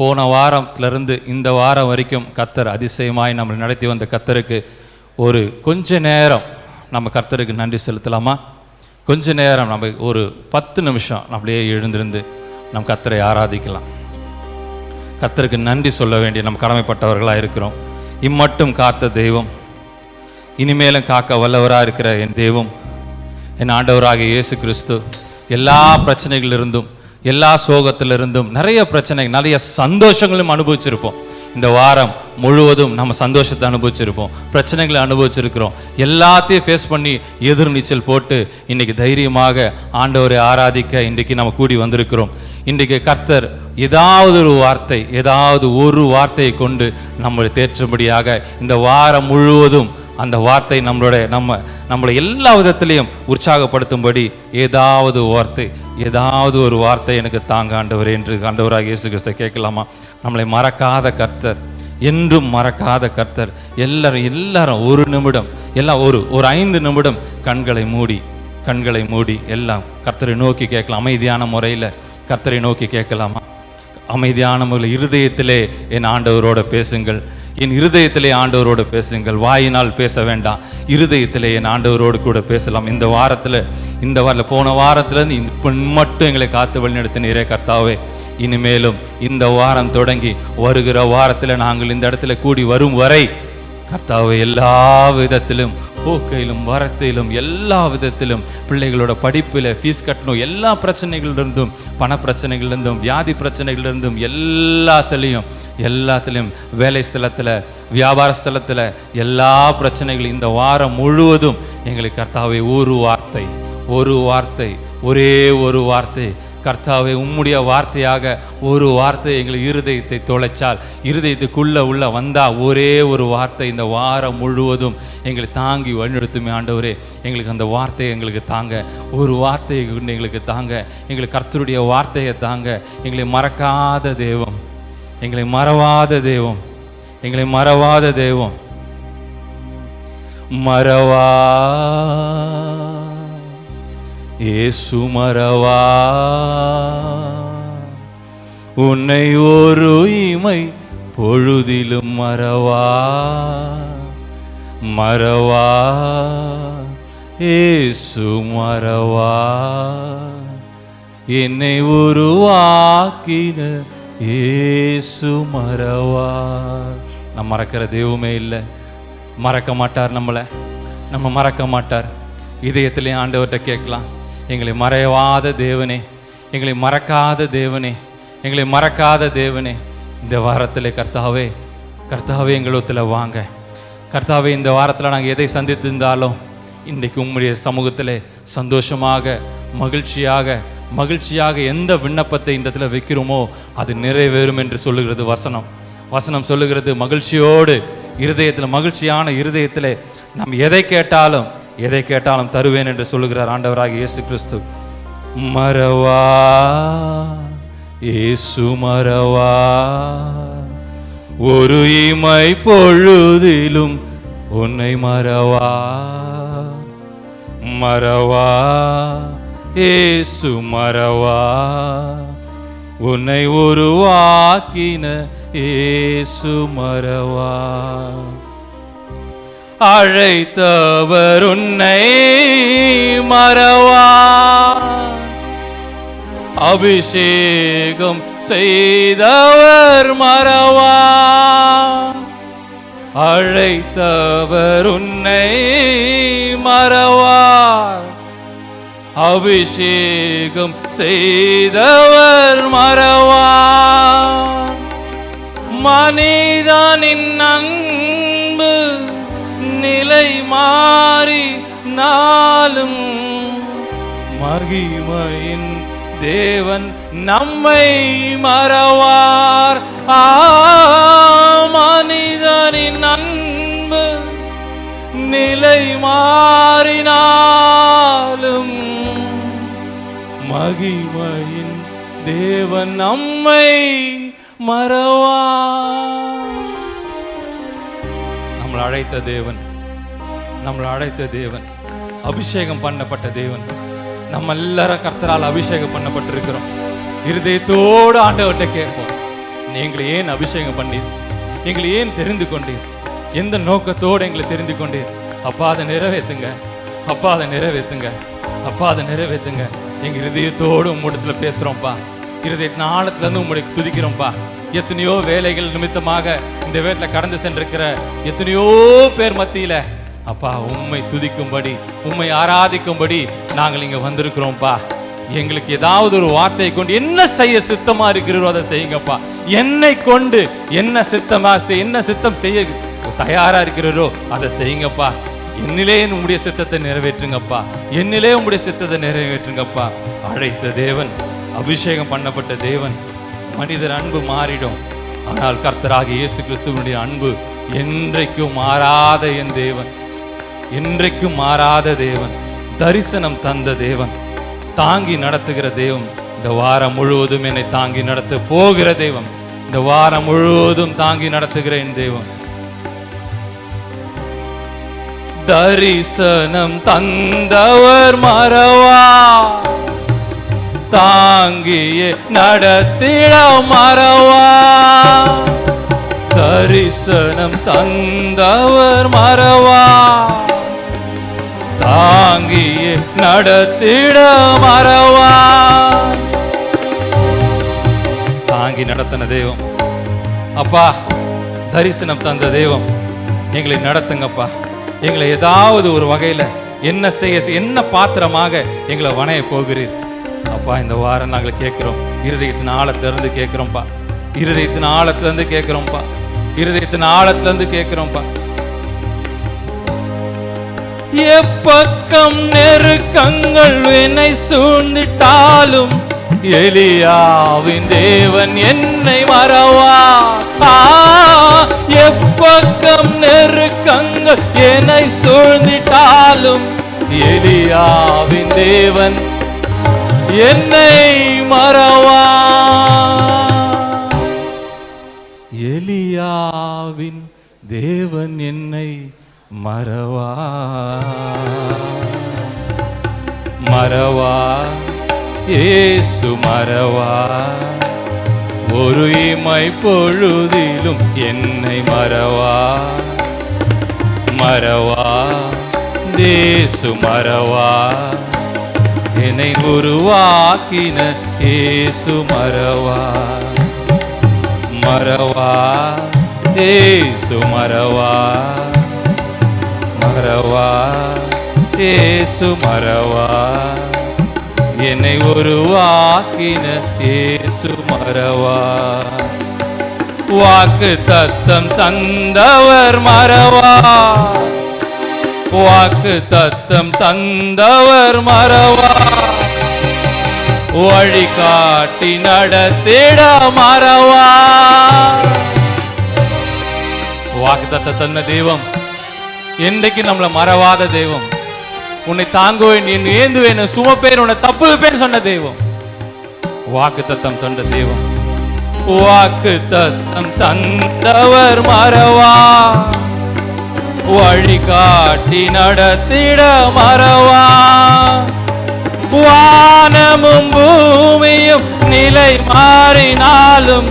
போன வாரத்திலிருந்து இந்த வாரம் வரைக்கும் கர்த்தர் அதிசயமாய் நம்மளை நடத்தி வந்த கர்த்தருக்கு ஒரு கொஞ்ச நேரம் நம்ம கர்த்தருக்கு நன்றி செலுத்தலாமா? கொஞ்ச நேரம் நம்ம ஒரு 10 நிமிஷம் நம்மளே எழுந்திருந்து நம் கர்த்தரை ஆராதிக்கலாம். கர்த்தருக்கு நன்றி சொல்ல வேண்டிய நம்ம கடமைப்பட்டவர்களாக இருக்கிறோம். இம்மட்டும் காத்த தெய்வம், இனிமேலும் காக்க வல்லவராக இருக்கிற என் தெய்வம், என் ஆண்டவராக இயேசு கிறிஸ்து எல்லா பிரச்சனைகளிலிருந்தும் எல்லா சோகத்திலிருந்தும் நிறைய பிரச்சனை நிறைய சந்தோஷங்களும் அனுபவிச்சிருப்போம். இந்த வாரம் முழுவதும் நம்ம சந்தோஷத்தை அனுபவிச்சிருப்போம், பிரச்சனைகளை அனுபவிச்சிருக்கிறோம். எல்லாத்தையும் ஃபேஸ் பண்ணி எதிர்நீச்சல் போட்டு இன்றைக்கி தைரியமாக ஆண்டவரை ஆராதிக்க இன்றைக்கி நம்ம கூடி வந்திருக்கிறோம். இன்றைக்கு கர்த்தர் ஏதாவது ஒரு வார்த்தையை கொண்டு நம்மளை தேற்றும்படியாக இந்த வாரம் முழுவதும் அந்த வார்த்தை நம்மளை எல்லா விதத்திலையும் உற்சாகப்படுத்தும்படி ஏதாவது ஒரு வார்த்தை எனக்கு தாங்க ஆண்டவரே என்று ஆண்டவராக இயேசு கிறிஸ்துவை கேட்கலாமா? நம்மளை மறக்காத கர்த்தர், என்றும் மறக்காத கர்த்தர். எல்லாரும் ஒரு நிமிடம், எல்லாம் ஒரு 5 நிமிடம் கண்களை மூடி எல்லாம் கர்த்தரை நோக்கி கேட்கலாம். அமைதியான முறையில் கர்த்தரை நோக்கி கேட்கலாமா? அமைதியான முறையில் இருதயத்திலே என் ஆண்டவரோட பேசுங்கள், என் இருதயத்திலே ஆண்டவரோடு பேசுங்கள். வாயினால் பேச வேண்டாம், இருதயத்திலே என் ஆண்டவரோடு கூட பேசலாம். இந்த வாரத்தில் போன வாரத்திலேருந்து இப்போ மட்டும் எங்களை காத்து வழிநடத்தினீரே கர்த்தாவே, இனிமேலும் இந்த வாரம் தொடங்கி வருகிற வாரத்தில் நாங்கள் இந்த இடத்துல கூடி வரும் வரை கர்த்தாவே எல்லா விதத்திலும் போக்கையிலும் வரத்திலும் எல்லா விதத்திலும் பிள்ளைகளோட படிப்பில் ஃபீஸ் கட்டணும், எல்லா பிரச்சனைகளிலிருந்தும் பண பிரச்சனைகளிலிருந்தும் வியாதி பிரச்சனைகளிலிருந்தும் எல்லாத்துலேயும் வேலை ஸ்தலத்தில் வியாபார ஸ்தலத்தில் எல்லா பிரச்சனைகளும் இந்த வாரம் முழுவதும் எங்களுக்கு கர்த்தாவே ஒரே ஒரு வார்த்தை கர்த்தாவே உம்முடைய வார்த்தையாக ஒரு வார்த்தை எங்களுக்கு இருதயத்தை தொலைச்சால், இருதயத்துக்குள்ள வந்தா ஒரே ஒரு வார்த்தை இந்த வாரம் முழுவதும் எங்களை தாங்கி வழிநடத்துமே ஆண்டவரே. எங்களுக்கு அந்த வார்த்தையை எங்களுக்கு தாங்க, ஒரு வார்த்தையை கொண்டு எங்களுக்கு தாங்க, எங்களுக்கு கர்த்தருடைய வார்த்தையை தாங்க. எங்களை மறக்காத தெய்வம், எங்களை மறவாத தெய்வம், மறவா இயேசு மறவா உன்னை ஒரு இமை பொழுதிலும் மறவா இயேசு மறவா என்னை உருவாக்கின இயேசு மறவா. நம்ம மறக்கிற தெய்வமே இல்லை, மறக்க மாட்டார், நம்ம மறக்க மாட்டார். இதயத்திலே ஆண்டவர்கிட்ட கேட்கலாம், எங்களை மறைவாத தேவனே, எங்களை மறக்காத தேவனே, இந்த வாரத்தில் கர்த்தாவே எங்களத்தில் வாங்க. கர்த்தாவே, இந்த வாரத்தில் நாங்கள் எதை சந்தித்திருந்தாலும் இன்றைக்கு உம்முடைய சமூகத்தில் சந்தோஷமாக மகிழ்ச்சியாக எந்த விண்ணப்பத்தை இந்த இடத்துல வைக்கிறோமோ அது நிறைவேறும் என்று சொல்லுகிறது வசனம் சொல்லுகிறது. மகிழ்ச்சியோடு இருதயத்தில், மகிழ்ச்சியான இருதயத்தில் நாம் எதை கேட்டாலும் தருவேன் என்று சொல்லுகிறார் ஆண்டவராக இயேசு கிறிஸ்து. மறவா இயேசு மறவா ஒரு இமை பொழுதிலும் உன்னை மறவா இயேசு மறவா உன்னை உருவாக்கின இயேசு மறவா. அழைத்தவர் உன்னை மறவா, அபிஷேகம் செய்தவர் மறவா. அழைத்தவர் உன்னை மறவா, அபிஷேகம் செய்தவர் மறவா. மனிதனின் அன்பு நிலை மாறி நாளும் மகிமையின் தேவன் நம்மை மறவார். மனிதனின் அன்பு நிலை மாறினாலும் மகிமையின் தேவன் நம்மை மறவார். நம்மளை அழைத்த தேவன், அபிஷேகம் பண்ணப்பட்ட தேவன். நம்ம எல்லாரும் கர்த்தரால் அபிஷேகம் பண்ணப்பட்டிருக்கிறோம். இருதயத்தோடு ஆண்டவர்கிட்ட கேட்போம், எங்களை ஏன் அபிஷேகம் பண்ணீர்? எங்களை ஏன் தெரிந்து கொண்டீர்? எந்த நோக்கத்தோடு எங்களை தெரிந்து கொண்டீர்? அப்பா அதை நிறைவேற்றுங்க, அப்பா அதை நிறைவேற்றுங்க, அப்பா அதை நிறைவேற்றுங்க. எங்கள் இருதயத்தோடு உம்மிடத்துல பேசுகிறோம்ப்பா. இருதயத்தின் ஆழத்துலேருந்து உம்முடைய துதிக்கிறோம்ப்பா. எத்தனையோ வேலைகள் நிமித்தமாக இந்த வீட்டில் கடந்து சென்றிருக்கிற எத்தனையோ பேர் மத்தியில் அப்பா உம்மை துதிக்கும்படி, உம்மை ஆராதிக்கும்படி நாங்கள் இங்கே வந்திருக்கிறோம்ப்பா. எங்களுக்கு ஏதாவது ஒரு வார்த்தையை கொண்டு என்ன செய்ய சித்தமா இருக்கிறீரோ அதை செய்யுங்கப்பா. என்னை கொண்டு என்ன சித்தம் செய்ய தயாரா இருக்கிறீரோ அதை செய்யுங்கப்பா. என்னிலே உம்முடைய சித்தத்தை நிறைவேற்றுங்கப்பா, என்னிலே உம்முடைய சித்தத்தை நிறைவேற்றுங்கப்பா. அழைத்த தேவன், அபிஷேகம் பண்ணப்பட்ட தேவன். மனிதர் அன்பு மாறிடும், ஆனால் கர்த்தராகிய இயேசு கிறிஸ்துவினுடைய அன்பு என்றைக்கும் மாறாத என் தேவன், என்றைக்கும் மாறாத தேவன், தரிசனம் தந்த தேவன், தாங்கி நடத்துகிற தெய்வம். இந்த வாரம் முழுவதும் என்னை தாங்கி நடத்த போகிற தெய்வம், இந்த வாரம் முழுவதும் தாங்கி நடத்துகிற என் தெய்வம். தரிசனம் தந்தவர் மறவா, தாங்கியே நடத்திட மறவா. தரிசனம் தந்தவர் மறவா, தாங்கியே நடத்திட மறவா. தாங்கி நடத்தின தெய்வம் அப்பா, தரிசனம் தந்த தெய்வம், எங்களை நடத்துங்கப்பா. எங்களை ஏதாவது ஒரு வகையில் என்ன செய்ய, என்ன பாத்திரமாக எங்களை வணைய போகிறீர் அப்பா. இந்த வாரம் நாங்கள் கேட்கிறோம், இருதயத்தின் ஆழத்திலிருந்து கேட்கிறோம்ப்பா, இருதயத்தின் ஆழத்திலிருந்து கேட்கிறோம்ப்பா, இருதயத்தின் ஆழத்திலிருந்து கேட்கிறோம்ப்பா. எப்பக்கம் நெருக்கங்கள் என்னை சூழ்ந்திட்டாலும் எலியாவின் தேவன் என்னை மறவா. எப்பக்கம் நெருக்கங்கள் என்னை சூழ்ந்திட்டாலும் எலியாவின் தேவன் என்னை மறவா. எலியாவின் தேவன் என்னை மறவா, மறவா, இயேசு மறவா. ஒரு இமை பொழுதிலும் என்னை மறவா, மறவா, இயேசு மறவா. என்னை உருவாக்கின இயேசு மறவா, மறவா, இயேசு மறவா, மறவா, இயேசு மறவா. என்னை உருவாக்கின இயேசு மறவா. வாக்கு தத்தம் தந்தவர் மறவா, வாக்கு தத்தம் தந்தவர் மறவா. வழி காட்டி நடத்திட மறவா. வாக்கு தத்தம் தந்த தெய்வம் என்றைக்கு நம்மளை மறவாத தெய்வம். உன்னை தாங்குவேன், என் ஏந்துவேன், சுமப்பேன், உன்னை தப்புவேன் சொன்ன தெய்வம். வாக்கு தத்தம் தந்த தெய்வம். வாக்கு தத்தம் தந்தவர் மறவா, வழி காட்டி நடத்திட மறவா. வானமும் பூமியும் நிலை மாறினாலும்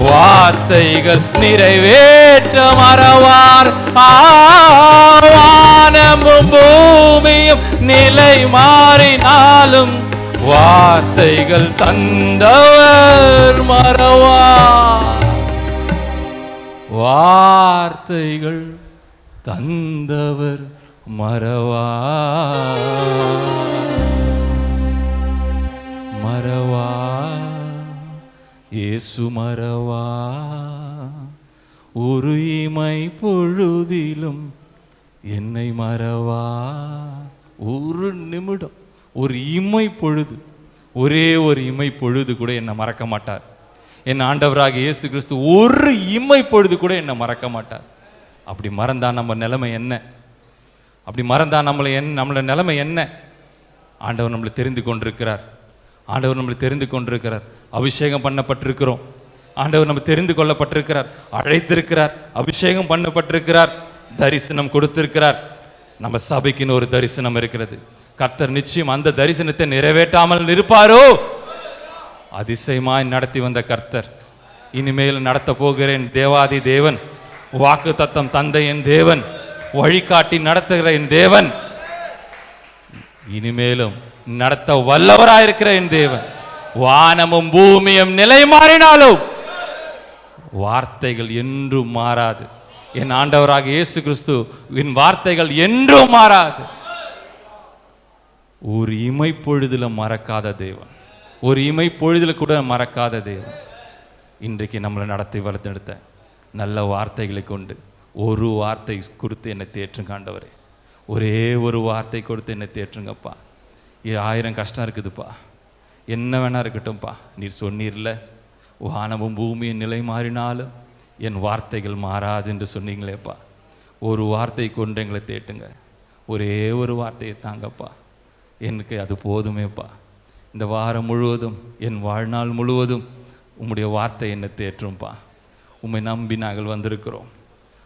வார்த்தைகள் நிறைவேற்ற மறவார். வானமும் பூமியும் நிலை மாறினாலும் வார்த்தைகள் தந்தவர் மறவார். வார்த்தைகள் தந்தவர் மறவார், மறவா, இயேசு மறவா. ஒரு இமை பொழுதிலும் என்னை மறவா. ஒரு நிமிடம், ஒரு இமை பொழுது, ஒரே ஒரு இமை பொழுது கூட என்னை மறக்க மாட்டார். என் ஆண்டவராக இயேசு கிறிஸ்து ஒரு இமை பொழுது கூட என்னை மறக்க மாட்டார். அப்படி மறந்தா நம்ம நிலைமை என்ன? அப்படி மறந்தா நம்மளோட நிலைமை என்ன? ஆண்டவர் நம்மளை தெரிந்து கொண்டிருக்கிறார், ஆண்டவர் நம்மளை தெரிந்து கொண்டிருக்கிறார். அபிஷேகம் பண்ணப்பட்டிருக்கிறோம், ஆண்டவர் நம்ம தெரிந்து கொள்ளப்பட்டிருக்கிறார், அழைத்திருக்கிறார், அபிஷேகம் பண்ணப்பட்டிருக்கிறார், தரிசனம் கொடுத்திருக்கிறார். நம்ம சபைக்குன்னு ஒரு தரிசனம் இருக்கிறது. கர்த்தர் நிச்சயம் அந்த தரிசனத்தை நிறைவேற்றாமல் இருப்பாரோ? அதிசயமாய் நடத்தி வந்த கர்த்தர், இனிமேல் நடத்த போகிறேன் தேவாதி தேவன், வாக்கு தத்தம் தந்த என் தேவன், வழிகாட்டி நடத்துகிற என் தேவன், இனிமேலும் நடத்த வல்லவராயிருக்கிற என் தேவன். வானமும் பூமியும் நிலை மாறினாலும் வார்த்தைகள் என்றும் மாறாது. என் ஆண்டவராக இயேசு கிறிஸ்து என் வார்த்தைகள் என்றும் மாறாது. ஒரு இமை பொழுதுல மறக்காத தேவன், ஒரு இமை பொழுதுல கூட மறக்காத தேவன். இன்றைக்கு நம்மளை நடத்தி வளர்த்தெடுத்த நல்ல வார்த்தைகளை கொண்டு ஒரு வார்த்தை கொடுத்து என்னை தேற்றுங்க ஆண்டவரே. ஒரே ஒரு வார்த்தை கொடுத்து என்னை தேற்றுங்கப்பா. 1000 கஷ்டம் இருக்குதுப்பா, என்ன வேணா இருக்கட்டும்ப்பா. நீர் சொன்னீர்ல, வானமும் பூமியின் நிலை மாறினாலும் என் வார்த்தைகள் மாறாது என்று சொன்னீங்களேப்பா. ஒரு வார்த்தை கொண்டு எங்களை தேட்டுங்க. ஒரே ஒரு வார்த்தையை தாங்கப்பா, எனக்கு அது போதுமேப்பா. இந்த வாரம் முழுவதும், என் வாழ்நாள் முழுவதும் உம்முடைய வார்த்தை என்னை தேற்றும்பா. உம்மை நம்பி நாங்கள் வந்திருக்கிறோம்,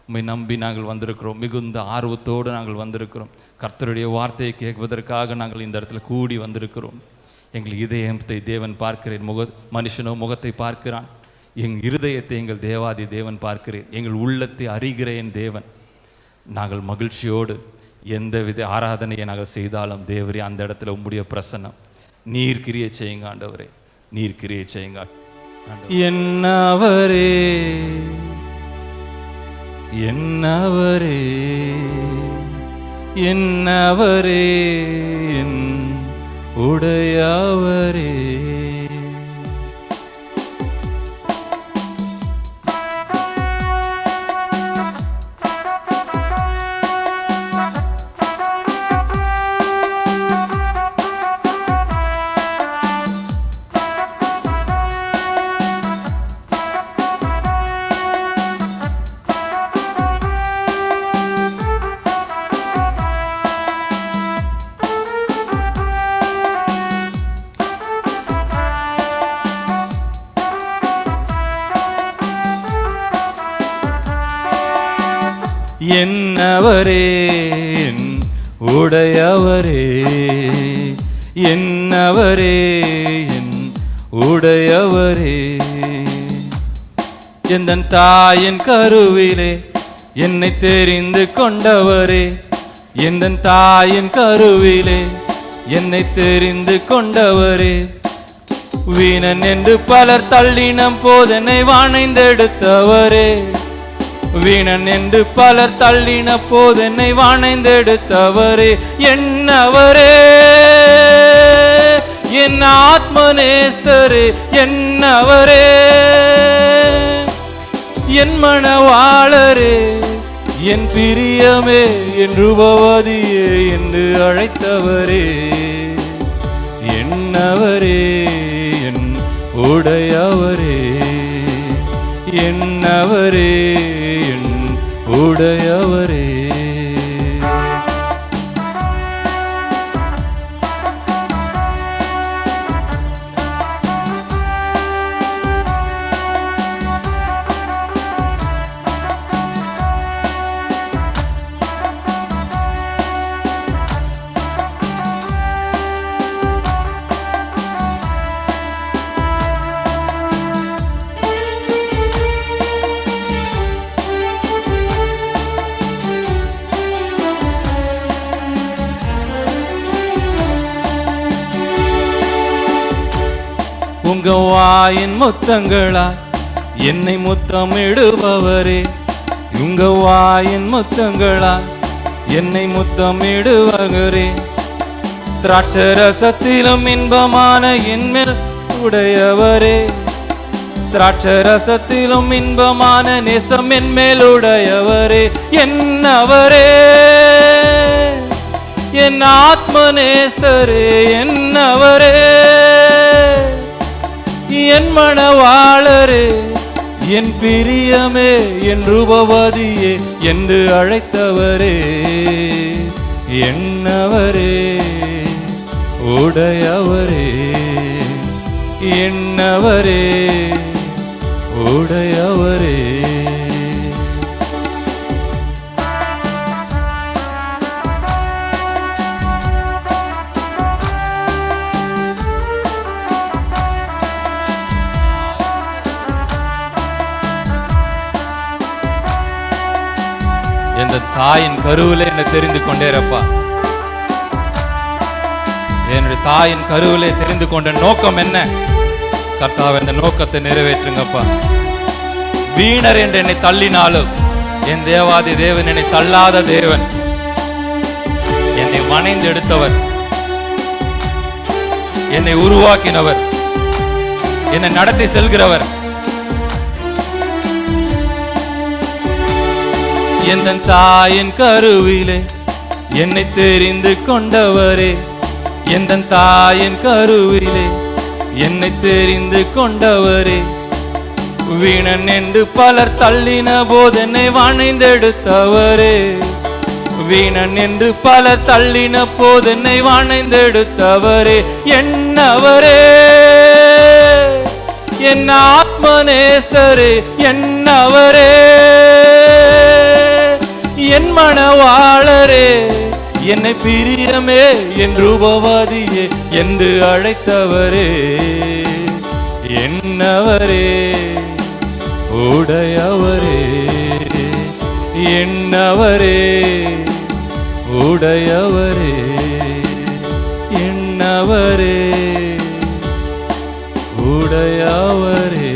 உம்மை நம்பி நாங்கள் வந்திருக்கிறோம். மிகுந்த ஆர்வத்தோடு நாங்கள் வந்திருக்கிறோம். கர்த்தருடைய வார்த்தையை கேட்பதற்காக நாங்கள் இந்த இடத்துல கூடி வந்திருக்கிறோம். எங்கள் இதயத்தை தேவன் பார்க்கிறேன், மனுஷனோ முகத்தை பார்க்கிறான். எங்கள் இருதயத்தை எங்கள் தேவாதி தேவன் பார்க்கிறேன். எங்கள் உள்ளத்தை அறிகிற என் தேவன். நாங்கள் மகிழ்ச்சியோடு எந்த வித ஆராதனையை நாங்கள் செய்தாலும் தேவரே, அந்த இடத்துல உம்முடைய பிரசன்னம், நீர் கிரியை செய்யுங்க ஆண்டவரே, நீர் கிரியை செய்யுங்க. என்னவரே என்னவரே என்னவரே என் உடையவரே. என்னவரே என் உடையவரே, என்னவரே என் உடையவரே. எந்தன் தாயின் கருவிலே என்னை தெரிந்து கொண்டவரே, எந்தன் தாயின் கருவிலே என்னை தெரிந்து கொண்டவரே. வீணன் என்று பலர் தள்ளினம் போதனை வாணைந்தெடுத்தவரே, வீணன் என்று பலர் தள்ளின போது என்னை வாணைந்தெடுத்தவரே. என்னவரே என் ஆத்மநேசரே, என்னவரே என் மணவாளரே, என் பிரியமே, என் ரூபவதியே என்று அழைத்தவரே. என்னவரே என் உடையவரே, என்னவரே என் உடையவரே. உங்க வாயின் முத்தங்களாய் என்னை முத்தமிடுபவரே, உங்க வாயின் முத்தங்களாய் என்னை முத்தமிடுவகரே. திராட்சரசத்திலும் இன்பமான என்மேல் உடையவரே, திராட்சரசத்திலும் இன்பமான நேசம் என்மேல் உடையவரே. என்னவரே என் ஆத்மநேசரே, என்னவரே என் மணவாளரே, என் பிரியமே, என் ரூபவதியே என்று அழைத்தவரே. என்னவரே உடையவரே, என்னவரே உடையவரே. எந்த தாயின் கருவிலே என்னை தெரிந்து கொண்டேரப்பா. என்னுடைய தாயின் கருவிலே தெரிந்து கொண்ட நோக்கம் என்ன? கர்த்தாவே, இந்த நோக்கத்தை நிறைவேற்றுங்கப்பா. வீணர் என்று என்னை தள்ளினாலும் என் தேவாதி தேவன் என்னை தள்ளாத தேவன். என்னை வணைந்து எடுத்தவர், என்னை உருவாக்கினவர், என்னை நடத்தி செல்கிறவர். எந்த தாயின் கருவிலே என்னை தெரிந்து கொண்டவரே, எந்த தாயின் கருவிலே என்னை தெரிந்து கொண்டவரே, வீணன் என்று பலர் தள்ளின போது என்னை வணைந்தெடுத்தவரே, வீணன் என்று பலர் தள்ளின போது என்னை வணைந்தெடுத்தவரே, என்னவரே என் ஆத்மநேசரே, என்னவரே என் மணவாளரே, என்னை பிரியமே என் ரூபவாதியே என்று அழைத்தவரே, என்னவரே உடையவரே, என்னவரே உடையவரே, என்னவரே உடையவரே.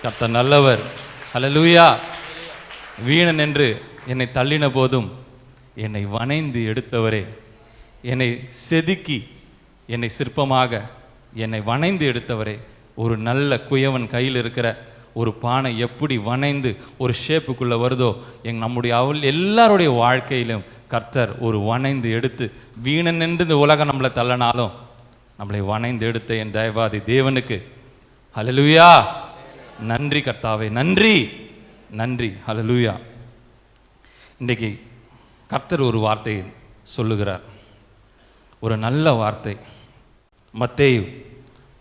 கர்த்தர் நல்லவர். ஹல்லேலூயா. வீணன் என்று என்னை தள்ளின போதும் என்னை வணைந்து எடுத்தவரே, என்னை செதுக்கி என்னை சிற்பமாக என்னை வணைந்து எடுத்தவரே. ஒரு நல்ல குயவன் கையில் இருக்கிற ஒரு பானை எப்படி வணைந்து ஒரு ஷேப்புக்குள்ளே வருதோ, நம்முடைய எல்லாருடைய வாழ்க்கையிலும் கர்த்தர் ஒரு வணைந்து எடுத்து, வீணன் என்று இந்த உலகம் நம்மளை தள்ளனாலும் நம்மளை வணைந்து எடுத்த என் தேவாதி தேவனுக்கு ஹல்லேலூயா. நன்றி கர்த்தாவே, நன்றி நன்றி. ஹல்லேலூயா. இன்றைக்கு கர்த்தர் ஒரு வார்த்தை சொல்லுகிறார், ஒரு நல்ல வார்த்தை. மத்தேயு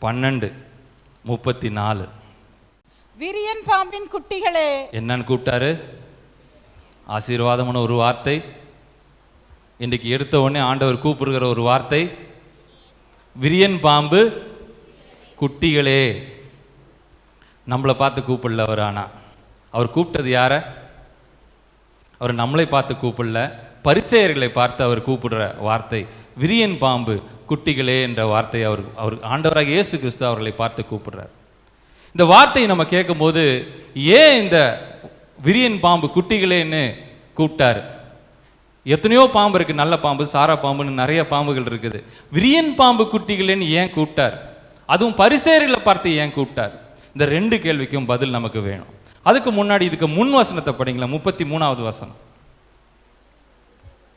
12:34. விரியன் பாம்பின் குட்டிகளே. என்னன்னு கூப்பிட்டாரு? ஆசீர்வாதமான ஒரு வார்த்தை. இன்றைக்கு எடுத்த உடனே ஆண்டவர் கூப்பிடுகிற ஒரு வார்த்தை, விரியன் பாம்பு குட்டிகளே. நம்மளை பார்த்து கூப்பிடல அவர். ஆனால் அவர் கூப்பிட்டது யாரை? அவர் நம்மளை பார்த்து கூப்பிடல, பரிசேயர்களை பார்த்து அவர் கூப்பிடுற வார்த்தை விரியன் பாம்பு குட்டிகளே என்ற வார்த்தை. அவர் ஆண்டவராக இயேசு கிறிஸ்து அவர்களை பார்த்து கூப்பிடுறார். இந்த வார்த்தையை நம்ம கேட்கும்போது, ஏன் இந்த விரியன் பாம்பு குட்டிகளேன்னு கூப்பிட்டார்? எத்தனையோ பாம்பு இருக்கு, நல்ல பாம்பு, சாரா பாம்புன்னு நிறைய பாம்புகள் இருக்குது. விரியன் பாம்பு குட்டிகளேன்னு ஏன் கூப்பிட்டார்? அதுவும் பரிசேயர்களை பார்த்து ஏன் கூப்பிட்டார்? இந்த ரெண்டு கேள்விக்கும் பதில் நமக்கு வேணும். அதுக்கு முன்னாடி இதுக்கு முன் வசனத்தை படிங்களா, 33வது வசனம்.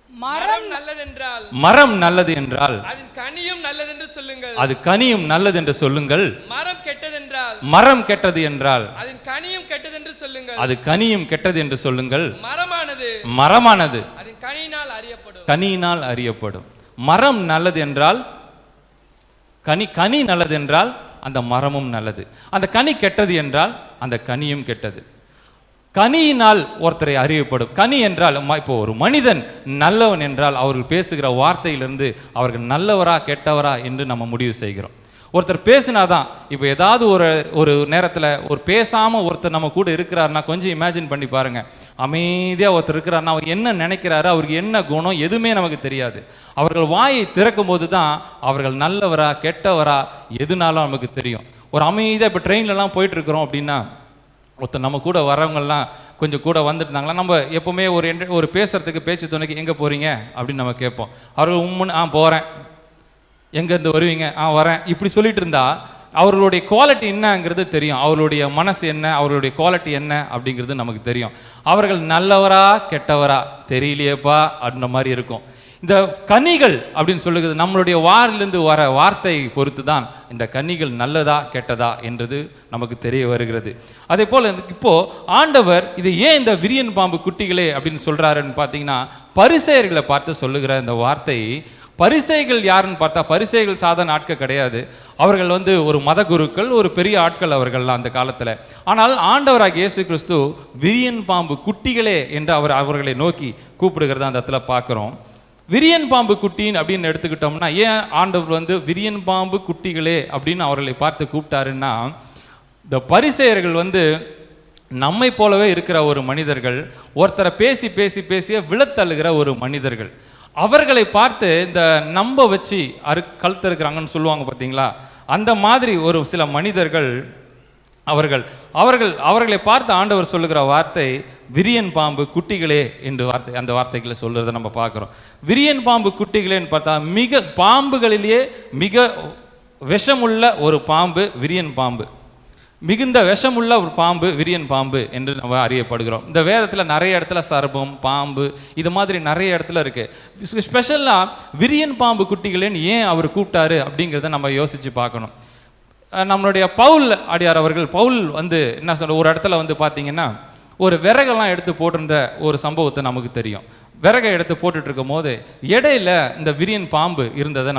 மரம் நல்லதென்றால், மரம் நல்லது என்றால் அதன் கனியும் நல்லதென்று சொல்லுங்கள், அது கனியும் நல்லது என்று சொல்லுங்கள். மரம் கெட்டதென்றால், மரம் கெட்டது என்றால் அதன் கனியும் கெட்டதென்று சொல்லுங்கள், அது கனியும் கெட்டது என்று சொல்லுங்கள். மரமானது மரமானது அதன் கனியினால் அறியப்படும், கனியினால் அறியப்படும். மரம் நல்லது என்றால் கனி நல்லது என்றால் அந்த மரமும் நல்லது. அந்த கனி கெட்டது என்றால் அந்த கனியும் கெட்டது. கனியினால் ஒருத்தரை அறியப்படும். கனி என்றால் இப்போ ஒரு மனிதன் நல்லவன் என்றால் அவர்கள் பேசுகிற வார்த்தையிலிருந்து அவர்கள் நல்லவரா கெட்டவரா என்று நம்ம முடிவு செய்கிறோம். ஒருத்தர் பேசினாதான், இப்போ ஏதாவது ஒரு நேரத்தில் ஒரு பேசாமல் ஒருத்தர் நம்ம கூட இருக்கிறாருன்னா கொஞ்சம் இமேஜின் பண்ணி பாருங்க. அமைதியாக ஒருத்தர் இருக்கிறாருன்னா அவர் என்ன நினைக்கிறாரு, அவருக்கு என்ன குணம், எதுவுமே நமக்கு தெரியாது. அவர்கள் வாயை திறக்கும் போது தான் அவர்கள் நல்லவரா கெட்டவரா எதுனாலும் நமக்கு தெரியும். ஒரு அமைதியாக இப்போ ட்ரெயின்லலாம் போயிட்டு இருக்கிறோம் அப்படின்னா, ஒருத்தர் நம்ம கூட வரவங்கெல்லாம் கொஞ்சம் கூட வந்துட்டுருந்தாங்களா, நம்ம எப்போவுமே ஒரு பேசுகிறதுக்கு பேச்சு துணைக்கு எங்கே போகிறீங்க அப்படின்னு நம்ம கேட்போம். அவர்கள் உம்முன்னு போகிறேன், எங்கேருந்து வருவீங்க, வரேன், இப்படி சொல்லிட்டு இருந்தா அவர்களுடைய குவாலிட்டி என்னங்கிறது தெரியும். அவர்களுடைய மனசு என்ன, அவர்களுடைய குவாலிட்டி என்ன அப்படிங்கிறது நமக்கு தெரியும். அவர்கள் நல்லவரா கெட்டவரா தெரியலையேப்பா அப்படின்ற மாதிரி இருக்கும். இந்த கனிகள் அப்படின்னு சொல்லுகிறது நம்மளுடைய வாரிலிருந்து வர வார்த்தை பொறுத்து தான் இந்த கனிகள் நல்லதா கெட்டதா என்றது நமக்கு தெரிய வருகிறது. அதே போல் இப்போ ஆண்டவர் இதை ஏன் இந்த விரியன் பாம்பு குட்டிகளே அப்படின்னு சொல்றாருன்னு பார்த்தீங்கன்னா, பரிசேயர்களை பார்த்து சொல்லுகிற இந்த வார்த்தை. பரிசேயர்கள் யாருன்னு பார்த்தா, பரிசேயர்கள் சாதாரண ஆட்கள் கிடையாது. அவர்கள் ஒரு மத குருக்கள், ஒரு பெரிய ஆட்கள் அவர்கள்லாம் அந்த காலத்தில். ஆனால் ஆண்டவராக இயேசு கிறிஸ்து விரியன் பாம்பு குட்டிகளே என்று அவர்களை நோக்கி கூப்பிடுகிறத அந்த இடத்துல பார்க்குறோம். விரியன் பாம்பு குட்டின்னு அப்படின்னு எடுத்துக்கிட்டோம்னா, ஏன் ஆண்டவர் விரியன் பாம்பு குட்டிகளே அப்படின்னு அவர்களை பார்த்து கூப்பிட்டாருன்னா, இந்த பரிசேயர்கள் நம்மை போலவே இருக்கிற ஒரு மனிதர்கள், ஒருத்தரை பேசி பேசி பேசிய விழத்தள்ளுகிற ஒரு மனிதர்கள், அவர்களை பார்த்து இந்த நம்ப வச்சு கழுத்தறுக்கிறாங்கன்னு சொல்லுவாங்க பார்த்தீங்களா, அந்த மாதிரி ஒரு சில மனிதர்கள் அவர்களை பார்த்து ஆண்டவர் சொல்லுகிற வார்த்தை விரியன் பாம்பு குட்டிகளே என்று அந்த வார்த்தைகளை சொல்றதை நம்ம பார்க்குறோம். விரியன் பாம்பு குட்டிகளேன்னு பார்த்தா பாம்புகளிலேயே மிக விஷமுள்ள ஒரு பாம்பு விரியன் பாம்பு. மிகுந்த விஷமுள்ள ஒரு பாம்பு விரியன் பாம்பு என்று நம்ம அறியப்படுகிறோம். இந்த வேதத்தில் நிறைய இடத்துல சர்பம், பாம்பு இது மாதிரி நிறைய இடத்துல இருக்குது. ஸ்பெஷலாக விரியன் பாம்பு குட்டிகளேன்னு ஏன் அவர் கூப்பிட்டாரு அப்படிங்கிறத நம்ம யோசித்து பார்க்கணும். நம்மளுடைய பவுல் அடியார் அவர்கள், பவுல் என்ன சொல்ற, ஒரு இடத்துல பார்த்தீங்கன்னா ஒரு விறகெல்லாம் எடுத்து போட்டிருந்த ஒரு சம்பவத்தை நமக்கு தெரியும். விறகை எடுத்து போட்டுட்டு இருக்கும் போது இடையில இந்த விரியன் பாம்பு இருந்ததை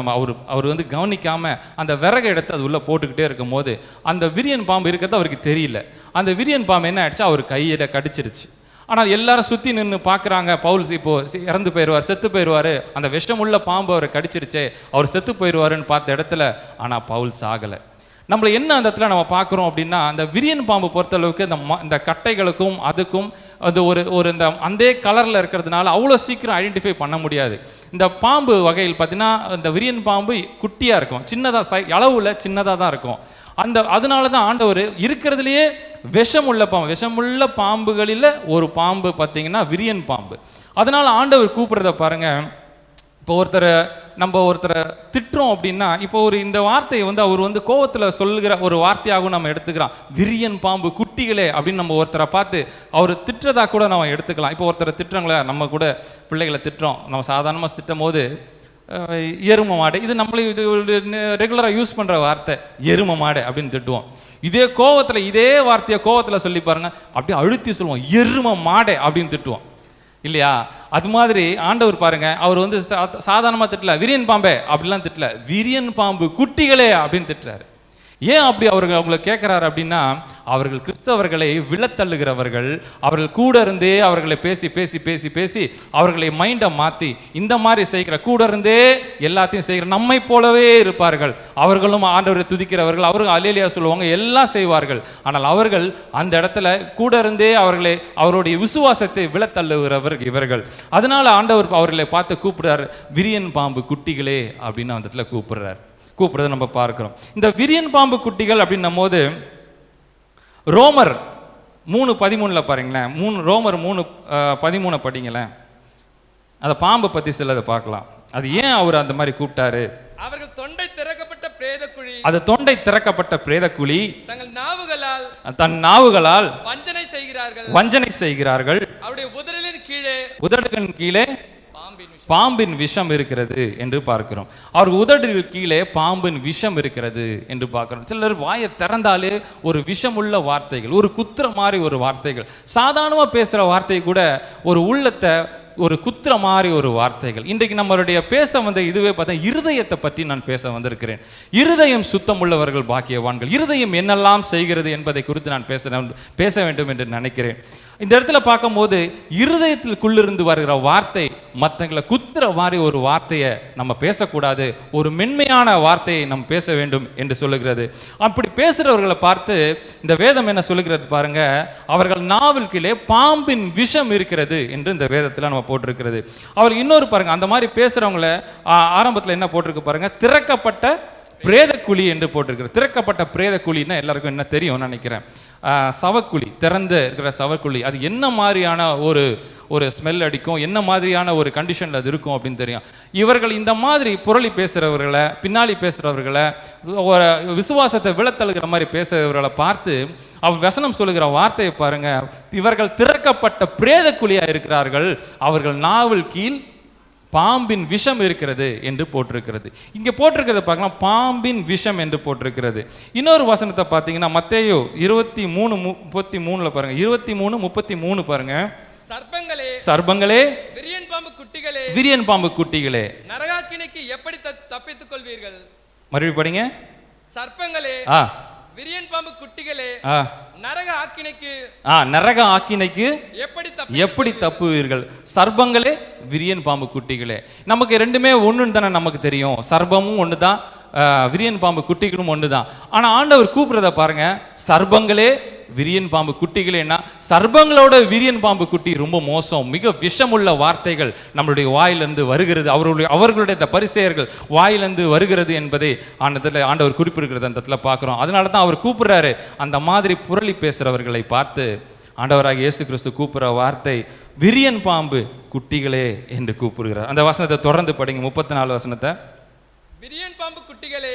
அவர் கவனிக்காம அந்த விறகை எடுத்து அது உள்ள போட்டுக்கிட்டே இருக்கும் போது அந்த விரியன் பாம்பு இருக்கிறது அவருக்கு தெரியல. அந்த விரியன் பாம்பு என்ன ஆயிடுச்சு, அவர் கையில கடிச்சிருச்சு. ஆனால் எல்லாரும் சுற்றி நின்று பார்க்குறாங்க, பவுல் இப்போ இறந்து போயிடுவார், செத்து போயிடுவார், அந்த விஷமுள்ள பாம்பு அவரை கடிச்சிருச்சே, அவர் செத்து போயிடுவாருன்னு பார்த்த இடத்துல ஆனால் பவுல் சாகலை. நம்மளை என்ன அந்த இடத்துல நம்ம பார்க்குறோம் அப்படின்னா, அந்த விரியன் பாம்பு பொறுத்தளவுக்கு இந்த கட்டைகளுக்கும் அதுக்கும் அது ஒரு இந்த அந்த கலரில் இருக்கிறதுனால அவ்வளோ சீக்கிரம் ஐடென்டிஃபை பண்ண முடியாது. இந்த பாம்பு வகையில் பார்த்தீங்கன்னா இந்த விரியன் பாம்பு குட்டியாக இருக்கும், சின்னதாக அளவுல சின்னதாக தான் இருக்கும். அதனால தான் ஆண்டவர் இருக்கிறதுலையே விஷமுள்ள பாம்புகளில் ஒரு பாம்பு பார்த்தீங்கன்னா விரியன் பாம்பு. அதனால ஆண்டவர் கூப்பிடுறத பாருங்க. இப்போ நம்ம ஒருத்தரை திட்டுறோம் அப்படின்னா, இப்போ இந்த வார்த்தையை அவர் கோவத்தில் சொல்லுகிற ஒரு வார்த்தையாகவும் நம்ம எடுத்துக்கிறோம். விரியன் பாம்பு குட்டிகளே அப்படின்னு நம்ம ஒருத்தரை பார்த்து அவர் திட்டுறதா கூட நம்ம எடுத்துக்கலாம். இப்போ ஒருத்தரை திட்டுறோங்களே, நம்ம கூட பிள்ளைகளை திட்டுறோம், நம்ம சாதாரணமாக திட்டும் போது எரும மாடு, இது நம்மளே ரெகுலராக யூஸ் பண்ணுற வார்த்தை, எரும மாடு அப்படின்னு திட்டுவோம். இதே வார்த்தையை கோவத்தில் சொல்லி பாருங்க, அப்படியே அழுத்தி சொல்லுவோம், எரும மாடே அப்படின்னு திட்டுவோம் இல்லையா? அது மாதிரி ஆண்டவர் பாருங்க, அவர் சாதாரணமாக திட்டல, விரியன் பாம்பே அப்படிலாம் திட்டல, விரியன் பாம்பு குட்டிகளே அப்படின்னு திட்டுறாரு. ஏன் அப்படி அவங்களை கேட்குறாரு அப்படின்னா, அவர்கள் கிறிஸ்தவர்களை விழத்தள்ளுகிறவர்கள், அவர்கள் கூட இருந்தே அவர்களை பேசி பேசி பேசி பேசி அவர்களை மைண்டை மாற்றி இந்த மாதிரி செய்கிற, கூட இருந்தே எல்லாத்தையும் செய்கிற நம்மை போலவே இருப்பார்கள். அவர்களும் ஆண்டவரை துதிக்கிறவர்கள், அவர்கள் அல்லேலூயா சொல்லுவாங்க, எல்லாம் செய்வார்கள். ஆனால் அவர்கள் அந்த இடத்துல கூட இருந்தே அவருடைய விசுவாசத்தை விழத்தள்ளுகிறவர் இவர்கள். அதனால ஆண்டவர் அவர்களை பார்த்து கூப்பிடுறாரு, விரியன் பாம்பு குட்டிகளே அப்படின்னு அந்த இடத்துல கூப்பிடுறதை நம்ம பார்க்கிறோம். இந்த விரியன் பாம்பு குட்டிகள் அப்படின்னும் போது ரோமர் 3:13 பாருங்களேன், ரோமர் 3:13 படிங்களேன். அந்த பாம்பை பற்றி சிலதை பார்க்கலாம். அது ஏன் அவர் அந்த மாதிரி கூப்பிட்டாரு? அவர்கள் தொண்டை திறக்கப்பட்ட பிரேதக்குழி, அது தொண்டை திறக்கப்பட்ட பிரேதக்குழி, தன் நாவுகளால் வஞ்சனை செய்கிறார்கள். அவருடைய உதடுகளின் கீழே பாம்பின் விஷம் இருக்கிறது என்று பார்க்கிறோம். அவர் உதடில் கீழே பாம்பின் விஷம் இருக்கிறது என்று பார்க்கிறோம். சிலர் வாயை திறந்தாலே ஒரு விஷமுள்ள வார்த்தைகள், ஒரு குத்துற மாதிரி ஒரு வார்த்தைகள், சாதாரணமாக பேசுகிற வார்த்தை கூட ஒரு உள்ளத்தை ஒரு குத்துற மாதிரி ஒரு வார்த்தைகள். இன்றைக்கு நம்மளுடைய பேச இதுவே பார்த்தா இருதயத்தை பற்றி நான் பேச வந்திருக்கிறேன். இருதயம் சுத்தம் உள்ளவர்கள் பாக்கியவான்கள். இருதயம் என்னெல்லாம் செய்கிறது என்பதை குறித்து நான் பேச வேண்டும் என்று நினைக்கிறேன். இந்த இடத்துல பார்க்கும்போது இருதயத்திற்குள்ளிருந்து வருகிற வார்த்தை மற்றவங்களை குத்துற மாதிரி ஒரு வார்த்தையை நம்ம பேசக்கூடாது, ஒரு மென்மையான வார்த்தையை நம்ம பேச வேண்டும் என்று சொல்லுகிறது. அப்படி பேசுகிறவர்களை பார்த்து இந்த வேதம் என்ன சொல்லுகிறது பாருங்க, அவர்கள் நாவில் கீழே பாம்பின் விஷம் இருக்கிறது என்று இந்த வேதத்தில் நம்ம போட்டிருக்கிறது. அவர் இன்னொரு பாருங்க, அந்த மாதிரி பேசுறவங்கள ஆரம்பத்தில் என்ன போட்டிருக்கு பாருங்க, திறக்கப்பட்ட பிரேதக்குழி என்று போட்டிருக்கிறது. திறக்கப்பட்ட பிரேதக்குழின்னா எல்லாருக்கும் என்ன தெரியும் நினைக்கிறேன், சவக்குழி, திறந்து இருக்கிற சவக்குழி. அது என்ன மாதிரியான ஒரு ஸ்மெல் அடிக்கும், என்ன மாதிரியான ஒரு கண்டிஷனில் அது இருக்கும் அப்படின்னு தெரியும். இவர்கள் இந்த மாதிரி புரளி பேசுகிறவர்களை, பின்னாடி பேசுகிறவர்களை, ஒரு விசுவாசத்தை விழத்தழுகிற மாதிரி பேசுகிறவர்களை பார்த்து அவர் வசனம் சொல்லுகிற வார்த்தையை பாருங்க, இவர்கள் திறக்கப்பட்ட பிரேதக்குழியாக இருக்கிறார்கள், அவர்கள் நாவில் கீழ் பாம்பின் விஷம் இருக்கிறது என்று போட்டிருக்கிறது. இங்கே போட்டிருக்கிறத பார்க்கலாம், பாம்பின் விஷம் என்று போட்டிருக்கிறது. இன்னொரு வசனத்தை பார்த்தீங்கன்னா மத்தேயு 23:33 பாருங்க, 23:33 பாருங்க, சர்ப்பங்களே விரியன் பாம்பு குட்டிகளே நரகாக்கினிக்கு எப்படி தப்பித்துக் கொள்வீர்கள்? மறுபடியும் படிங்க. சர்ப்பங்களே விரியன் பாம்பு குட்டிகளே நரக ஆக்கினைக்கு எப்படி தப்புவீர்கள்? சர்ப்பங்களே விரியன் பாம்பு குட்டிகளே. நமக்கு ரெண்டுமே ஒண்ணுன்னு தானே நமக்கு தெரியும். சர்ப்பமும் ஒன்று தான், விரியன் பாம்பு குட்டிகளும் ஒன்று தான். ஆனால் ஆண்டவர் கூப்பிடுறத பாருங்க, சர்ப்பங்களே விரியன் பாம்பு குட்டிகளேன்னா சர்ப்பங்களோட விரியன் பாம்பு குட்டி ரொம்ப மோசம், மிக விஷமுள்ள வார்த்தைகள் நம்மளுடைய வாயிலிருந்து வருகிறது, அவர்களுடைய பரிசேயர்கள் வாயிலிருந்து வருகிறது என்பதை ஆண்டவர் குறிப்பிடுகிறது அந்த இடத்துல பார்க்குறோம். அதனால தான் அவர் கூப்பிடுறாரு அந்த மாதிரி புரளி பேசுகிறவர்களை பார்த்து. ஆண்டவராக இயேசு கிறிஸ்து கூப்பிடுற வார்த்தை விரியன் பாம்பு குட்டிகளே என்று கூப்பிடுகிறார். அந்த வசனத்தை தொடர்ந்து படிங்க, 34 வசனத்தை. விரியன் பாம்பு குட்டிகளே,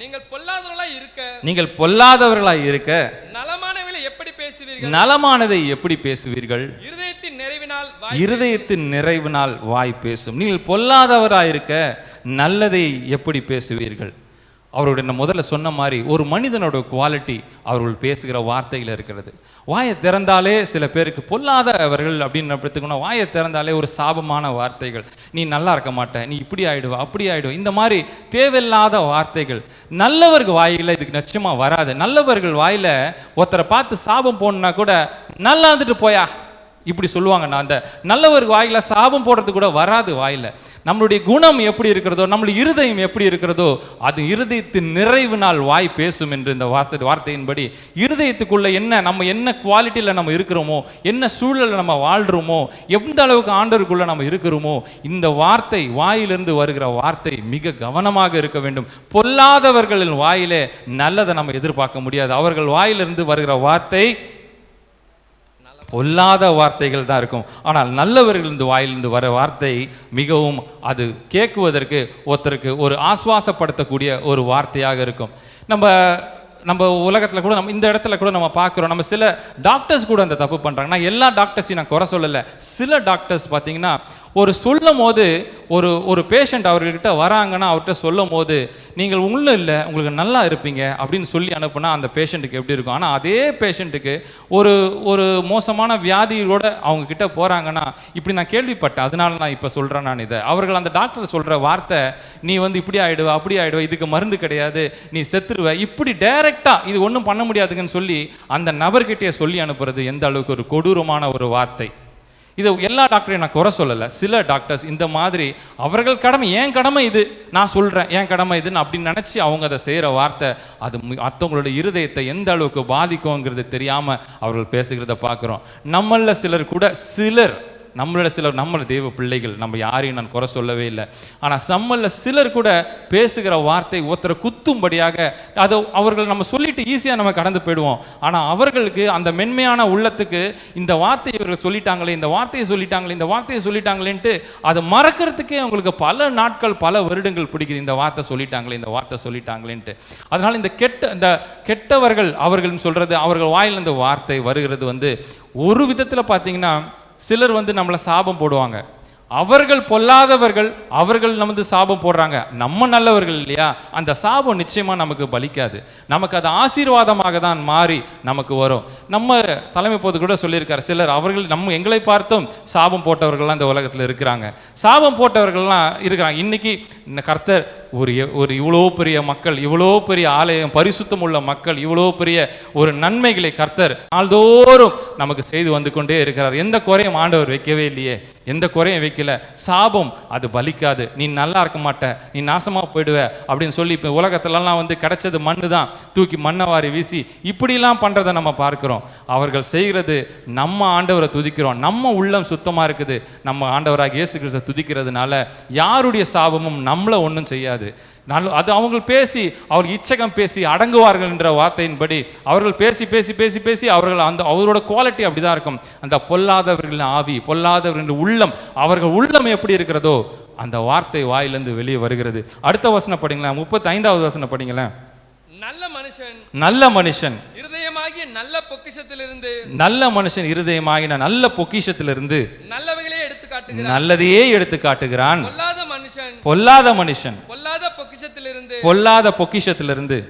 நீங்கள் பொல்லாதவர்களாய் இருக்க நலமானதை எப்படி பேசுவீர்கள்? இருதயத்தின் நிறைவினால் வாய் பேசும். நீங்கள் பொல்லாதவராய் இருக்க நல்லதை எப்படி பேசுவீர்கள்? அவருடைய முதல்ல சொன்ன மாதிரி ஒரு மனிதனோட குவாலிட்டி அவர்கள் பேசுகிற வார்த்தையில் இருக்கிறது. வாயை திறந்தாலே சில பேருக்கு பொல்லாதவர்கள் அப்படின்னு எடுத்துக்கணும். வாயை திறந்தாலே ஒரு சாபமான வார்த்தைகள், நீ நல்லா இருக்க மாட்ட, நீ இப்படி ஆயிடுவ அப்படி ஆயிடுவ, இந்த மாதிரி தேவையில்லாத வார்த்தைகள் நல்லவர்கள் வாயில இதுக்கு நிச்சயமா வராது. நல்லவர்கள் வாயில ஒருத்தரை பார்த்து சாபம் போடணும்னா கூட நல்லா இருந்துட்டு போயா இப்படி சொல்லுவாங்க. நான் அந்த நல்லவர் வாயில சாபம் போடுறது கூட வராது. வாயில நம்மளுடைய குணம் எப்படி இருக்கிறதோ, நம்மளுடைய இருதயம் எப்படி இருக்கிறதோ, அது இருதயத்தின் நிறைவினால் வாய் பேசும் என்று இந்த வார்த்தையின்படி இருதயத்துக்குள்ள நம்ம என்ன குவாலிட்டியில் நம்ம இருக்கிறோமோ, என்ன சூழலில் நம்ம வாழ்கிறோமோ, எந்த அளவுக்கு ஆண்டவருக்குள்ள நம்ம இருக்கிறோமோ, இந்த வார்த்தை வாயிலிருந்து வருகிற வார்த்தை மிக கவனமாக இருக்க வேண்டும். பொல்லாதவர்களின் வாயிலே நல்லதை நம்ம எதிர்பார்க்க முடியாது. அவர்கள் வாயிலிருந்து வருகிற வார்த்தை பொல்லாத வார்த்தைகள் தான் இருக்கும். ஆனால் நல்லவர்களிருந்து வாயிலிருந்து வர வார்த்தை மிகவும் அது கேட்குவதற்கு ஒருத்தருக்கு ஒரு ஆஸ்வாசப்படுத்தக்கூடிய ஒரு வார்த்தையாக இருக்கும். நம்ம உலகத்தில் கூட நம்ம இந்த இடத்துல கூட நம்ம பார்க்குறோம். நம்ம சில டாக்டர்ஸ் கூட அந்த தப்பு பண்ணுறாங்க. நான் எல்லா டாக்டர்ஸையும் நான் குறை சொல்லலை. சில டாக்டர்ஸ் பார்த்தீங்கன்னா ஒரு சொல்லும் போது ஒரு பேஷண்ட் அவர்கிட்ட வராங்கன்னா அவர்கிட்ட சொல்லும் போது நீங்கள் ஒன்றும் இல்லை உங்களுக்கு நல்லா இருப்பீங்க அப்படின்னு சொல்லி அனுப்புனா அந்த பேஷண்ட்டுக்கு எப்படி இருக்கும்? ஆனால் அதே பேஷண்ட்டுக்கு ஒரு மோசமான வியாதியோட அவங்க கிட்ட போகிறாங்கன்னா இப்படி நான் கேள்விப்பட்டேன், அதனால நான் இப்போ சொல்கிறேன் நான் இதை. அவர்கள் அந்த டாக்டர் சொல்கிற வார்த்தை நீ இப்படி ஆகிடுவ அப்படி ஆகிடுவ, இதுக்கு மருந்து கிடையாது, நீ செத்துருவ, இப்படி டைரெக்டாக இது ஒன்றும் பண்ண முடியாதுன்னு சொல்லி அந்த நபர்கிட்டே சொல்லி அனுப்புறது எந்த அளவுக்கு ஒரு கொடூரமான ஒரு வார்த்தை. இது எல்லா டாக்டரையும் நான் குறை சொல்லலை. சில டாக்டர்ஸ் இந்த மாதிரி அவர்கள் கடமை, என் கடமை இது, நான் சொல்கிறேன் என் கடமை இதுன்னு அப்படின்னு நினச்சி அவங்க அதை செய்கிற வார்த்தை அது மற்றவங்களோட இருதயத்தை எந்த அளவுக்கு பாதிக்கும்ங்கிறது தெரியாமல் அவர்கள் பேசுகிறத பார்க்குறோம். நம்மள சிலர் நம்ம தெய்வ பிள்ளைகள், நம்ம யாரையும் நான் குறை சொல்லவே இல்லை. ஆனால் சிலர் கூட பேசுகிற வார்த்தை ஒருத்தரை குத்தும்படியாக அதை அவர்கள் நம்ம சொல்லிட்டு ஈஸியாக நம்ம கடந்து போயிடுவோம். ஆனால் அவர்களுக்கு அந்த மென்மையான உள்ளத்துக்கு இந்த வார்த்தையை இவர்கள் சொல்லிட்டாங்களே, இந்த வார்த்தையை சொல்லிட்டாங்களேன்ட்டு அதை மறக்கிறதுக்கே அவங்களுக்கு பல நாட்கள் பல வருடங்கள் பிடிக்குது. இந்த வார்த்தை சொல்லிட்டாங்களேன்ட்டு. அதனால இந்த கெட்டவர்கள் அவர்கள் சொல்றது, அவர்கள் வாயில் இந்த வார்த்தை வருகிறது ஒரு விதத்தில் பார்த்தீங்கன்னா சிலர் நம்மளை சாபம் போடுவாங்க. அவர்கள் பொல்லாதவர்கள், அவர்கள் சாபம் போடுறாங்க, நம்ம நல்லவர்கள் இல்லையா, அந்த சாபம் நிச்சயமா நமக்கு பலிக்காது. நமக்கு அது ஆசீர்வாதமாக தான் மாறி நமக்கு வரும். நம்ம தலைமை போது கூட சொல்லியிருக்காரு, சிலர் அவர்கள் எங்களை பார்த்தும் சாபம் போட்டவர்கள்லாம் இந்த உலகத்தில் இருக்கிறாங்க. சாபம் போட்டவர்கள்லாம் இருக்கிறாங்க. இன்னைக்கு கர்த்தர் ஒரு இவ்வளோ பெரிய மக்கள், இவ்வளோ பெரிய ஆலயம், பரிசுத்தம் உள்ள மக்கள், இவ்வளோ பெரிய ஒரு நன்மைகளை கர்த்தர் நாள்தோறும் நமக்கு செய்து கொண்டே இருக்கிறார். எந்த குறையும் ஆண்டவர் வைக்கவே இல்லையே, எந்த குறையும் வைக்கல. சாபம் அது பலிக்காது, நீ நல்லா இருக்க மாட்ட, நீ நாசமா போயிடுவ அப்படின்னு சொல்லி இப்போ உலகத்திலலாம் கிடைச்சது மண்ணு தான், தூக்கி மண்ணை வாரி வீசி இப்படிலாம் பண்றதை நம்ம பார்க்கிறோம். அவர்கள் செய்கிறது நம்ம ஆண்டவரை துதிக்கிறோம், நம்ம உள்ளம் சுத்தமா இருக்குது, நம்ம ஆண்டவராக இயேசு கிறிஸ்துவை துதிக்கிறதுனால யாருடைய சாபமும் நம்மளை ஒன்றும் செய்யாது. அது அவங்க பேசி அவர் இச்சகம் பேசி அடங்குவார்கள் என்ற வார்த்தையின்படி அவர்கள் பேசி பேசி பேசி பேசி அவர்கள் அவரோட குவாலிட்டி அப்படிதான் இருக்கும். அந்த பொல்லாதவர்களின் ஆவி, பொல்லாதவர்களின் உள்ளம், அவர்கள் உள்ளம் எப்படி இருக்கிறதோ அந்த வார்த்தை வாயிலிருந்து வெளியே வருகிறது. அடுத்த வசனம் படிங்களேன், 35வது வசனம் படிங்களேன். நல்ல மனுஷன் இருதயமாகிய நல்ல பொக்கிஷத்திலிருந்து நல்லவைகளே எடுத்து காட்டுகிறான், நல்லதையே எடுத்து காட்டுகிறான். பொல்லாத மனுஷன் பொல்லாத பொக்கிஷத்திலிருந்து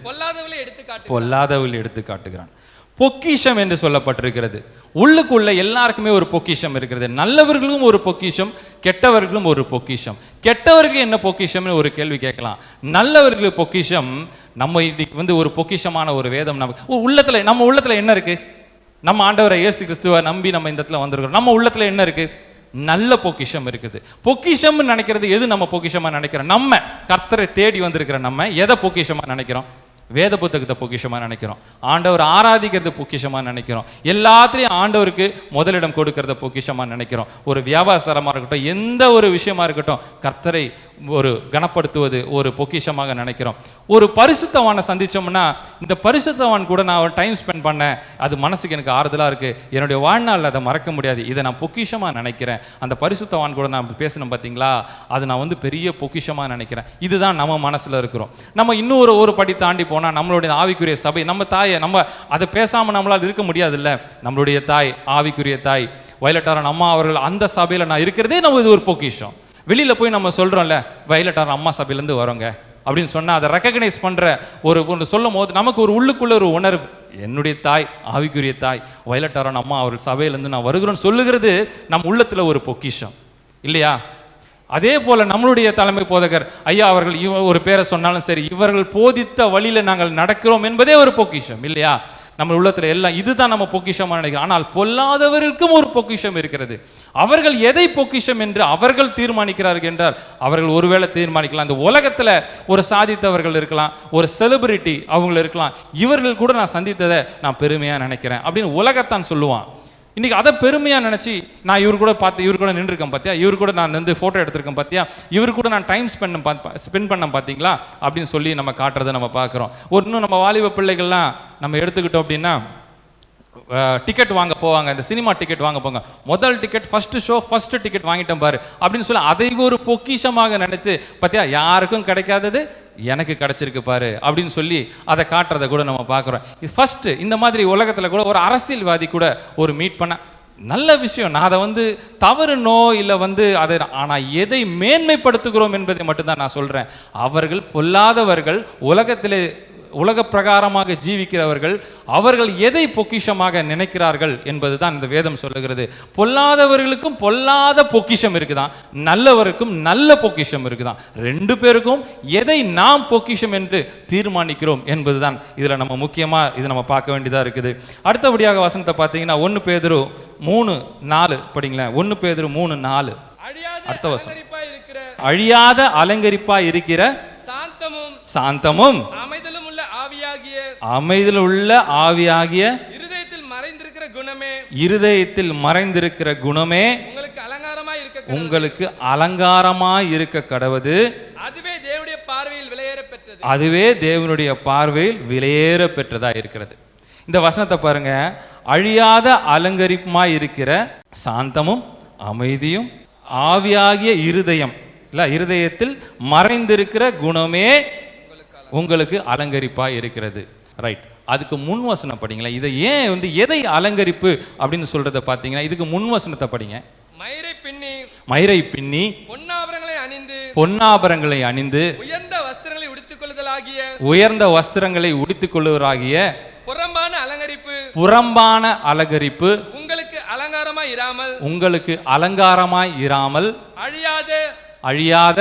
பொல்லாதவளை எடுத்து காட்டுகிறான். பொக்கிஷம் என்று சொல்லப்பட்டிருக்கிறது. உள்ளுக்குள்ள எல்லாருக்குமே ஒரு பொக்கிஷம் இருக்கிறது. நல்லவர்களும் ஒரு பொக்கிஷம், கெட்டவர்களும் ஒரு பொக்கிஷம். கெட்டவர்கள் என்ன பொக்கிஷம்னு ஒரு கேள்வி கேட்கலாம். நல்லவர்களுக்கு பொக்கிஷம் நம்ம இன்னைக்கு ஒரு பொக்கிஷமான ஒரு வேதம் நம்ம உள்ளத்துல என்ன இருக்கு? நம்ம ஆண்டவரை இயேசு கிறிஸ்துவை நம்பி நம்ம இந்த இடத்துல வந்திருக்கிறோம். நம்ம உள்ளத்துல என்ன இருக்கு? நல்ல பொக்கிஷம் இருக்குது. பொக்கிஷம் நினைக்கிறது எது? நம்ம பொக்கிஷமா நினைக்கிறோம். நம்ம கர்த்தரை தேடி வந்திருக்கிற நம்ம எதை பொக்கிஷமா நினைக்கிறோம்? வேத புத்தகத்தை பொக்கிஷமாக நினைக்கிறோம். ஆண்டவர் ஆராதிக்கிறது பொக்கிஷமாக நினைக்கிறோம். எல்லாத்துலேயும் ஆண்டவருக்கு முதலிடம் கொடுக்கறத பொக்கிஷமாக நினைக்கிறோம். ஒரு வியாபாரமாக இருக்கட்டும், எந்த ஒரு விஷயமா இருக்கட்டும், கர்த்தரை ஒரு கனப்படுத்துவது ஒரு பொக்கிஷமாக நினைக்கிறோம். ஒரு பரிசுத்தவானை சந்தித்தோம்னா, இந்த பரிசுத்தவான் கூட நான் ஒரு டைம் ஸ்பெண்ட் பண்ணேன், அது மனசுக்கு எனக்கு ஆறுதலாக இருக்குது, என்னுடைய வாழ்நாளில் அதை மறக்க முடியாது, இதை நான் பொக்கிஷமாக நினைக்கிறேன். அந்த பரிசுத்தவான் கூட நான் பேசணும் பார்த்தீங்களா, அது நான் வந்து பெரிய பொக்கிஷமாக நினைக்கிறேன். இதுதான் நம்ம மனசில் இருக்கிறோம். நம்ம இன்னும் ஒரு படி தாண்டி போனால் நம்மளுடைய ஆவிக்குரிய சபை, நம்ம தாயை நம்ம அதை பேசாமல் நம்மளால் இருக்க முடியாதுல்ல. நம்மளுடைய தாய், ஆவிக்குரிய தாய் வயலட்டாரன் அம்மா அவர்கள், அந்த சபையில் நான் இருக்கிறதே நம்ம இது ஒரு பொக்கிஷம். வெளியில் போய் நம்ம சொல்கிறோம்ல, வயலட்டாரன் அம்மா சபையிலேருந்து வரோங்க அப்படின்னு சொன்னால் அதை ரெக்கக்னைஸ் பண்ணுற ஒன்று சொல்லும் போது நமக்கு ஒரு உள்ளுக்குள்ள ஒரு உணர்வு, என்னுடைய தாய், ஆவிக்குரிய தாய் வயலட்டாரன் அம்மா அவர்கள் சபையிலேருந்து நான் வருகிறோன்னு சொல்லுகிறது நம் உள்ளத்தில் ஒரு பொக்கிஷம் இல்லையா? அதே போல் நம்மளுடைய தலைமை போதகர் ஐயா அவர்கள் ஒரு பேரை சொன்னாலும் சரி, இவர்கள் போதித்த வழியில் நாங்கள் நடக்கிறோம் என்பதே ஒரு பொக்கிஷம் இல்லையா? நம்ம உள்ளத்தில் எல்லாம் இதுதான் நம்ம பொக்கிஷமாக நினைக்கிறோம். ஆனால் பொல்லாதவர்களுக்கும் ஒரு பொக்கிஷம் இருக்கிறது. அவர்கள் எதை பொக்கிஷம் என்று அவர்கள் தீர்மானிக்கிறார்கள் என்றால், அவர்கள் ஒருவேளை தீர்மானிக்கலாம், இந்த உலகத்தில் ஒரு சாதித்தவர்கள் இருக்கலாம், ஒரு செலிபிரிட்டி அவங்கள் இருக்கலாம், இவர்கள் கூட நான் சந்தித்ததை நான் பெருமையாக நினைக்கிறேன் அப்படின்னு உலகத்தான் சொல்லுவான். இன்றைக்கி அதை பெருமையாக நினச்சி, நான் இவர் கூட பார்த்து, இவர் கூட நின்றுருக்கேன் பார்த்தியா, இவர் கூட நான் வந்து ஃபோட்டோ எடுத்திருக்கேன் பார்த்தியா, இவர் கூட நான் டைம் ஸ்பெண்ட் பண்ண பார்த்தீங்களா அப்படின்னு சொல்லி நம்ம காட்டுறதை நம்ம பார்க்குறோம். இன்னும் நம்ம வாலிப பிள்ளைகள்லாம் நம்ம எடுத்துக்கிட்டோம் அப்படின்னா, டிக்கெட் வாங்க போவாங்க, இந்த சினிமா டிக்கெட் வாங்க போங்க, முதல் ticket first show first ticket வாங்கிட்டேன் பாரு அப்படின்னு சொல்லி அதை ஒரு பொக்கிஷமாக நினைச்சு, பார்த்தியா யாருக்கும் கிடைக்காதது எனக்கு கிடைச்சிருக்கு பாரு அப்படின்னு சொல்லி அதை காட்டுறதை கூட நம்ம பார்க்குறோம். இது ஃபர்ஸ்ட். இந்த மாதிரி உலகத்தில் கூட ஒரு அரசியல்வாதி கூட ஒரு மீட் பண்ண நல்ல விஷயம், நான் அதை வந்து தவறுனோ இல்லை வந்து அதை, ஆனால் எதை மேன்மைப்படுத்துகிறோம் என்பதை மட்டும்தான் நான் சொல்கிறேன். அவர்கள் பொல்லாதவர்கள், உலகத்திலே உலக பிரகாரமாக ஜீவிக்கிறவர்கள், அவர்கள் எதை பொக்கிஷமாக நினைக்கிறார்கள் என்பதுதான் இந்த வேதம் சொல்லுகிறது. பொல்லாதவர்களுக்கும் பொல்லாத பொக்கிஷம் இருக்குதான், நல்லவருக்கும் நல்ல பொக்கிஷம் இருக்குதான். ரெண்டு பேருக்கும் எதை நாம் பொக்கிஷம் என்று தீர்மானிக்கிறோம் என்பதுதான் இதில் நம்ம முக்கியமாக இது நம்ம பார்க்க வேண்டியதாக இருக்குது. அடுத்தபடியாக வசனத்தை பார்த்தீங்கன்னா 1 பேதுரு 3:4 படிங்களேன். 1 பேதுரு 3:4 அடுத்த வசனம். அழியாத அலங்கரிப்பாய் இருக்கிற சாந்தமும் அமைதியில் உள்ள ஆவியாகிய இருதயத்தில் மறைந்திருக்கிற குணமே உங்களுக்கு அலங்காரமாய் இருக்க கடவது. அதுவே தேவனுடைய பார்வையில் விலையேற பெற்றதா இருக்கிறது. இந்த வசனத்தை பாருங்க. அழியாத அலங்கரிப்புமாய் இருக்கிற சாந்தமும் அமைதியும் ஆவியாகிய இருதயம் இல்ல, இருதயத்தில் மறைந்திருக்கிற குணமே உங்களுக்கு அலங்கரிப்பாய் இருக்கிறது. ரைட். அதுக்கு முன் வசனம் படிங்களா. இதை ஏன் வந்து எதை அலங்கரிப்பு அப்படின்னு சொல்றத பார்த்தீங்கன்னா, இதுக்கு முன் வசனத்தை படிங்க. மயிரை பின்னி பொன்னாபரங்களை அணிந்து உயர்ந்த வஸ்திரங்களை உடுத்திக் கொள்வராகிய புறம்பான அலங்கரிப்பு உங்களுக்கு அலங்காரமாய் இராமல் அழியாத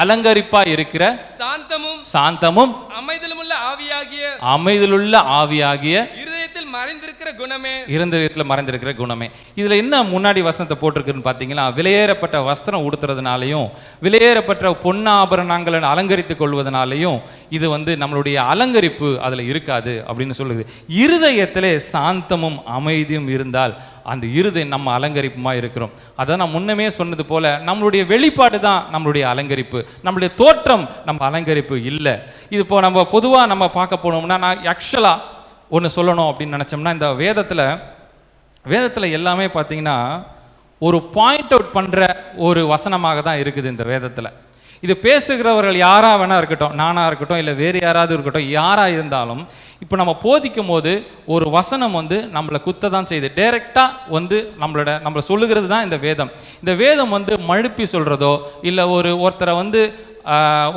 அலங்கரிப்பாய் இருக்கிற சாந்தமும் அமைதியிலுள்ள ஆவியாகிய இருதயத்தில் மறைந்திருக்கிற குணமே. இதுல என்ன முன்னாடி வசனத்தை போட்டிருக்குன்னு பார்த்தீங்கன்னா, விலையேறப்பட்ட வஸ்திரம் உடுத்துறதுனாலையும் விலையேறப்பட்ட பொன்னாபரணங்களை அலங்கரித்துக் கொள்வதனாலையும் இது வந்து நம்மளுடைய அலங்கரிப்பு அதுல இருக்காது அப்படின்னு சொல்லுது. இருதயத்திலே சாந்தமும் அமைதியும் இருந்தால் அந்த இருதயம் நம்ம அலங்கரிப்புமா இருக்கிறோம். அதான் நான் முன்னமே சொன்னது போல, நம்மளுடைய வெளிப்பாடு தான் நம்மளுடைய அலங்கரிப்பு, நம்மளுடைய தோற்றம் நம்ம அலங்கரிப்பு இல்லை. இது இப்போ நம்ம பொதுவாக நம்ம பார்க்க போனோம்னா, நான் ஆக்சுவலாக ஒன்று சொல்லணும் அப்படின்னு நினச்சோம்னா, இந்த வேதத்தில் எல்லாமே பார்த்தீங்கன்னா ஒரு பாயிண்ட் அவுட் பண்ணுற ஒரு வசனமாக தான் இருக்குது இந்த வேதத்தில். இது பேசுகிறவர்கள் யாராக வேணா இருக்கட்டும், நானாக இருக்கட்டும், இல்லை வேறு யாராவது இருக்கட்டும், யாராக இருந்தாலும் இப்போ நம்ம போதிக்கும் போது ஒரு வசனம் வந்து நம்மளை குத்த தான் செய்யுது. டைரெக்டாக வந்து நம்மளை சொல்லுகிறது தான் இந்த வேதம். இந்த வேதம் வந்து மழுப்பி சொல்கிறதோ இல்லை ஒருத்தரை வந்து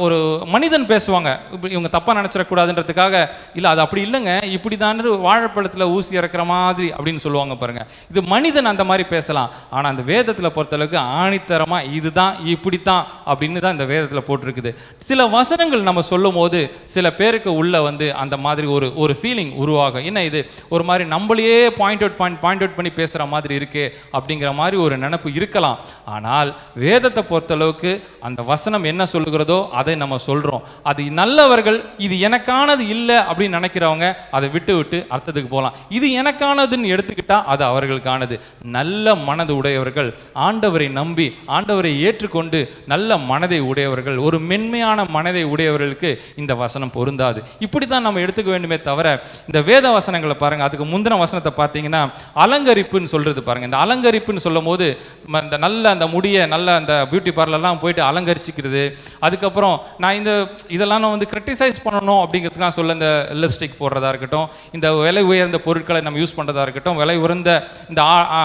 ஒரு மனிதன் பேசுவாங்க, இவங்க தப்பாக நினச்சிடக்கூடாதுன்றதுக்காக, இல்லை அது அப்படி இல்லைங்க, இப்படி தான் வாழைப்பழத்தில் ஊசி இறக்குற மாதிரி அப்படின்னு சொல்லுவாங்க பாருங்கள். இது மனிதன் அந்த மாதிரி பேசலாம். ஆனால் அந்த வேதத்தில் பொறுத்தளவுக்கு ஆணித்தரமாக இதுதான் இப்படித்தான் அப்படின்னு தான் இந்த வேதத்தில் போட்டிருக்குது. சில வசனங்கள் நம்ம சொல்லும் போது சில பேருக்கு உள்ள வந்து அந்த மாதிரி ஒரு ஃபீலிங் உருவாகும். என்ன இது ஒரு மாதிரி நம்மளையே பாயிண்ட் அவுட் பண்ணி பேசுகிற மாதிரி இருக்கே அப்படிங்கிற மாதிரி ஒரு நினைப்பு இருக்கலாம். ஆனால் வேதத்தை பொறுத்தளவுக்கு அந்த வசனம் என்ன சொல்லுகிறது தோன்றுகிறதோ அதை நம்ம சொல்கிறோம். அது நல்லவர்கள் இது எனக்கானது இல்லை அப்படின்னு நினைக்கிறவங்க அதை விட்டு விட்டு அர்த்தத்துக்கு போகலாம். இது எனக்கானதுன்னு எடுத்துக்கிட்டால் அது அவர்களுக்கானது. நல்ல மனது உடையவர்கள், ஆண்டவரை நம்பி ஆண்டவரை ஏற்றுக்கொண்டு நல்ல மனதை உடையவர்கள், ஒரு மென்மையான மனதை உடையவர்களுக்கு இந்த வசனம் பொருந்தாது. இப்படி தான் நம்ம எடுத்துக்க வேண்டுமே தவிர, இந்த வேத வசனங்களை பாருங்கள், அதுக்கு முந்தின வசனத்தை பார்த்தீங்கன்னா அலங்கரிப்புன்னு சொல்கிறது பாருங்கள். இந்த அலங்கரிப்புன்னு சொல்லும் போது இந்த நல்ல அந்த முடியை நல்ல அந்த பியூட்டி பார்லர்லாம் போயிட்டு அலங்கரிச்சிக்கிறது, அதுக்கப்புறம் நான் இதெல்லாம் நான் வந்து கிரிட்டிசைஸ் பண்ணணும் அப்படிங்கிறதுக்கு நான் சொல்ல, இந்த லிப்ஸ்டிக் போடுறதா இருக்கட்டும், இந்த விலை உயர்ந்த பொருட்களை நம்ம யூஸ் பண்ணுறதா இருக்கட்டும், விலை உயர்ந்த இந்த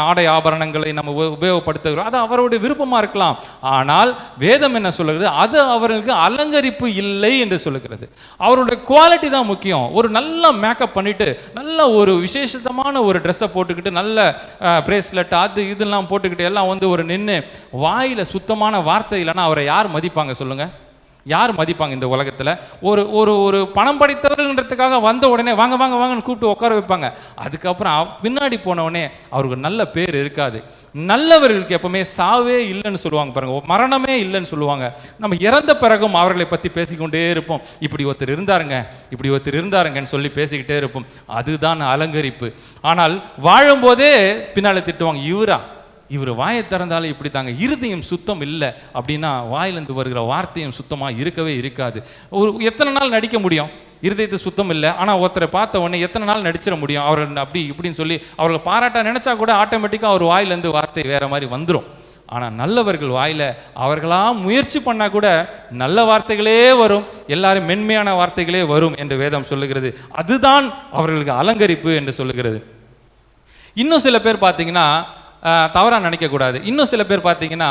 ஆடை ஆபரணங்களை நம்ம உபயோகப்படுத்துகிறோம், அது அவருடைய விருப்பமாக இருக்கலாம். ஆனால் வேதம் என்ன சொல்லுகிறது, அது அவர்களுக்கு அலங்கரிப்பு இல்லை என்று சொல்லுகிறது. அவருடைய குவாலிட்டி தான் முக்கியம். ஒரு நல்ல மேக்கப் பண்ணிட்டு நல்ல ஒரு விசேஷமான ஒரு ட்ரெஸ்ஸை போட்டுக்கிட்டு நல்ல பிரேஸ்லெட் அது இதெல்லாம் போட்டுக்கிட்டு எல்லாம் வந்து ஒரு நின்று வாயில சுத்தமான வார்த்தை இல்லைன்னா அவரை யார் மதிப்பாங்க சொல்லுங்க? யார் மதிப்பாங்க இந்த உலகத்தில்? ஒரு ஒரு ஒரு பணம் படைத்தவர்கள்ன்றதுக்காக வந்த உடனே வாங்க வாங்க வாங்கன்னு கூப்பிட்டு உட்கார வைப்பாங்க. அதுக்கப்புறம் பின்னாடி போனவொடனே அவருக்கு நல்ல பேர் இருக்காது. நல்லவர்களுக்கு எப்பவுமே சாவே இல்லைன்னு சொல்லுவாங்க பாருங்க, மரணமே இல்லைன்னு சொல்லுவாங்க. நம்ம இறந்த பிறகும் அவர்களை பற்றி பேசிக்கொண்டே இருப்போம். இப்படி ஒருத்தர் இருந்தாருங்க, இப்படி ஒருத்தர் இருந்தாருங்கன்னு சொல்லி பேசிக்கிட்டே இருப்போம். அதுதான் அலங்கரிப்பு. ஆனால் வாழும்போதே பின்னால் திட்டுவாங்க, இவர் வாயை திறந்தாலும் இப்படி தாங்க, இருதயம் சுத்தம் இல்லை அப்படின்னா வாயிலிருந்து வருகிற வார்த்தையும் சுத்தமாக இருக்கவே இருக்காது. எத்தனை நாள் நடிக்க முடியும்? இருதயத்தை சுத்தம் இல்லை, ஆனால் ஒருத்தரை பார்த்த உடனே எத்தனை நாள் நடிச்சிட முடியும்? அவர்கள் அப்படி இப்படின்னு சொல்லி அவர்களை பாராட்ட நினைச்சா கூட ஆட்டோமேட்டிக்காக அவர் வாயிலேருந்து வார்த்தை வேற மாதிரி வந்துடும். ஆனால் நல்லவர்கள் வாயில அவர்களா முயற்சி பண்ணால் கூட நல்ல வார்த்தைகளே வரும், எல்லாரும் மென்மையான வார்த்தைகளே வரும் என்று வேதம் சொல்லுகிறது. அதுதான் அவர்களுக்கு அலங்கரிப்பு என்று சொல்லுகிறது. இன்னும் சில பேர் பார்த்தீங்கன்னா தவறாக நினைக்கக்கூடாது. இன்னும் சில பேர் பார்த்தீங்கன்னா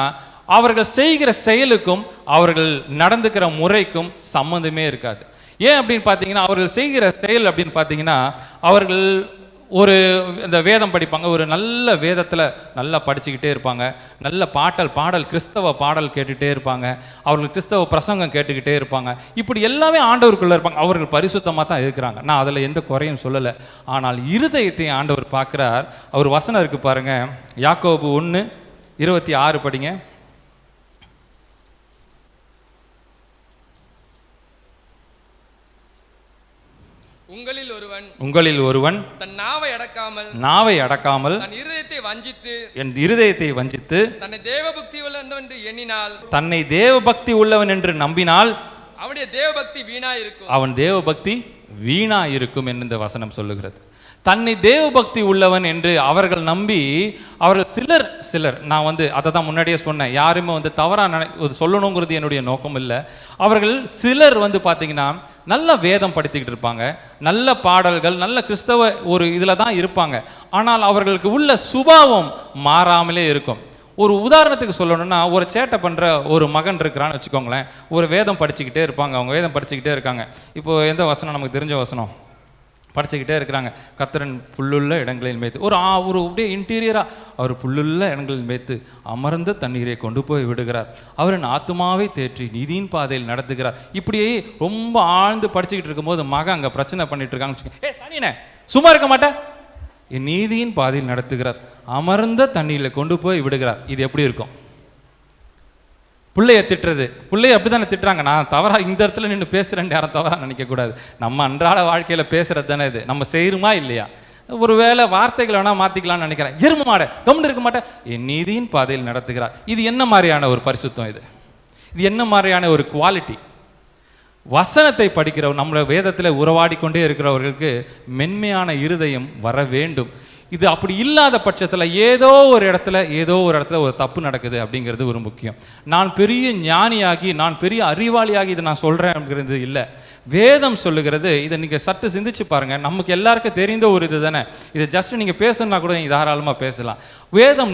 அவர்கள் செய்கிற செயலுக்கும் அவர்கள் நடந்துக்கிற முறைக்கும் சம்மந்தமே இருக்காது. ஏன் அப்படின்னு பார்த்தீங்கன்னா, அவர்கள் செய்கிற செயல் அப்படின்னு பார்த்தீங்கன்னா, அவர்கள் ஒரு இந்த வேதம் படிப்பாங்க, ஒரு நல்ல வேதத்தில் நல்லா படிச்சுக்கிட்டே இருப்பாங்க, நல்ல பாடல் கிறிஸ்தவ பாடல் கேட்டுகிட்டே இருப்பாங்க, அவர்கள் கிறிஸ்தவ பிரசங்கம் கேட்டுக்கிட்டே இருப்பாங்க. இப்படி எல்லாமே ஆண்டவருக்குள்ளே இருப்பாங்க. அவர்கள் பரிசுத்தமாக தான் இருக்கிறாங்க, நான் அதில் எந்த குறையும் சொல்லலை. ஆனால் இருதயத்தை ஆண்டவர் பார்க்குறார். அவர் வசனம் இருக்குது பாருங்க, யாக்கோபு 1:26 படிங்க. உங்களில் ஒருவன் தன் நாவை அடக்காமல் என் இருதயத்தை வஞ்சித்து தன்னை தேவபக்தி உள்ளவன் என்று நம்பினால் அவன் தேவபக்தி வீணா இருக்கும் என்று இந்த வசனம் சொல்லுகிறது. தன்னை தேவபக்தி உள்ளவன் என்று அவர்கள் நம்பி, அவர்கள் சிலர் நான் வந்து அதை தான் முன்னாடியே சொன்னேன், யாருமே வந்து தவறாக சொல்லணுங்கிறது என்னுடைய நோக்கம் இல்லை. அவர்கள் சிலர் வந்து பார்த்தீங்கன்னா நல்ல வேதம் படித்துக்கிட்டு இருப்பாங்க, நல்ல பாடல்கள், நல்ல கிறிஸ்தவ ஒரு இதில் தான் இருப்பாங்க. ஆனால் அவர்களுக்கு உள்ள சுபாவம் மாறாமலே இருக்கும். ஒரு உதாரணத்துக்கு சொல்லணும்னா, ஒரு சேட்டை பண்ணுற ஒரு மகன் இருக்கிறான்னு வச்சுக்கோங்களேன். ஒரு வேதம் படிச்சுக்கிட்டே இருப்பாங்க, அவங்க வேதம் படிச்சுக்கிட்டே இருக்காங்க. இப்போது எந்த வசனம் நமக்கு தெரிஞ்ச வசனம் படிச்சுக்கிட்டே இருக்கிறாங்க. கர்த்தரன் புல்லுள்ள இடங்களில் மேய்த்து, ஒரு அப்படியே இன்டீரியராக அவர் புல்லுள்ள இடங்களில் மேய்த்து அமர்ந்த தண்ணீரை கொண்டு போய் விடுகிறார், அவரின் ஆத்துமாவை தேற்றி நீதியின் பாதையில் நடத்துகிறார். இப்படியே ரொம்ப ஆழ்ந்து படிச்சுக்கிட்டு இருக்கும்போது மகன் அங்கே பிரச்சனை பண்ணிட்டு இருக்காங்க. சும்மா இருக்க மாட்டேன், என் நீதியின் பாதையில் நடத்துகிறார், அமர்ந்த தண்ணீரில் கொண்டு போய் விடுகிறார். இது எப்படி இருக்கும்? பிள்ளைய திட்டுறது, பிள்ளைய அப்படி தானே திட்டுறாங்க. நான் தவறாக இந்த இடத்துல நின்று பேசுகிறேன் யாரும் தவறாக நினைக்கக்கூடாது. நம்ம அன்றாட வாழ்க்கையில் பேசுகிறது தானே இது, நம்ம செய்கிறோமா இல்லையா? ஒரு வேளை வார்த்தைகள் வேணால் மாற்றிக்கலாம்னு நினைக்கிறேன். எரும மாட கம்னு இருக்க மாட்டேன், என் நீதியின் பாதையில் நடத்துகிறார். இது என்ன மாதிரியான ஒரு பரிசுத்தம்? இது என்ன மாதிரியான ஒரு குவாலிட்டி? வசனத்தை படிக்கிற நம்மளை வேதத்தில் உறவாடி கொண்டே இருக்கிறவர்களுக்கு மென்மையான இருதயம் வர வேண்டும். இது அப்படி இல்லாத பட்சத்தில் ஏதோ ஒரு இடத்துல ஒரு தப்பு நடக்குது அப்படிங்கிறது ஒரு முக்கியம். நான் பெரிய ஞானியாகி, நான் பெரிய அறிவாளியாகி இதை நான் சொல்கிறேன் அப்படிங்கிறது இல்லை. வேதம் சொல்லுகிறது, இதை நீங்கள் சற்று சிந்திச்சு பாருங்கள். நமக்கு எல்லாருக்கும் தெரிந்த ஒரு இது தானே, இதை ஜஸ்ட் நீங்கள் பேசணுன்னா கூட நீங்கள் தாராளமாக பேசலாம்.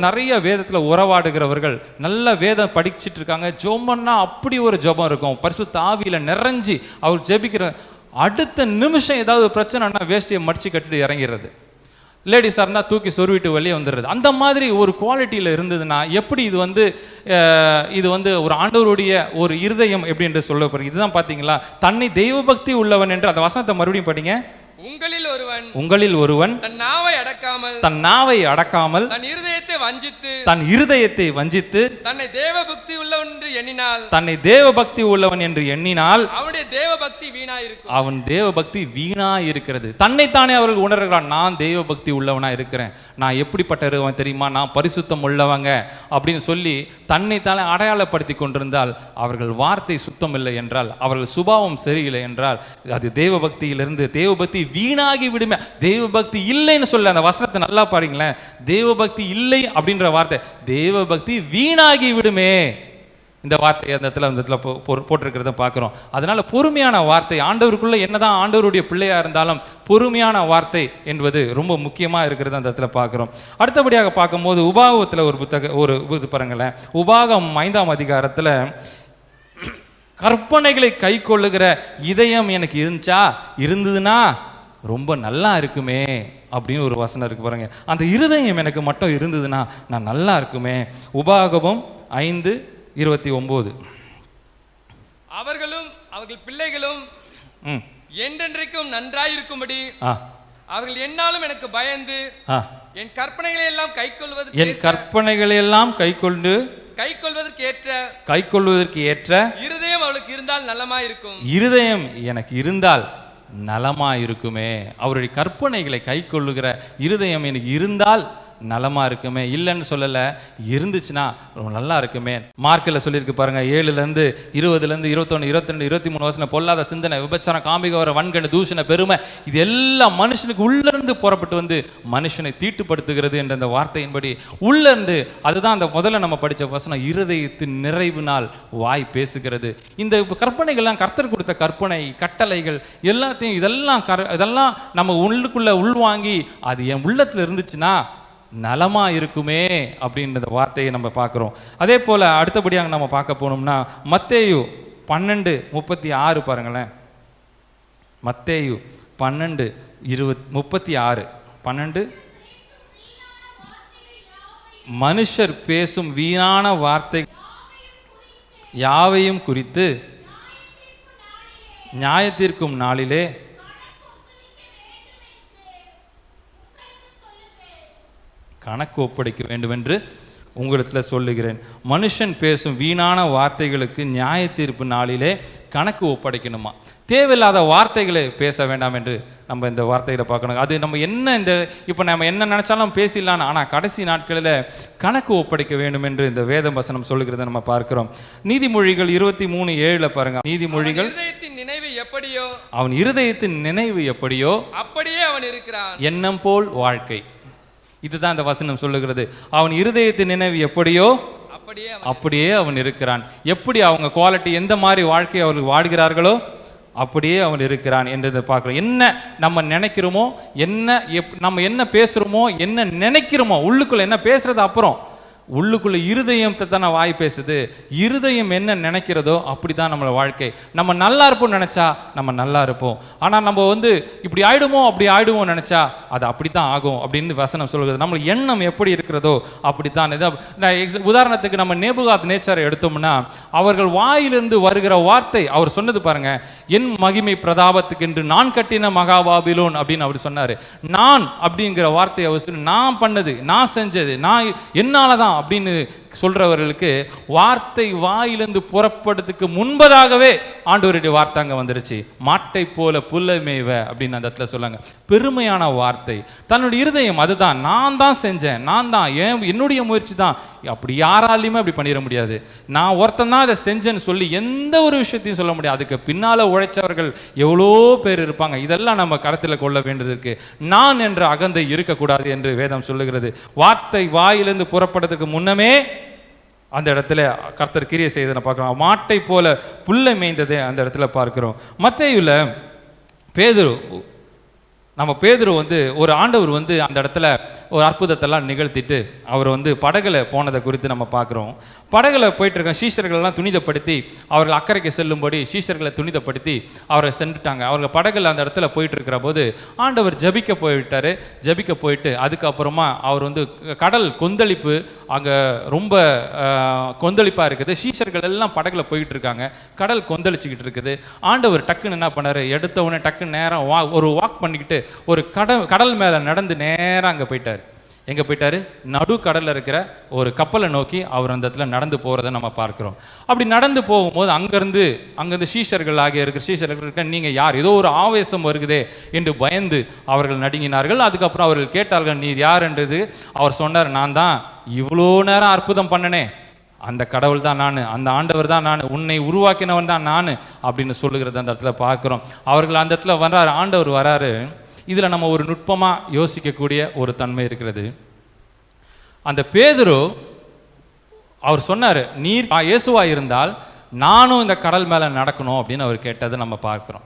நிறைய வேதத்தில் உறவாடுகிறவர்கள் நல்ல வேதம் படிச்சுட்டு இருக்காங்க. ஜெபம்னா அப்படி ஒரு ஜெபம் இருக்கும், பரிசுத்த ஆவியில் நிறைஞ்சி அவர் ஜெபிக்கிற அடுத்த நிமிஷம் ஏதாவது பிரச்சனைனா வேஷ்டியை மடிச்சு கட்டிட்டு இறங்கிறது, லேடிஸாக இருந்தால் தூக்கி சொருவிட்டு வெளியே வந்துடுறது. அந்த மாதிரி ஒரு குவாலிட்டியில் இருந்ததுன்னா எப்படி இது வந்து ஒரு ஆண்டவருடைய ஒரு இருதயம் எப்படி என்று சொல்லப்படுறது? இதுதான் பார்த்தீங்களா, தன்னை தெய்வபக்தி உள்ளவன் என்று. அந்த வசனத்தை மறுபடியும் படிங்க. உங்களில் ஒருவன் தன் நாவை அடக்காமல் தன் இருதயத்தை வஞ்சித்து தன்னை தேவபக்தி உள்ளவன் என்று எண்ணினால், தன்னை தேவ பக்தி உள்ளவன் என்று எண்ணினால் அவனுடைய தேவ பக்தி வீணாயிருக்கும். அவன் தேவ பக்தி வீணா இருக்கிறது. தன்னைத்தானே அவர்கள் உணர்கிறான், நான் தேவ பக்தி உள்ளவனா இருக்கிறேன், நான் எப்படிப்பட்டவன் தெரியுமா, நான் பரிசுத்தம் உள்ளவங்க அப்படின்னு சொல்லி தன்னைத்தானே அடையாளப்படுத்தி கொண்டிருந்தால் அவர்கள் வார்த்தை சுத்தம் இல்லை என்றால், அவர்கள் சுபாவம் சரியில்லை என்றால், அது தேவ பக்தியிலிருந்து தேவ பக்தி வீணாகி விடுமே. தேவ பக்தி இல்லைன்னு சொல்ல அந்த வசனத்தை நல்லா பாருங்களேன். தேவ பக்தி இல்லை அப்படின்ற வார்த்தை, தேவ பக்தி வீணாகி விடுமே. இந்த வார்த்தை அந்த இடத்துல போட்டிருக்கிறத பார்க்குறோம். அதனால பொறுமையான வார்த்தை, ஆண்டவருக்குள்ள என்னதான் ஆண்டவருடைய பிள்ளையா இருந்தாலும் பொறுமையான வார்த்தை என்பது ரொம்ப முக்கியமாக இருக்கிறது அந்த இடத்துல பார்க்குறோம். அடுத்தபடியாக பார்க்கும்போது உபாகத்தில் ஒரு பாருங்களேன், உபாகம் 5ஆம் அதிகாரத்தில் கற்பனைகளை கை கொள்ளுகிற இதயம் எனக்கு இருந்ததுன்னா ரொம்ப நல்லா இருக்குமே அப்படின்னு ஒரு வசனம் இருக்கு பாருங்க. அந்த இருதயம் எனக்கு மட்டும் இருந்ததுன்னா நான் நல்லா இருக்குமே. உபாகமம் 5:29. அவர்களும் அவர்கள் பிள்ளைகளும் என்றென்றைக்கும் நன்றாயிருக்கும்படி அவர்கள் என்னாலும் எனக்கு பயந்து என் கற்பனைகளை எல்லாம் கைக்கொள்வதற்கு ஏற்ற இருதயம் அவளுக்கு இருந்தால் நலமாயிருக்கும். இருதயம் எனக்கு இருந்தால் நலமாயிருக்குமே. அவருடைய கற்பனைகளை கை கொள்ளுகிற இருதயம் எனக்கு இருந்தால் நலமா இருக்குமே. இல்லைன்னு சொல்லலை, இருந்துச்சுன்னா ரொம்ப நல்லா இருக்குமே. மார்க்கில் சொல்லியிருக்கு பாருங்க, 7-20, 21, 22, 23 வசனம். பொல்லாத சிந்தனை, விபச்சாரம், காமிக வர, வன்கண், தூஷண, பெருமை, இது எல்லாம் மனுஷனுக்கு உள்ளிருந்து புறப்பட்டு வந்து மனுஷனை தீட்டுப்படுத்துகிறது என்ற அந்த வார்த்தையின்படி உள்ளிருந்து, அதுதான் அந்த முதல்ல நம்ம படித்த வசனம், இருதயத்தின் நிறைவினால் வாய் பேசுகிறது. இந்த கற்பனைகள்லாம் கர்த்தர் கொடுத்த கற்பனை கட்டளைகள் எல்லாத்தையும் இதெல்லாம் நம்ம உள்ளுக்குள்ள உள்வாங்கி அது என் உள்ளத்துல இருந்துச்சுன்னா நலமா இருக்குமே அப்படின்ற வார்த்தையை நம்ம பார்க்குறோம். அதே போல் அடுத்தபடியாக நம்ம பார்க்க போனோம்னா மத்தேயு 12:36 பாருங்களேன். மத்தேயு 12:36. 12 மனுஷர் பேசும் வீணான வார்த்தை யாவையும் குறித்து நியாயத்தீர்க்கும் நாளிலே கணக்கு ஒப்படைக்க வேண்டும் என்று உங்களிடத்தில் சொல்லுகிறேன். மனுஷன் பேசும் வீணான வார்த்தைகளுக்கு நியாய தீர்ப்பு நாளிலே கணக்கு ஒப்படைக்கணுமா. தேவையில்லாத வார்த்தைகளை பேச வேண்டாம் என்று நம்ம இந்த வார்த்தைகளை பார்க்கணும். அது நம்ம இப்போ நம்ம என்ன நினைச்சாலும் பேசிடலாம், ஆனால் கடைசி நாட்களில் கணக்கு ஒப்படைக்க வேண்டும் என்று இந்த வேத வசனம் சொல்லுகிறத நம்ம பார்க்கிறோம். நீதிமொழிகள் 23:7 பாருங்க. நீதிமொழிகள், அவன் இருதயத்தின் நினைவு எப்படியோ அப்படியே அவன் இருக்கிறான், எண்ணம் போல் வாழ்க்கை. இதுதான் இந்த வசனம் சொல்லுகிறது. அவன் இருதயத்தின் நினைவு எப்படியோ அப்படியே அவன் இருக்கிறான். எப்படி அவங்க குவாலிட்டி, எந்த மாதிரி வாழ்க்கையை அவர்கள் வாழ்கிறார்களோ அப்படியே அவன் இருக்கிறான் என்று பார்க்குறோம். என்ன நம்ம நினைக்கிறோமோ, நம்ம என்ன பேசுகிறோமோ, என்ன நினைக்கிறோமோ, உள்ளுக்குள்ள என்ன பேசுறது அப்புறம், உள்ளுக்குள்ள இருதயத்தை தானே வாய் பேசுது. இருதயம் என்ன நினைக்கிறதோ அப்படி தான் நம்மளோட வாழ்க்கை. நம்ம நல்லா இருப்போம் நினச்சா நம்ம நல்லா இருப்போம். ஆனால் நம்ம இப்படி ஆயிடுமோ அப்படி ஆயிடுமோ நினச்சா அது அப்படி தான் ஆகும் அப்படின்னு வசனம் சொல்கிறது. நம்ம எண்ணம் எப்படி இருக்கிறதோ அப்படி தான். உதாரணத்துக்கு நம்ம நேபுகாத் நேச்சாரை எடுத்தோம்னா, அவர்கள் வாயிலிருந்து வருகிற வார்த்தை, அவர் சொன்னது பாருங்க, என் மகிமை பிரதாபத்துக்கு என்று நான் கட்டின மகாபாபிலோன் அப்படின்னு அவர் சொன்னார். நான் அப்படிங்கிற வார்த்தை அவர் சொல்லி, நான் பண்ணது, நான் செஞ்சது, நான் என்னால தான் அப்படின்னு சொல்றவர்களுக்கு வார்த்தை வாயிலிருந்து புறப்படுறதுக்கு முன்பதாகவே ஆண்டவருடைய வார்த்தை அங்கே வந்துருச்சு. மாட்டை போல புல்லை மேய்வ அப்படின்னு அந்த இடத்துல சொல்லாங்க. பெருமையான வார்த்தை, தன்னுடைய இருதயம் அதுதான், நான் தான் செஞ்சேன், நான் தான், என்னுடைய முயற்சி தான், அப்படி யாராலையுமே அப்படி பண்ணிட முடியாது, நான் ஒருத்தன் தான் அதை செஞ்சேன்னு சொல்லி எந்த ஒரு விஷயத்தையும் சொல்ல முடியாது. அதுக்கு பின்னால உழைச்சவர்கள் எவ்வளோ பேர் இருப்பாங்க. இதெல்லாம் நம்ம கருத்தில் கொள்ள வேண்டியது இருக்கு. நான் என்ற அகந்தை இருக்கக்கூடாது என்று வேதம் சொல்லுகிறது. வார்த்தை வாயிலிருந்து புறப்படுறதுக்கு முன்னமே அந்த இடத்துல கர்த்தர் கிரியை செய்ததை பார்க்கிறோம். மாட்டை போல புல்லை மேய்ந்ததை அந்த இடத்துல பார்க்கிறோம். மத்தேயுல பேதுரு ஒரு ஆண்டவர் அந்த இடத்துல ஒரு அற்புதத்தெல்லாம் நிகழ்த்திட்டு அவர் படகுல போனதை குறித்து நம்ம பார்க்குறோம். படகுல போயிட்டு இருக்க சீஷர்களெல்லாம் துணிதப்படுத்தி அவர்கள் அக்கறைக்கு செல்லும்படி சீஷர்களை துணிதப்படுத்தி அவரை சென்றுட்டாங்க. அவர்கள் படகுல அந்த இடத்துல போயிட்டு இருக்கிற போது ஆண்டவர் ஜபிக்க போயிட்டு அதுக்கப்புறமா அவர் கடல் கொந்தளிப்பு, அங்கே ரொம்ப கொந்தளிப்பாக இருக்குது. சீஷர்கள் எல்லாம் படகுல போயிட்டு இருக்காங்க, கடல் கொந்தளிச்சுக்கிட்டு இருக்குது. ஆண்டவர் டக்குன்னு என்ன பண்ணார், எடுத்த உடனே டக்குன்னு நேரம் ஒரு வாக் பண்ணிக்கிட்டு ஒரு கடல் மேலே நடந்து நேராக அங்கே போயிட்டார். எங்கே போயிட்டாரு? நடு கடலில் இருக்கிற ஒரு கப்பலை நோக்கி அவர் அந்த இடத்துல நடந்து போகிறத நம்ம பார்க்குறோம். அப்படி நடந்து போகும்போது அங்கேருந்து சீஷர்கள் ஆகிய இருக்கிற சீஷர்கள், நீங்கள் யார்? ஏதோ ஒரு ஆவேசம் வருகுதே என்று பயந்து அவர்கள் நடுங்கினார்கள். அதுக்கப்புறம் அவர்கள் கேட்டார்கள், நீர் யார் என்றது. அவர் சொன்னார், நான் தான் இவ்வளோ நேரம் அற்புதம் பண்ணனே, அந்த கடவுள் தான் நான், அந்த ஆண்டவர் தான் நான், உன்னை உருவாக்கினவன் தான் நான் அப்படின்னு சொல்லுகிறது அந்த இடத்துல பார்க்குறோம். அவர்கள் அந்த இடத்துல வர்றாரு, ஆண்டவர் வராரு. இதில் நம்ம ஒரு நுட்பமாக யோசிக்கக்கூடிய ஒரு தன்மை இருக்கிறது. அந்த பேதுரு அவர் சொன்னார், நீர் இயேசுவா இருந்தால் நானும் இந்த கடல் மேலே நடக்கணும் அப்படின்னு அவர் கேட்டதை நம்ம பார்க்குறோம்.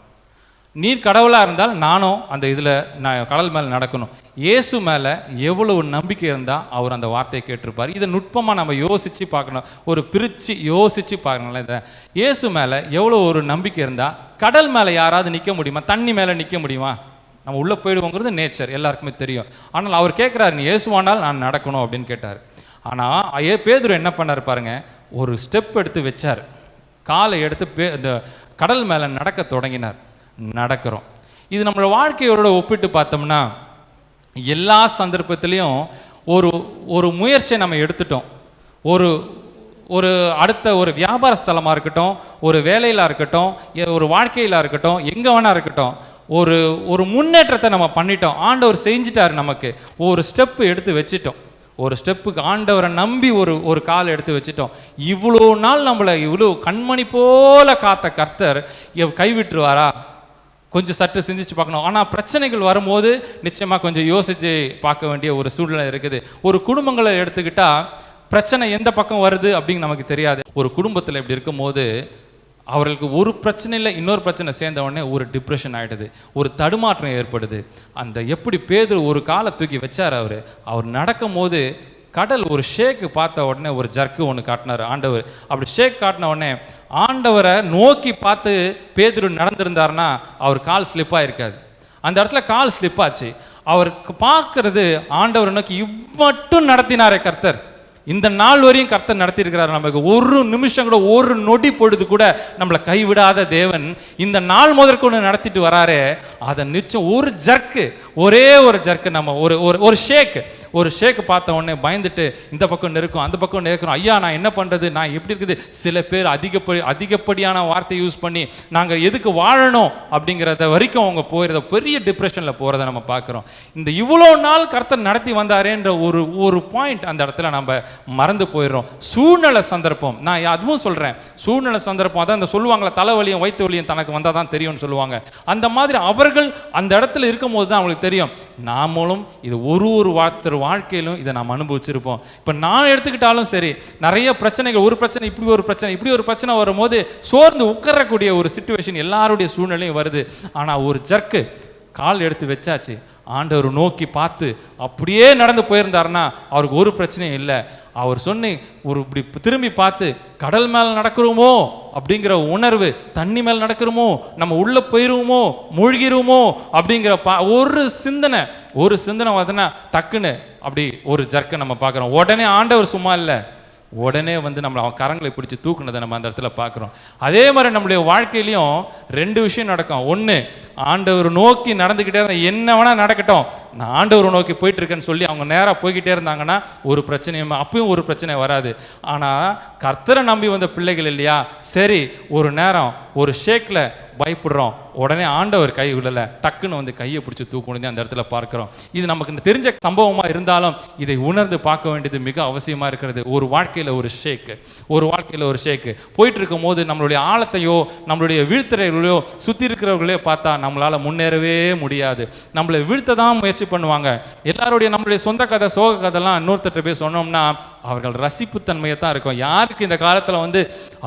நீர் கடவுளாக இருந்தால் நானும் அந்த இதில் நான் கடல் மேலே நடக்கணும். இயேசு மேலே எவ்வளவு நம்பிக்கை இருந்தால் அவர் அந்த வார்த்தையை கேட்டிருப்பார். இதை நுட்பமாக நம்ம யோசித்து பார்க்கணும், ஒரு பிரித்து யோசித்து பார்க்கணும்ல. இதை இயேசு மேலே எவ்வளோ ஒரு நம்பிக்கை இருந்தால் கடல் மேலே யாராவது நிற்க முடியுமா? தண்ணி மேலே நிற்க முடியுமா? நம்ம உள்ளே போயிடுவோங்கிறது நேச்சர், எல்லாருக்குமே தெரியும். ஆனால் அவர் கேட்குறாரு, நீ இயேசுவானால் நான் நடக்கணும் அப்படின்னு கேட்டார். ஆனால் பேதுரு என்ன பண்ணார் பாருங்க, ஒரு ஸ்டெப் எடுத்து வச்சார், காலை எடுத்து இந்த கடல் மேலே நடக்க தொடங்கினார். நடக்கிறோம். இது நம்மளோட வாழ்க்கையோட ஒப்பிட்டு பார்த்தோம்னா எல்லா சந்தர்ப்பத்திலையும் ஒரு முயற்சியை நம்ம எடுத்துட்டோம். ஒரு அடுத்த ஒரு வியாபார ஸ்தலமாக இருக்கட்டும், ஒரு வேலையில் இருக்கட்டும், ஒரு வாழ்க்கையில் இருக்கட்டும், எங்கே வேணா இருக்கட்டும், ஒரு முன்னேற்றத்தை நம்ம பண்ணிட்டோம். ஆண்டவர் செஞ்சிட்டார், நமக்கு ஒரு ஸ்டெப்பு எடுத்து வச்சிட்டோம். ஒரு ஸ்டெப்புக்கு ஆண்டவரை நம்பி ஒரு கால் எடுத்து வச்சிட்டோம். இவ்வளோ நாள் நம்மளை இவ்வளோ கண்மணி போல காத்த கர்த்தர் கைவிட்டுருவாரா? கொஞ்சம் சற்று சிந்திச்சு பார்க்கணும். ஆனால் பிரச்சனைகள் வரும்போது நிச்சயமாக கொஞ்சம் யோசித்து பார்க்க வேண்டிய ஒரு சூழ்நிலை இருக்குது. ஒரு குடும்பங்களை எடுத்துக்கிட்டால் பிரச்சனை எந்த பக்கம் வருது அப்படின்னு நமக்கு தெரியாது. ஒரு குடும்பத்தில் இப்படி இருக்கும்போது அவர்களுக்கு ஒரு பிரச்சனையில் இன்னொரு பிரச்சனை சேர்ந்த உடனே ஒரு டிப்ரெஷன் ஆகிடுது, ஒரு தடுமாற்றம் ஏற்படுது. அந்த எப்படி பேதுரு ஒரு காலை தூக்கி வச்சார், அவர் நடக்கும் போது கடல் ஒரு ஷேக்கு பார்த்த உடனே ஒரு ஜர்க்கு ஒன்று காட்டினார் ஆண்டவர். அப்படி ஷேக் காட்டின உடனே ஆண்டவரை நோக்கி பார்த்து பேதுரு நடந்திருந்தாருன்னா அவர் கால் ஸ்லிப்பாக இருக்காது. அந்த இடத்துல கால் ஸ்லிப்பாச்சு. அவருக்கு பார்க்கறது ஆண்டவரை நோக்கி இவ்வட்டும் நடத்தினாரே கர்த்தர். இந்த நாள் வரையும் கர்த்தர் நடத்தியிருக்கிறார். நமக்கு ஒரு நிமிஷம் கூட, ஒரு நொடி பொழுது கூட நம்மளை கைவிடாத தேவன் இந்த நாள் முதற்கொண்டு நடத்திட்டு வராரே, அதை நிச்சயம் ஒரு ஜர்க்கு, ஒரே ஒரு ஜர்க்கு, நம்ம ஒரு ஷேக்கு பார்த்த உடனே பயந்துட்டு இந்த பக்கம் நெருக்கும், அந்த பக்கம் நெருக்கிறோம். ஐயா நான் என்ன பண்ணுறது, நான் எப்படி இருக்குது. சில பேர் அதிகப்படியான வார்த்தை யூஸ் பண்ணி நாங்கள் எதுக்கு வாழணும் அப்படிங்கிறத வரைக்கும் அவங்க போகிறத, பெரிய டிப்ரெஷனில் போகிறத நம்ம பார்க்குறோம். இந்த இவ்வளோ நாள் கர்த்தர் நடத்தி வந்தாரேன்ற ஒரு பாயிண்ட் அந்த இடத்துல நம்ம மறந்து போயிடுறோம். சூழ்நிலை சந்தர்ப்பம், நான் அதுவும் சொல்கிறேன், சூழ்நிலை சந்தர்ப்பம். அதான் இந்த சொல்லுவாங்களா, தலைவலியும் வயிற்று வலியும் தனக்கு வந்தால் தான் தெரியும்னு சொல்லுவாங்க. அந்த மாதிரி அவர்கள் அந்த இடத்துல இருக்கும் போது தான் அவங்களுக்கு தெரியும். நாமளும் இது ஒரு வாழ்க்கையிலும் இதை நாம் அனுபவிச்சிருப்போம். இப்போ நான் எடுத்துக்கிட்டாலும் சரி, நிறைய பிரச்சனைகள், ஒரு பிரச்சனை இப்படி ஒரு பிரச்சனை வரும்போது சோர்ந்து உட்காரக்கூடிய ஒரு சிச்சுவேஷன் எல்லாருடைய சூழ்நிலையும் வருது. ஆனால் ஒரு ஜர்க்கு கால் எடுத்து வச்சாச்சு, ஆண்டவர் நோக்கி பார்த்து அப்படியே நடந்து போயிருந்தாருன்னா அவருக்கு ஒரு பிரச்சனையும் இல்லை. அவர் சொன்ன இப்படி திரும்பி பார்த்து கடல் மேலே நடக்கிறோமோ அப்படிங்கிற உணர்வு, தண்ணி மேலே நடக்கிறோமோ, நம்ம உள்ளே போயிருவோமோ, மூழ்கிருவோமோ அப்படிங்கிற ஒரு சிந்தனை பார்த்தோன்னா டக்குன்னு அப்படி ஒரு ஜர்க்கு நம்ம பார்க்குறோம். உடனே ஆண்டவர் சும்மா இல்லை, உடனே நம்மளை அவன் கரங்களை பிடிச்சி தூக்குனதை நம்ம அந்த இடத்துல பார்க்குறோம். அதே மாதிரி நம்மளுடைய வாழ்க்கையிலையும் ரெண்டு விஷயம் நடக்கும். ஒன்று, ஆண்டவர் நோக்கி நடந்துக்கிட்டே இருந்தால் என்ன வேணால் நடக்கட்டும், நான் ஆண்டவர் நோக்கி போயிட்டு இருக்கேன்னு சொல்லி அவங்க நேராக போய்கிட்டே இருந்தாங்கன்னா ஒரு பிரச்சனையும் அப்பயும் ஒரு பிரச்சனை வராது. ஆனால் கர்த்தரை நம்பி வந்த பிள்ளைகள் இல்லையா, சரி ஒரு நேரம் ஒரு ஷேக்கில் பயப்படுறோம், உடனே ஆண்டவர் கை விடலை, டக்குன்னு கையை பிடிச்சி தூக்கணும் அந்த இடத்துல பார்க்குறோம். இது நமக்கு தெரிஞ்ச சம்பவமாக இருந்தாலும் இதை உணர்ந்து பார்க்க வேண்டியது மிக அவசியமாக இருக்கிறது. ஒரு வாழ்க்கையில் ஒரு ஷேக்கு போயிட்டு இருக்கும் போது நம்மளுடைய ஆழத்தையோ நம்மளுடைய வீழ்த்துறைகளையோ சுற்றி இருக்கிறவர்களே பார்த்தா நம்மளால் முன்னேறவே முடியாது. நம்மளை வீழ்த்த தான் முயற்சி பண்ணுவாங்க. எல்லாருடைய நம்மளுடைய சொந்த கதை, சோக கதைலாம் இன்னொருத்தட்ட போய் சொன்னோம்னா அவர்கள் ரசிப்புத்தன்மையை தான் இருக்கும். யாருக்கு இந்த காலத்தில்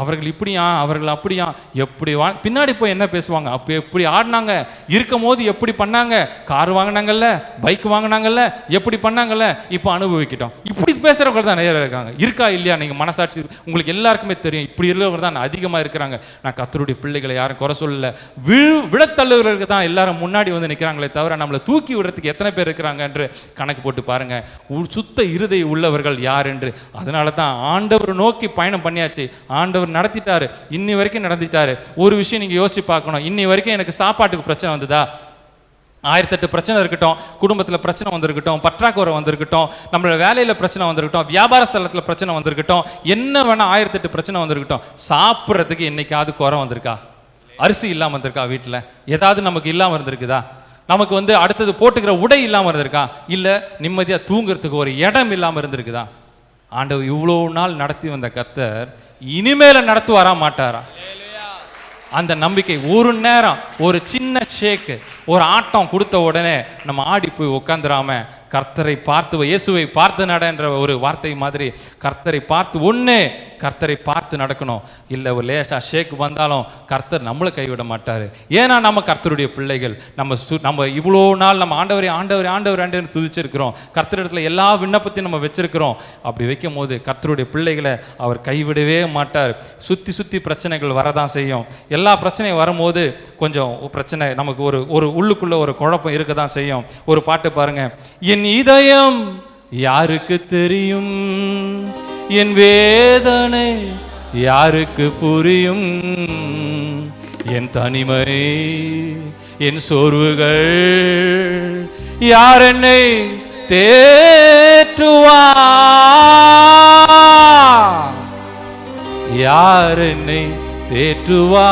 அவர்கள் இப்படியா, அவர்கள் அப்படியா, எப்படி பின்னாடி போய் என்ன பேசுவாங்க, அப்போ எப்படி ஆடினாங்க, இருக்கும் போது எப்படி பண்ணாங்க, கார் வாங்கினாங்கல்ல, பைக் வாங்கினாங்கல்ல, எப்படி பண்ணாங்கல்ல, இப்போ அனுபவிக்கிட்டோம். இப்படி பேசுகிறவங்க தான் நிறைய இருக்காங்க. இருக்கா இல்லையா? நீங்கள் மனசாட்சி உங்களுக்கு எல்லாருக்குமே தெரியும். இப்படி இருக்கிறவங்க தான் அதிகமாக இருக்கிறாங்க. நான் கர்த்தருடைய பிள்ளைகளை யாரும் குறை சொல்லலை, விழத்தள்ளுவர்களுக்கு தான் எல்லாரும் முன்னாடி நிற்கிறாங்களே தவிர நம்மளை தூக்கி விடுறதுக்கு எத்தனை பேர் இருக்கிறாங்க என்று கணக்கு போட்டு பாருங்க. சுத்த இருதை உள்ளவர்கள் யார் என்று. அதனால தான் ஆண்டவர் நோக்கி பயணம் பண்ணியாச்சு, ஆண்டவர் நடத்திட்டாரு, இன்னி வரைக்கும் நடத்திட்டாரு. ஒரு விஷயம் நீங்க யோசிச்சு பார்க்கணும், இன்னி வரைக்கும் எனக்கு சாப்பாட்டுக்கு பிரச்சனை வந்ததா? 1008 பிரச்சனை இருக்கட்டும், குடும்பத்தில் பிரச்சனை வந்திருக்கட்டும், பற்றாக்குறை வந்திருக்கட்டும், நம்மளோட வேலையில் பிரச்சனை வந்திருக்கட்டும், வியாபார ஸ்தலத்தில் பிரச்சனை வந்திருக்கட்டும், என்ன வேணால் 1008 பிரச்சனை வந்திருக்கட்டும், சாப்பிட்றதுக்கு என்னைக்காவது குறை வந்திருக்கா? அரிசி இல்லாமல் வந்திருக்கா? வீட்டில் ஏதாவது நமக்கு இல்லாமல் இருந்திருக்குதா? நமக்கு அடுத்தது போட்டுக்கிற உடை இல்லாமல் இருந்திருக்கா? இல்லை நிம்மதியாக தூங்குறதுக்கு ஒரு இடம் இல்லாமல் இருந்திருக்குதா? ஆண்டவர் இவ்வளோ நாள் நடத்தி வந்த கர்த்தர் இனிமேல நடத்துவாரா மாட்டாரா? அந்த நம்பிக்கை. ஒரு நேரம் ஒரு சின்ன ஷேக்கு, ஒரு ஆட்டம் கொடுத்த உடனே நம்ம ஆடி போய் உட்காந்துடாம கர்த்தரை பார்த்து, இயேசுவை பார்த்து நடன்ற ஒரு வார்த்தை மாதிரி கர்த்தரை பார்த்து கர்த்தரை பார்த்து நடக்கணும். இல்லை ஒரு லேசா ஷேக் வந்தாலும் கர்த்தர் நம்மளை கைவிட மாட்டார். ஏன்னா நம்ம கர்த்தருடைய பிள்ளைகள். நம்ம இவ்வளோ நாள் நம்ம ஆண்டவரே ஆண்டவர் ஆண்டவர் ஆண்டவர் துதிச்சிருக்கிறோம். கர்த்தரிடத்துல எல்லா விண்ணப்பத்தையும் நம்ம வச்சிருக்கிறோம். அப்படி வைக்கும் போது கர்த்தருடைய பிள்ளைகளை அவர் கைவிடவே மாட்டார். சுற்றி பிரச்சனைகள் வரதான் செய்யும். எல்லா பிரச்சனையும் வரும்போது கொஞ்சம் பிரச்சனை நமக்கு ஒரு உள்ளுக்குள்ள ஒரு குழப்பம் இருக்க தான் செய்யும். ஒரு பாட்டு பாருங்க, என் இதயம் யாருக்கு தெரியும், என் வேதனை யாருக்கு புரியும், என் தனிமை என் சோர்வுகள் யார் என்னை தேற்றுவா, யார் என்னை தேற்றுவா.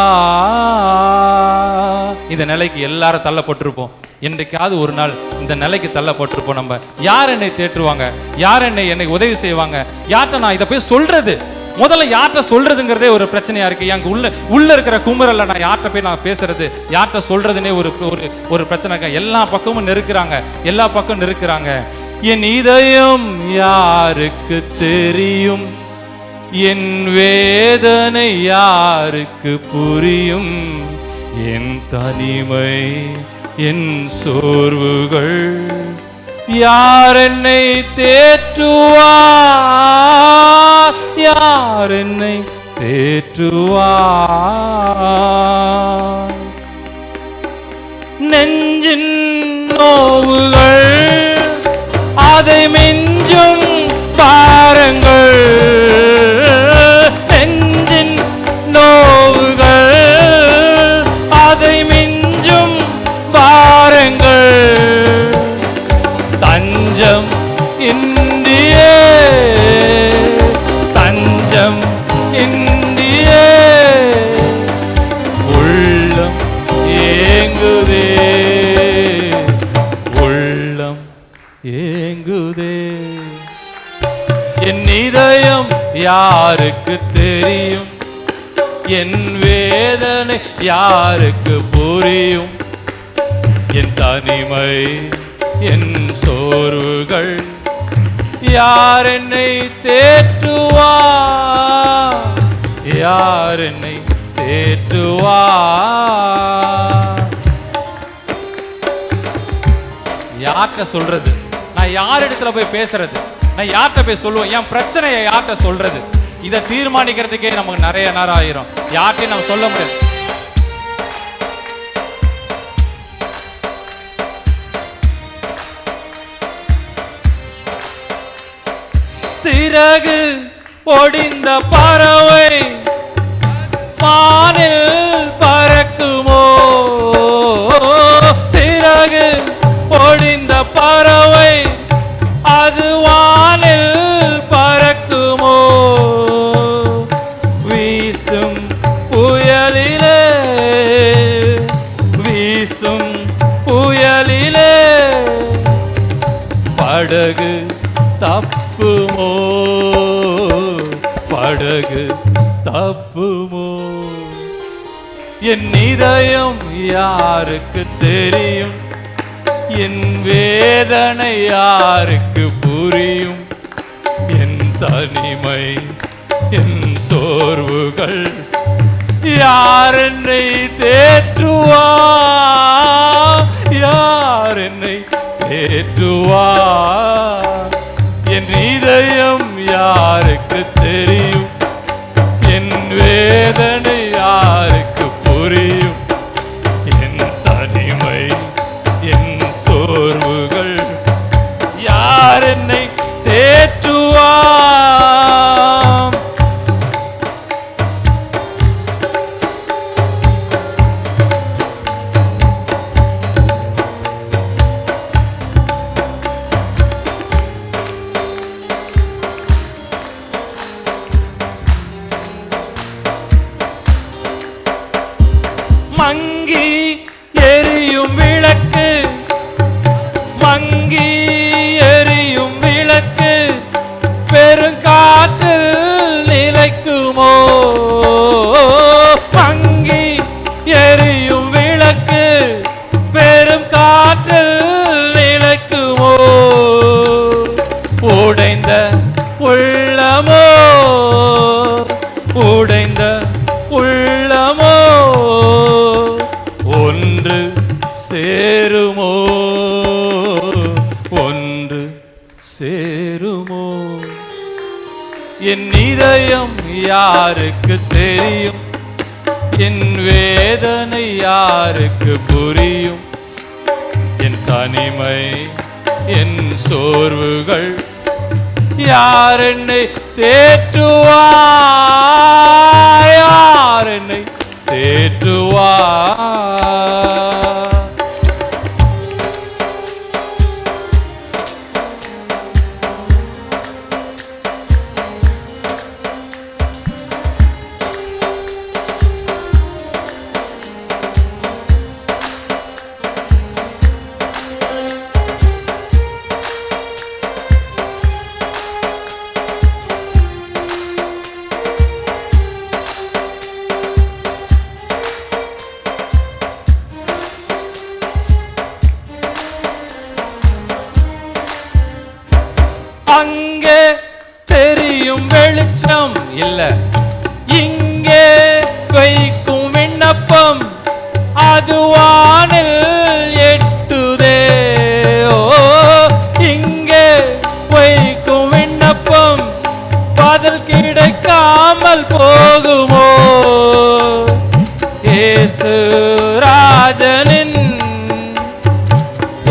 இந்த நிலைக்கு எல்லாரும் தள்ளப்பட்டிருப்போம். என்றைக்காவது ஒரு நாள் இந்த நிலைக்கு தள்ளப்பட்டிருப்போம். நம்ம யார் என்னை தேற்றுவாங்க, யார் என்னை உதவி செய்வாங்க, யார்கிட்ட நான் இதை போய் சொல்றது, முதல்ல யார்கிட்ட சொல்றதுங்கிறதே ஒரு பிரச்சனையா இருக்கு. எங்க உள்ள இருக்கிற குமுறல்ல நான் யார்கிட்ட போய் நான் பேசுறது, யார்கிட்ட சொல்றதுன்னே ஒரு பிரச்சனை இருக்கு. எல்லா பக்கமும் நெருக்கிறாங்க. என் இதயம் யாருக்கு தெரியும், என் வேதனை யாருக்கு புரியும், என் தனிமை என் சோர்வுகள் யார் என்னை தேற்றுவா, யார் என்னை தேற்றுவா. நெஞ்சின் நோவுகள் அதை மிஞ்சும் பாருங்கள், நெஞ்சின் நோவுகள் அதை மிஞ்சும் பாருங்கள், தஞ்சம் இந்தியே உள்ளம் ஏங்குதே, என் இதயம் யாருக்கு தெரியும், என் வேதனை யாருக்கு புரியும், என் தனிமை என் சோர்வுகள் யார் என்னை தேற்றுவா, யார் என்னை தேற்றுவா. யார்கிட்ட சொல்றது, நான் யார் இடத்துல போய் பேசுறது, நான் யார்கிட்ட போய் சொல்லுவேன், என் பிரச்சனையை யார்கிட்ட சொல்றது, இதை தீர்மானிக்கிறதுக்கே நமக்கு நிறைய நேரம் ஆயிரும். யார்கிட்டையும் நம்ம சொல்ல முடியாது. சிறகு ஒடிந்த பறவை வானில் பறக்குமோ, சிறகு ஒடிந்த பறவை அது வானில் பறக்குமோ, வீசும் புயலிலே படகு தப்புமோ, படகு தப்புமோ. என் இதயம் யாருக்கு தெரியும், என் வேதனை யாருக்கு புரியும், என் தனிமை என் சோர்வுகள் யார் என்னை தேற்றுவா, யார் என்னை தேற்றுவா. என் இதயம் யாருக்கு தெரியும், என் வேதனை யாருக்கு புரியும், என் தனிமை என் சோர்வுகள் யார் என்னை தேற்றுவா. ஒன்று சேருமோ? என் இதயம் யாருக்கு தெரியும்? என் வேதனை யாருக்கு புரியும்? என் தனிமை, என் சோர்வுகள் யார் என்னை தேற்றுவார்? யார் என்னை தேற்றுவார்? அங்கே தெரியும் வெளிச்சம் இல்ல, இங்கே வைக்கும் விண்ணப்பம் அது வானில் எட்டுதே. ஓ, இங்கே வைக்கும் விண்ணப்பம் பதில் கிடைக்காமல் போகுமோ? இயேசு ராஜனின்,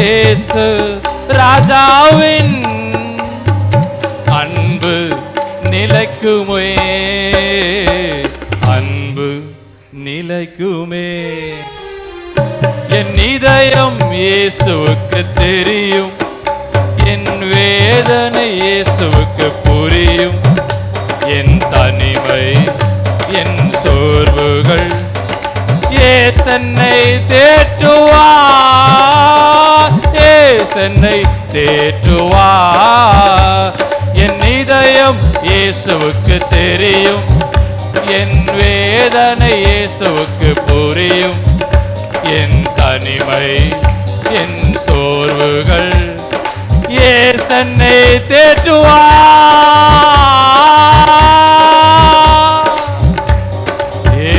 இயேசு ராஜாவின் அன்பு நிலைக்குமே, அன்பு நிலைக்குமே. என் இதயம் இயேசுவுக்கு தெரியும், என் வேதனை இயேசுவுக்கு புரியும். என் தனிமை, என் சோர்வுகள் ஏசன்னை தேற்றுவார், ஏசன்னை தேற்றுவார். என் இதயம் இயேசுவுக்கு தெரியும், என் வேதனை இயேசுவுக்கு புரியும். என் தனிமை, என் சோர்வுகள் ஏசன்னை தேற்றுவார்,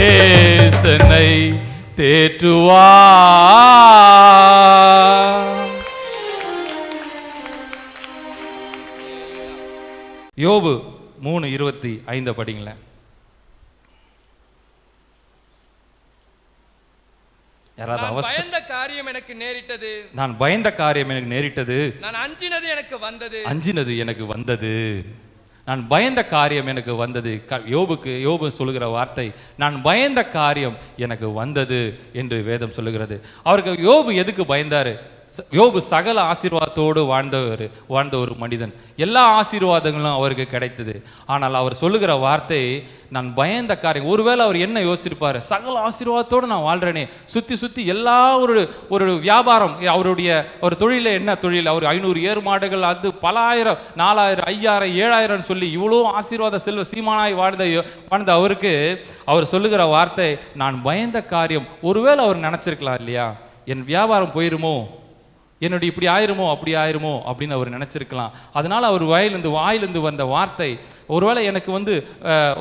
ஏசன்னை தேற்றுவார். யோபு 3:25 படிங்களேன். யாராவது நான் பயந்த காரியம் எனக்கு நேரிட்டது, நான் பயந்த காரியம் எனக்கு நேரிட்டது, நான் அஞ்சினது எனக்கு வந்தது, அஞ்சினது எனக்கு வந்தது. நான் பயந்த காரியம் எனக்கு வந்தது. யோபு சொல்லுகிற வார்த்தை, நான் பயந்த காரியம் எனக்கு வந்தது என்று வேதம் சொல்லுகிறது. அவருக்கு யோபு எதுக்கு பயந்தாரு? யோபு சகல ஆசீர்வாதத்தோடு வாழ்ந்த ஒரு மனிதன். எல்லா ஆசீர்வாதங்களும் அவருக்கு கிடைத்தது. ஆனால் அவர் சொல்லுகிற வார்த்தை, நான் பயந்த காரியம். ஒருவேளை அவர் என்ன யோசிச்சிருப்பாரு? சகல ஆசீர்வாதத்தோடு நான் வாழ்றேனே, சுத்தி எல்லா ஒரு வியாபாரம், அவருடைய ஒரு தொழில என்ன தொழில், அவர் 500 ஏறு மாடுகள், அது பல ஆயிரம், 4000, 5000, 7000 சொல்லி இவ்வளோ ஆசீர்வாத செல்வ சீமானாய் வாழ்ந்த அவருக்கு அவர் சொல்லுகிற வார்த்தை, நான் பயந்த காரியம். ஒருவேளை அவர் நினைச்சிருக்கலாம் இல்லையா, என் வியாபாரம் போயிருமோ, என்னுடைய இப்படி ஆயிருமோ அப்படி ஆயிருமோ அப்படின்னு அவர் நினைச்சிருக்கலாம். அதனால அவர் வாயிலிருந்து வந்த வார்த்தை, ஒருவேளை எனக்கு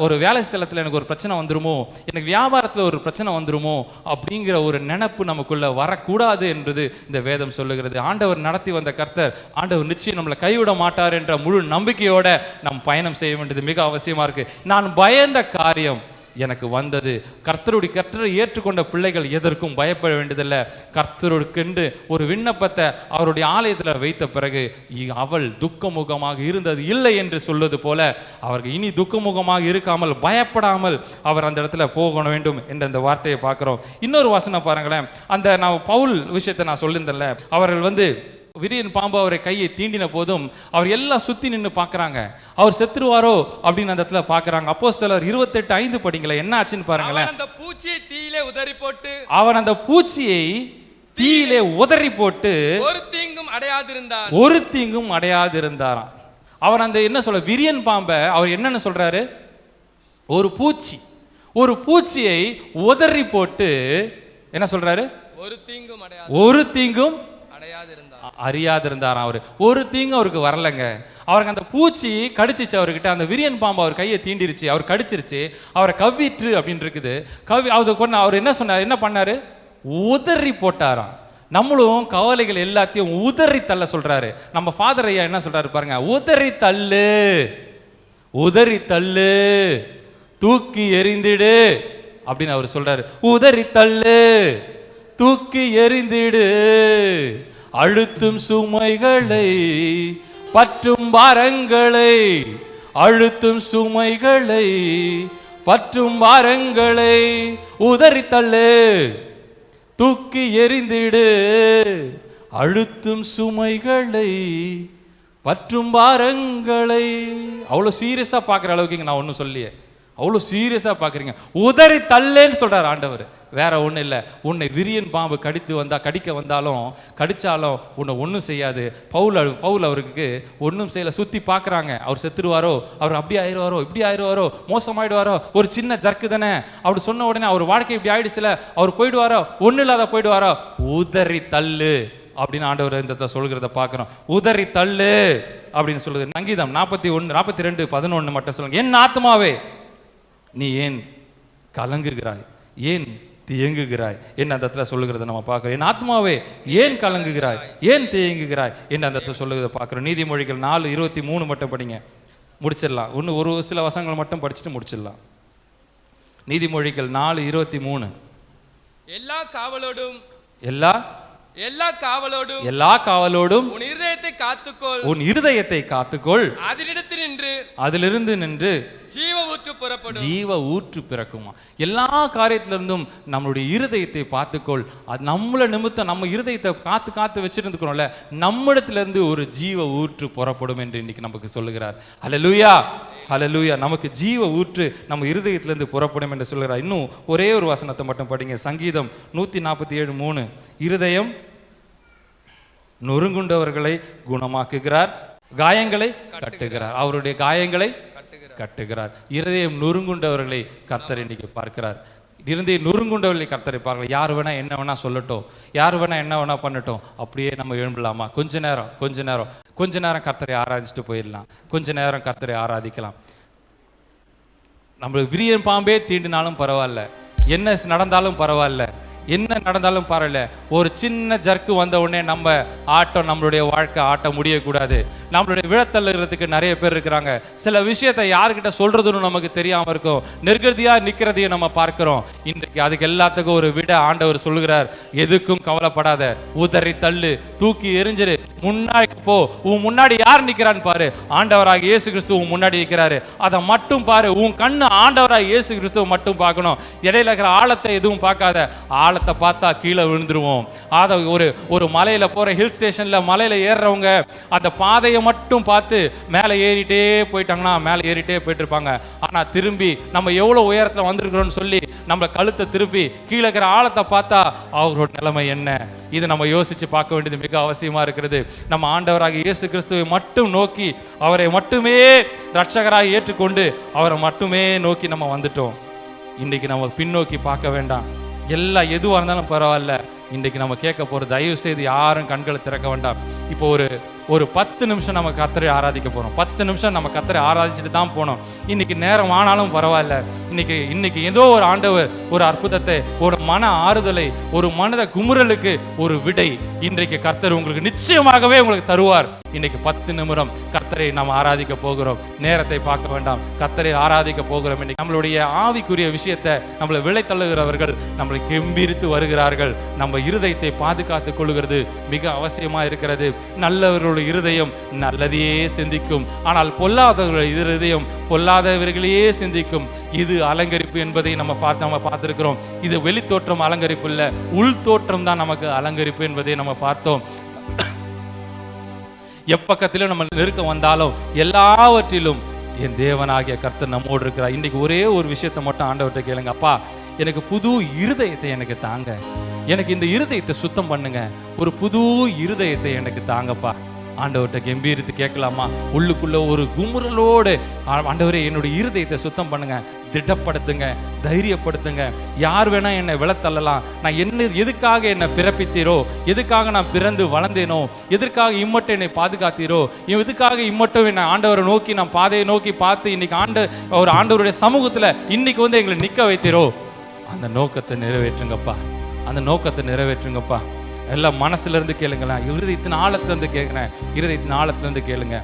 ஒரு வேலை ஸ்தலத்தில் எனக்கு ஒரு பிரச்சனை வந்துருமோ, எனக்கு வியாபாரத்தில் ஒரு பிரச்சனை வந்துருமோ அப்படிங்கிற ஒரு நினைப்பு நமக்குள்ள வரக்கூடாது என்பது இந்த வேதம் சொல்லுகிறது. ஆண்டவர் நடத்தி வந்த கர்த்தர், ஆண்டவர் நிச்சயம் நம்மளை கைவிட மாட்டார் என்ற முழு நம்பிக்கையோட நம் பயணம் செய்ய வேண்டியது மிக அவசியமா இருக்கு. நான் பயந்த காரியம் எனக்கு வந்தது. கர்த்தரை ஏற்றுக்கொண்ட பிள்ளைகள் எதற்கும் பயப்பட வேண்டியதில்லை. கர்த்தருக்கென்று ஒரு விண்ணப்பத்தை அவருடைய ஆலயத்தில் வைத்த பிறகு அவள் துக்கமுகமாக இருந்தது இல்லை என்று சொல்வது போல, அவர்கள் இனி துக்கமுகமாக இருக்காமல் பயப்படாமல் அவர் அந்த இடத்துல போக வேண்டும் என்ற அந்த வார்த்தையை பார்க்கிறோம். இன்னொரு வசனம் பாருங்களேன். அந்த நான் பவுல் விஷயத்தை நான் சொல்லியிருந்தேன்ல, அவர்கள் விரியன் பாம்பு அவரை கையை தீண்டின போதும் அவர் எல்லாம் சுத்தி நின்று பார்க்கறாங்க, அவர் செத்துருவாரோ அப்படின்னு அந்த இடத்துல பார்க்கறாங்க. அப்போஸ்தலர் 28:5 படிங்களேன், என்ன ஆச்சுன்னு பாருங்களேன். அந்த பூச்சியை தீயிலே உதறி போட்டு, அவன் அந்த பூச்சியை தீயிலே உதறி போட்டு ஒரு தீங்கும் அடையாதிருந்தார், ஒரு தீங்கும் அடையாதிருந்தாராம். அவர் அந்த என்ன சொல்ல, விரியன் பாம்பை அவர் என்னன்னு சொல்றாரு, ஒரு பூச்சியை உதறி போட்டு என்ன சொல்றாரு, ஒரு தீங்கும் அறியாதிருந்தாராம். அவர் ஒரு தீங்கும் அவருக்கு வரலங்க. அவருக்கு அந்த பூச்சி கடிச்சிச்சு, அவர்கிட்ட அந்த விரியன் பாம்பு அவர் கையை தீண்டிருச்சு, அவர் கடிச்சிருச்சு, அவரை கவ்விற்று அப்படின்னு இருக்குது. அவர் என்ன சொன்னார், என்ன பண்ணாரு, உதறி போட்டாராம். நம்மளும் கவலைகள் எல்லாத்தையும் உதறி தள்ள சொல்றாரு. நம்ம ஃபாதர் ஐயா என்ன சொல்றாரு பாருங்க, உதறி தள்ளு, உதறி தள்ளு, தூக்கி எறிந்திடு அப்படின்னு அவர் சொல்றாரு. உதறி தள்ளு, தூக்கி எறிந்திடு, அழுத்தும் சுமைகளை பற்றும் பாரங்களை, அழுத்தும் சுமைகளை பற்றும் பாரங்களை உதறி தள்ளு, தூக்கி எறிந்திடு, அழுத்தும் சுமைகளை பற்றும் பாரங்களை. அவ்வளோ சீரியஸா பார்க்குற அளவுக்கு நான் ஒன்றும் சொல்லியே, அவ்வளோ சீரியஸா பார்க்குறீங்க. உதறி தள்ளேன்னு சொல்றார் ஆண்டவர். வேற ஒன்றும் இல்லை. உன்னை விரியன் பாம்பு கடிக்க வந்தாலும் கடிச்சாலும் உன்னை ஒன்றும் செய்யாது. பவுல் அவருக்கு ஒன்றும் செய்யலை. சுற்றி பார்க்குறாங்க, அவர் செத்துருவாரோ, அவர் அப்படி ஆயிடுவாரோ, இப்படி ஆயிடுவாரோ, மோசமாயிடுவாரோ, ஒரு சின்ன ஜர்க்கு தானே அப்படி சொன்ன உடனே அவர் வாழ்க்கை இப்படி ஆயிடுச்சுல, அவர் போயிடுவாரோ, ஒன்றும் இல்லாத போயிடுவாரோ. உதறி தள்ளு அப்படின்னு ஆண்டவர் இந்த சொல்கிறத பார்க்குறோம். உதறி தள்ளு அப்படின்னு சொல்லுது. சங்கீதம் 42:11 மட்டும் சொல்லுங்க. என் ஆத்மாவே நீ ஏன் கலங்குகிறாய், ஏன் தியங்குகிறாய் என்ன அந்த இடத்துல சொல்லுகிறத நம்ம பார்க்குறோம். என் ஆத்மாவே ஏன் கலங்குகிறாய், ஏன் தியங்குகிறாய் என்ன அந்த இடத்துல சொல்லுகிறத பார்க்குறோம். நீதிமொழிகள் 4:23 மட்டும் படிங்க, முடிச்சிடலாம். இன்னும் ஒரு சில வசனங்களை மட்டும் படிச்சுட்டு முடிச்சிடலாம். நீதிமொழிகள் 4:23. எல்லா காவலோடும் எல்லா காவலோடும் உன் இருதயத்தை காத்துக்கொள், உன் இருதயத்தை காத்துக்கொள், அதிலிருந்து நின்று ஜீவ ஊற்று புறப்படும், ஜீவ ஊற்று பிறக்குமா. எல்லா காரியத்திலிருந்தும் நம்மளுடைய இருதயத்தை பார்த்துக்கொள். அது நம்மள நிமித்தம் நம்ம இருதயத்தை காத்து வச்சிருந்துக்கிறோம்ல, நம்மிடத்திலிருந்து ஒரு ஜீவ ஊற்று புறப்படும் என்று இன்னைக்கு நமக்கு சொல்லுகிறார். ஹல்லேலூயா, ஹல்லேலூயா. நமக்கு ஜீவ ஊற்று நம்ம இருதயத்திலிருந்து புறப்படும் என்று சொல்லுகிறார். இன்னும் ஒரே ஒரு வசனத்தை மட்டும் படிங்க. சங்கீதம் 147:3. இருதயம் நொறுங்குண்டவர்களை குணமாக்குகிறார், காயங்களை கட்டுகிறார். அவருடைய காயங்களை கட்டுகிறார். இருதயம் நொறுங்குண்டவர்களை கர்த்தர் இன்னைக்கு பார்க்கிறார். இருதயம் நொறுங்குண்டவர்களை கர்த்தரை பார்க்கலாம். யார் வேணா என்ன வேணா சொல்லட்டும், யார் வேணா என்ன வேணா பண்ணட்டும், அப்படியே நம்ம எழும்பலாமா? கொஞ்ச நேரம் கர்த்தரை ஆராதிச்சுட்டு போயிடலாம். கொஞ்ச நேரம் கர்த்தரை ஆராதிக்கலாம். நம்மளுக்கு விரியன் பாம்பே தீண்டினாலும் பரவாயில்ல, என்ன நடந்தாலும் பரவாயில்ல, என்ன நடந்தாலும் பரவாயில்ல. ஒரு சின்ன ஜர்க்கு வந்த உடனே நம்மளுடைய வாழ்க்கை ஆட்ட முடியக்கூடாது. நம்மளுடைய விழத்தள்ளுகிறதுக்கு நிறைய பேர் இருக்கிறாங்க. சில விஷயத்தை யாருக்கிட்ட சொல்றதுன்னு நமக்கு தெரியாம இருக்கும். நிர்கதியா நிக்கிறதையும் நம்ம பார்க்கிறோம். இன்றைக்கு அதுக்கு எல்லாத்துக்கும் ஒரு விட ஆண்டவர் சொல்லுகிறார். எதுக்கும் கவலைப்படாத, உதறி தள்ளு, தூக்கி எறிஞ்சிரு, முன்னாடி போ. உன் முன்னாடி யார் நிக்கிறான்னு பாரு. ஆண்டவராக இயேசு கிறிஸ்து உன் முன்னாடி நிற்கிறாரு. அதை மட்டும் பாரு. உன் கண்ணு ஆண்டவராக இயேசு கிறிஸ்துவ மட்டும் பார்க்கணும். இடையில இருக்கிற ஆழத்தை எதுவும் பார்க்காத. ஆழத்தை பார்த்தா கீழே விழுந்துருவோம். அதை ஒரு மலையில போற ஹில் ஸ்டேஷன்ல மலையில ஏறுறவங்க அந்த பாதையை மட்டும் பார்த்து மேலே ஏறிட்டே போயிட்டாங்கன்னா மேலே ஏறிட்டே போயிட்டு இருப்பாங்க. ஆனா திரும்பி நம்ம எவ்வளவு உயரத்துல வந்திருக்கிறோம்னு சொல்லி நம்ம கழுத்தை திருப்பி கீழே இருக்கிற ஆழத்தை பார்த்தா அவரோட நிலைமை என்ன, இது நம்ம யோசிச்சு பார்க்க வேண்டியது மிக அவசியமா இருக்கிறது. நம்ம ஆண்டவராக இயேசு கிறிஸ்துவை மட்டும் நோக்கி, அவரை மட்டுமே ரட்சகராக ஏற்றுக்கொண்டு அவரை மட்டுமே நோக்கி நம்ம வந்துட்டோம். இன்னைக்கு நம்ம பின்னோக்கி பார்க்க வேண்டாம். எதுவாக இருந்தாலும் பரவாயில்ல. இன்றைக்கு நம்ம கேட்க போகிற, தயவு செய்து யாரும் கண்களை திறக்க வேண்டாம். இப்போ ஒரு 10 நிமிஷம் நம்ம கர்த்தரை ஆராதிக்க போகிறோம். 10 நிமிஷம் நம்ம கர்த்தரை ஆராதிச்சுட்டு தான் போனோம். இன்னைக்கு நேரம் ஆனாலும் பரவாயில்ல. இன்னைக்கு ஏதோ ஒரு ஆண்டவர் ஒரு அற்புதத்தை, ஒரு மன ஆறுதலை, ஒரு மனத குமுறலுக்கு ஒரு விடை இன்றைக்கு கர்த்தர் உங்களுக்கு நிச்சயமாகவே உங்களுக்கு தருவார். இன்னைக்கு 10 நிமிடம் கர்த்தரை நாம் ஆராதிக்க போகிறோம். நேரத்தை பார்க்க வேண்டாம், கர்த்தரை ஆராதிக்க போகிறோம். இன்னைக்கு நம்மளுடைய ஆவிக்குரிய விஷயத்தை நம்மளை விலை தள்ளுகிறவர்கள் நம்மளை கெம்பீரித்து வருகிறார்கள். நம்ம இருதயத்தை பாதுகாத்துக் கொள்கிறது மிக அவசியமா இருக்கிறது. நல்லவர்களுடைய இருதயம் நல்லதையே சிந்திக்கும், ஆனால் பொல்லாதவர்களுடைய இருதயம் பொல்லாதவர்களையே சிந்திக்கும். இது அலங்கரிப்பு என்பதை நம்ம பார்த்திருக்கிறோம். இது வெளி தோற்றம் அலங்கரிப்பு இல்ல, உள் தோற்றம் தான் நமக்கு அலங்கரிப்பு என்பதை நம்ம பார்த்தோம். எப்பக்கத்திலும் நம்ம நெருக்க வந்தாலும் எல்லாவற்றிலும் என் தேவனாகிய கர்த்தர் நம்மோடு இருக்கிறார். இன்னைக்கு ஒரே ஒரு விஷயத்தை மட்டும் ஆண்டவர்கிட்ட கேளுங்க. அப்பா, எனக்கு புது இருதயத்தை எனக்கு தாங்க, எனக்கு இந்த இருதயத்தை சுத்தம் பண்ணுங்க, ஒரு புது இருதயத்தை எனக்கு தாங்கப்பா. ஆண்டவர்கிட்ட கம்பீரித்து கேட்கலாமா? உள்ளுக்குள்ள ஒரு குமுறலோடு, ஆண்டவரே என்னுடைய இருதயத்தை சுத்தம் பண்ணுங்க, திடப்படுத்துங்க, தைரியப்படுத்துங்க. யார் வேணா என்னை விழத்தள்ளலாம், நான் எதுக்காக என்னை பிறப்பித்தீரோ, எதுக்காக நான் பிறந்து வளர்ந்தேனோ, எதற்காக இம்மட்டும் என்னை பாதுகாத்தீரோ, எதுக்காக இம்மட்டும் என்னை ஆண்டவரை நோக்கி நான் பாதையை நோக்கி பார்த்து இன்னைக்கு ஆண்டவருடைய சமூகத்துல இன்னைக்கு எங்களை நிற்க வைத்தீரோ, அந்த நோக்கத்தை நிறைவேற்றுங்கப்பா, அந்த நோக்கத்தை நிறைவேற்றுங்கப்பா. எல்லாம் மனசுல இருந்து கேளுங்களேன், இருதயத்தின் ஆழத்துல இருந்து கேட்கிறேன், இருதயத்தின் ஆழத்துல இருந்து கேளுங்க.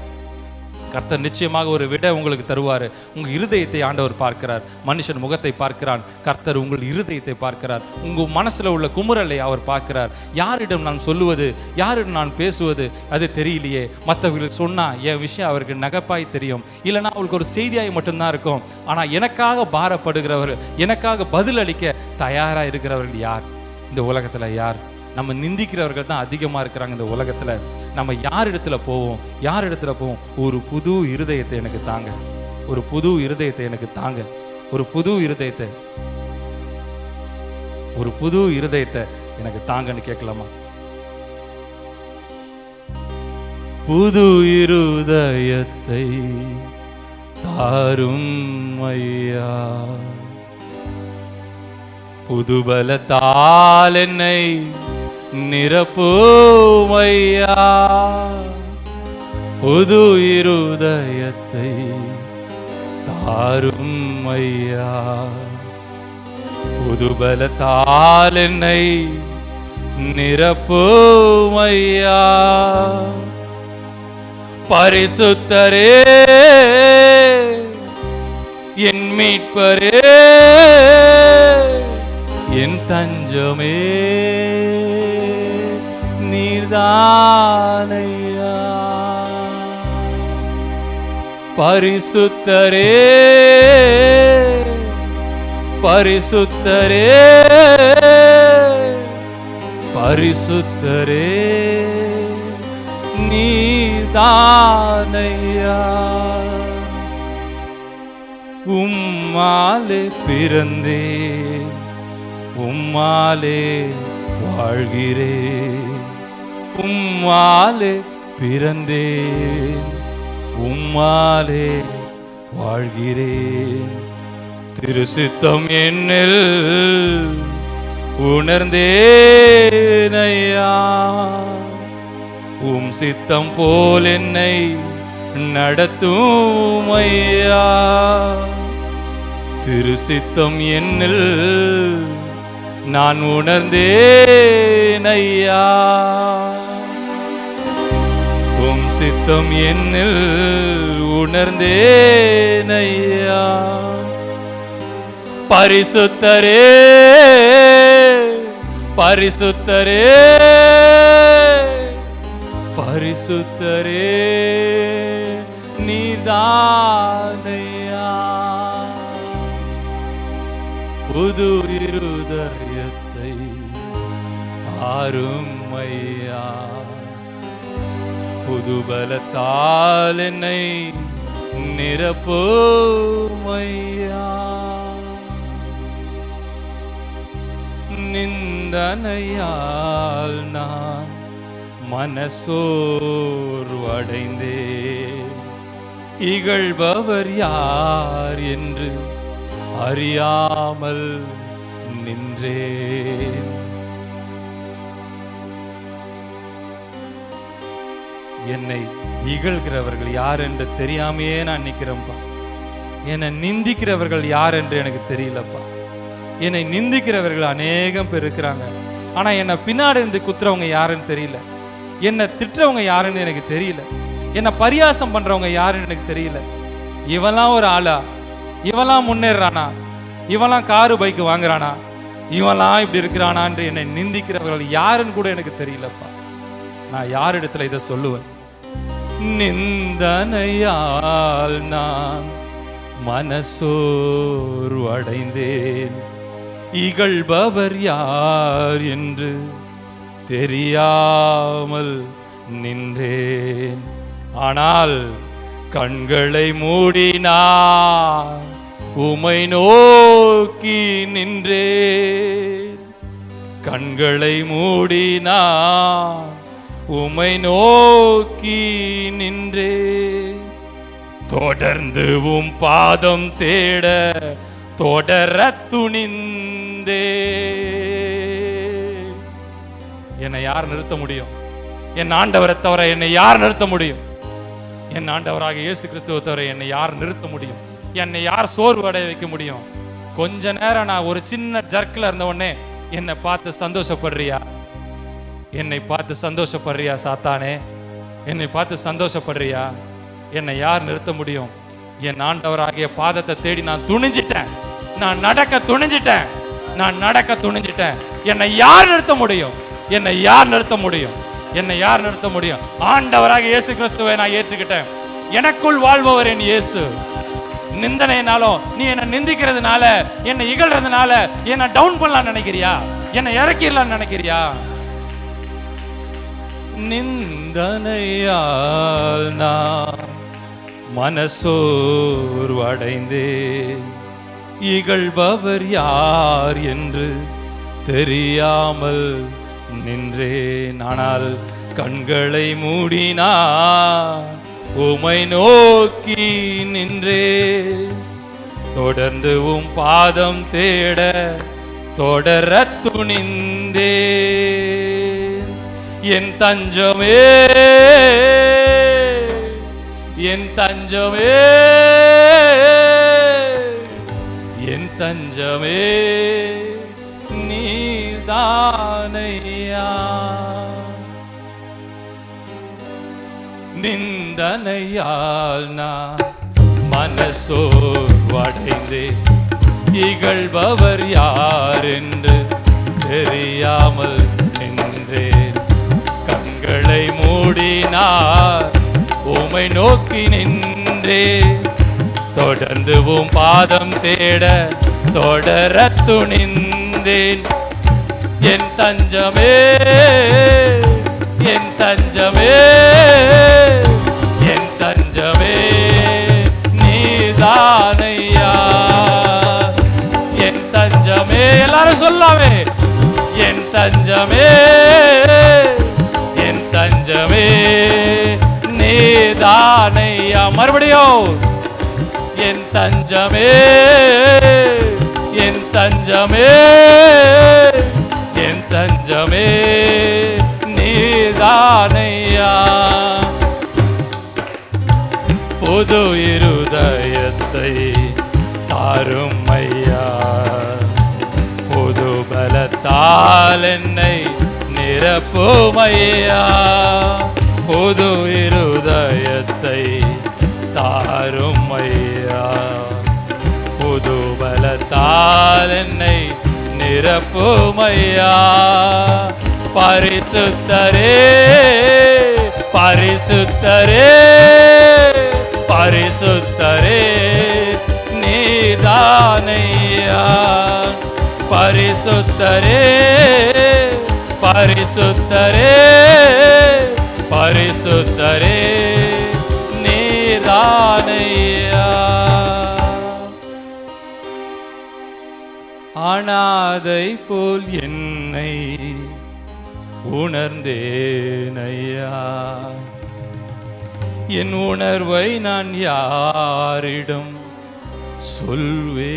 கர்த்தர் நிச்சயமாக ஒரு விடை உங்களுக்கு தருவார். உங்க இருதயத்தை ஆண்டவர் பார்க்கிறார். மனுஷன் முகத்தை பார்க்கிறான், கர்த்தர் உங்கள் இருதயத்தை பார்க்கிறார். உங்க மனசுல உள்ள குமுறலை அவர் பார்க்கிறார். யாரிடம் நான் சொல்லுவது, யாரிடம் நான் பேசுவது அது தெரியலையே, மற்றவர்களுக்கு சொன்னா என் விஷயம் அவருக்கு நகைப்பாய் தெரியும், இல்லைன்னா அவங்களுக்கு ஒரு செய்தியாய் மட்டும்தான் இருக்கும். ஆனா எனக்காக பாரப்படுகிறவர்கள், எனக்காக பதில் அளிக்க தயாரா இருக்கிறவர்கள் யார் இந்த உலகத்துல? யார்? நம்ம நிந்திக்கிறவர்கள் தான் அதிகமாக இருக்கிறாங்க இந்த உலகத்தில். நம்ம யார் இடத்துல போவோம், யார் இடத்துல போவோம்? ஒரு புது இருதயத்தை எனக்கு தாங்க, ஒரு புது இருதயத்தை எனக்கு தாங்க, ஒரு புது இருதயத்தை, ஒரு புது இருதயத்தை எனக்கு தாங்கன்னு கேட்கலாமா? புது இருதயத்தை தாரும் ஐயா, புது பலத்தால் என்னை நிரப்புமையா, புது இருதயத்தை தாருமையா, புது பலத்தால் என்னை நிரப்புமையா. பரிசுத்தரே என் மீட்பரே என் தஞ்சமே நீர்தானையா. பரிசுத்தரே பரிசுத்தரே பரிசுத்தரே நீர்தானையா. உம்மாலே பிறந்தேன், உம்மாலே வாழ்கிறேன், உம்மாலே பிறந்தேன், உம்மாலே வாழ்கிறேன். திருசித்தம் என்னில் உணர்ந்தேனையா, உம் சித்தம் போல் என்னை நடத்துமையா. திருசித்தம் என்னில் நான் உணர்ந்தேனையா, உம் சித்தம் என்னில் உணர்ந்தேனையா. பரிசுத்தரே பரிசுத்தரே பரிசுத்தரே நீர்தானையா. புது இருதயத்தை தாருமையா, புது பலத்தால் என்னை நிரப்புமையா. நிந்தனையால் நான் மனசோர்வடைந்தேன், இகழ்பவர் யார் என்று அறியாமல் நின்றேன். என்னை இகழ்கிறவர்கள் யார் என்று தெரியாமையே நான் நிக்கிறேன்ப்பா. என்னை நிந்திக்கிறவர்கள் யார் என்று எனக்கு தெரியலப்பா. என்னை நிந்திக்கிறவர்கள் அநேகம் பேர் இருக்கிறாங்க, ஆனா என்னை பின்னாடி இருந்து குத்துறவங்க யாருன்னு தெரியல. என்னை திட்டுறவங்க யாருன்னு எனக்கு தெரியல. என்னை பரியாசம் பண்றவங்க யாருன்னு எனக்கு தெரியல. இவெல்லாம் ஒரு ஆளா? இவெல்லாம் முன்னேறானா? இவெல்லாம் காரு பைக்கு வாங்குறானா? இவெல்லாம் இப்படி இருக்கிறானா என்று என்னை நிந்திக்கிறவர்கள் யாருன்னு கூட எனக்கு தெரியலப்பா. நான் யார் இடத்துல இதை சொல்லுவேன்? நிந்தனையால் நான் மனசோர்வடைந்தேன், இகழ்பவர் யார் என்று தெரியாமல் நின்றேன். ஆனால் கண்களை மூடினார், உமை நோக்கி நின்றேன். கண்களை மூடினார், உமை நோக்கி நின்றேன். தொடர்ந்து உம் பாதம் தேட தொடர துணிந்தே. என்னை யார் நிறுத்த முடியும்? என் ஆண்டவரை தவிர என்னை யார் நிறுத்த முடியும்? என் ஆண்டவராக இயேசு கிறிஸ்துவை தவிர என்னை யார் நிறுத்த முடியும்? என்னை யார் சோர்வு அடைய வைக்க முடியும்? கொஞ்ச நேரம் நான் ஒரு சின்ன ஜர்க்கில் இருந்த உடனே என்னை பார்த்து சந்தோஷப்படுறியா? என்னை பார்த்து சந்தோஷப்படுறியா சாத்தானே? என்னை பார்த்து சந்தோஷப்படுறியா? என்னை யார் நிறுத்த முடியும்? என் ஆண்டவராகிய பாதத்தை தேடி நான் துணிஞ்சிட்டேன். நான் நடக்க துணிஞ்சிட்டேன். நான் நடக்க துணிஞ்சிட்டேன். என்னை யார் நிறுத்த முடியும்? என்னை யார் நிறுத்த முடியும்? என்னை யார் நிறுத்த முடியும்? ஆண்டவராக இயேசு கிறிஸ்துவை நான் ஏற்றுக்கிட்டேன். எனக்குள் வாழ்பவர் என் இயேசு. நிந்தனைனாலும், நீ என்னை நிந்திக்கிறதுனால, என்னை இகழ்றதுனால என்னை டவுன் பண்ணலாம் நினைக்கிறியா? என்னை இறக்கிடலாம் நினைக்கிறியா? நிந்தனையால் நான் மனசோர்வடைந்தேன். இகழ்பவர் யார் என்று தெரியாமல் நின்றேன். ஆனால் கண்களை மூடினார், உமை நோக்கி நின்றேன். தொடர்ந்து உம் பாதம் தேட தொடர துணிந்தேன். என் தஞ்சமே, என் தஞ்சமே, என் தஞ்சமே நீதானையா. நிந்தனையால் நான் மனசோர்வடைந்தேன். இகழ்பவர் யார் என்று தெரியாமல் நின்றேன். கண்களை மூடினார், உமை நோக்கி நின்றேன். தொடர்ந்து உம் பாதம் தேட தொடர துணிந்தேன். என் தஞ்சமே, என் தஞ்சமே, என் தஞ்சமே நீதானையா. என் தஞ்சமே, எல்லாரும் சொல்லாமே. என் தஞ்சமே, என் தஞ்சமே நீதானையா. மறுபடியும் என் தஞ்சமே, என் தஞ்சமே, என் தஞ்சமே நீதானையா. புது இருதயத்தை தாரும் ஐயா. புது பலத்தால் என்னை நிரப்பும் ஐயா. புது இருதயத்தை தாரும் ஐயா. புது பலத்தால் என்னை நிரப்பும் ஐயா. பரிசுத்தரே, பரிசுத்தரே, பரிசுத்தரே நீதானையா. பரிசுத்தரே, பரிசுத்தரே, பரிசுத்தரே நீதானையா. அனாதை போல் என்னை உணர்ந்தேனையா. என் உணர்வை நான் யாரிடம் சொல்வேனையா.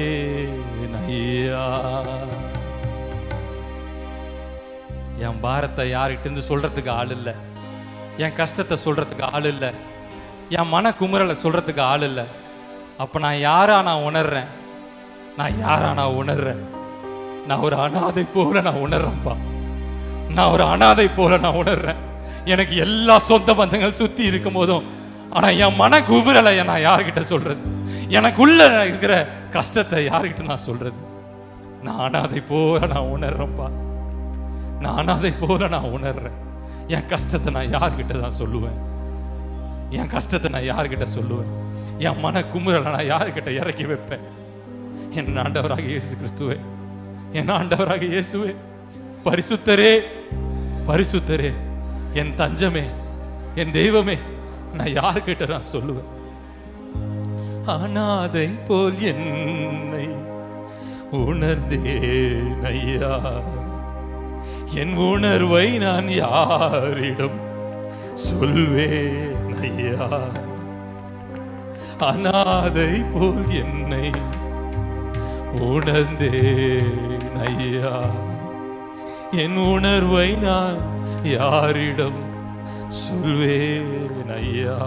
என் பாரத்தை யார்கிட்ட சொல்றதுக்கு ஆள் இல்லை. என் கஷ்டத்தை சொல்றதுக்கு ஆள் இல்லை. என் மன குமுறலை சொல்றதுக்கு ஆள் இல்லை. அப்ப நான் யாரா நான் உணர்றேன்? நான் யாரா நான் உணர்றேன்? நான் ஒரு அனாதை போல நான் உணர்றேன்ப்பா. நான் ஒரு அனாதை போல நான் உணர்றேன். எனக்கு எல்லா சொந்த பந்தங்கள் சுத்தி இருக்கும் போதும், ஆனா என் மன குமுறலை நான் யார்கிட்ட சொல்றது? எனக்குள்ள இருக்கிற கஷ்டத்தை யார்கிட்ட நான் சொல்றது? நான் அனாதை போல நான் உணர்றேன்ப்பா. நான் அனாதை போல நான் உணர்றேன். என் கஷ்டத்தை நான் யார்கிட்ட தான் சொல்லுவேன்? என் கஷ்டத்தை நான் யார்கிட்ட சொல்லுவேன்? என் மன குமுறலை நான் யார்கிட்ட இறக்கி வைப்பேன்? என் ஆண்டவராக இயேசு கிறிஸ்துவே, என் ஆண்டவராக இயேசுவே, பரிசுத்தரே, பரிசுத்தரே, என் தஞ்சமே, என் தெய்வமே, நான் யார்கிட்ட நான் சொல்லுவேன்? அனாதை போல் என்னை உணர்ந்தேன் ஐயா. என் உணர்வை நான் யாரிடம் சொல்வேன் ஐயா. அனாதை போல் என்னை உணர்ந்தேன் ஐயா. என் உணர்வை நான் யாரிடம் சொல்வேன் ஐயா.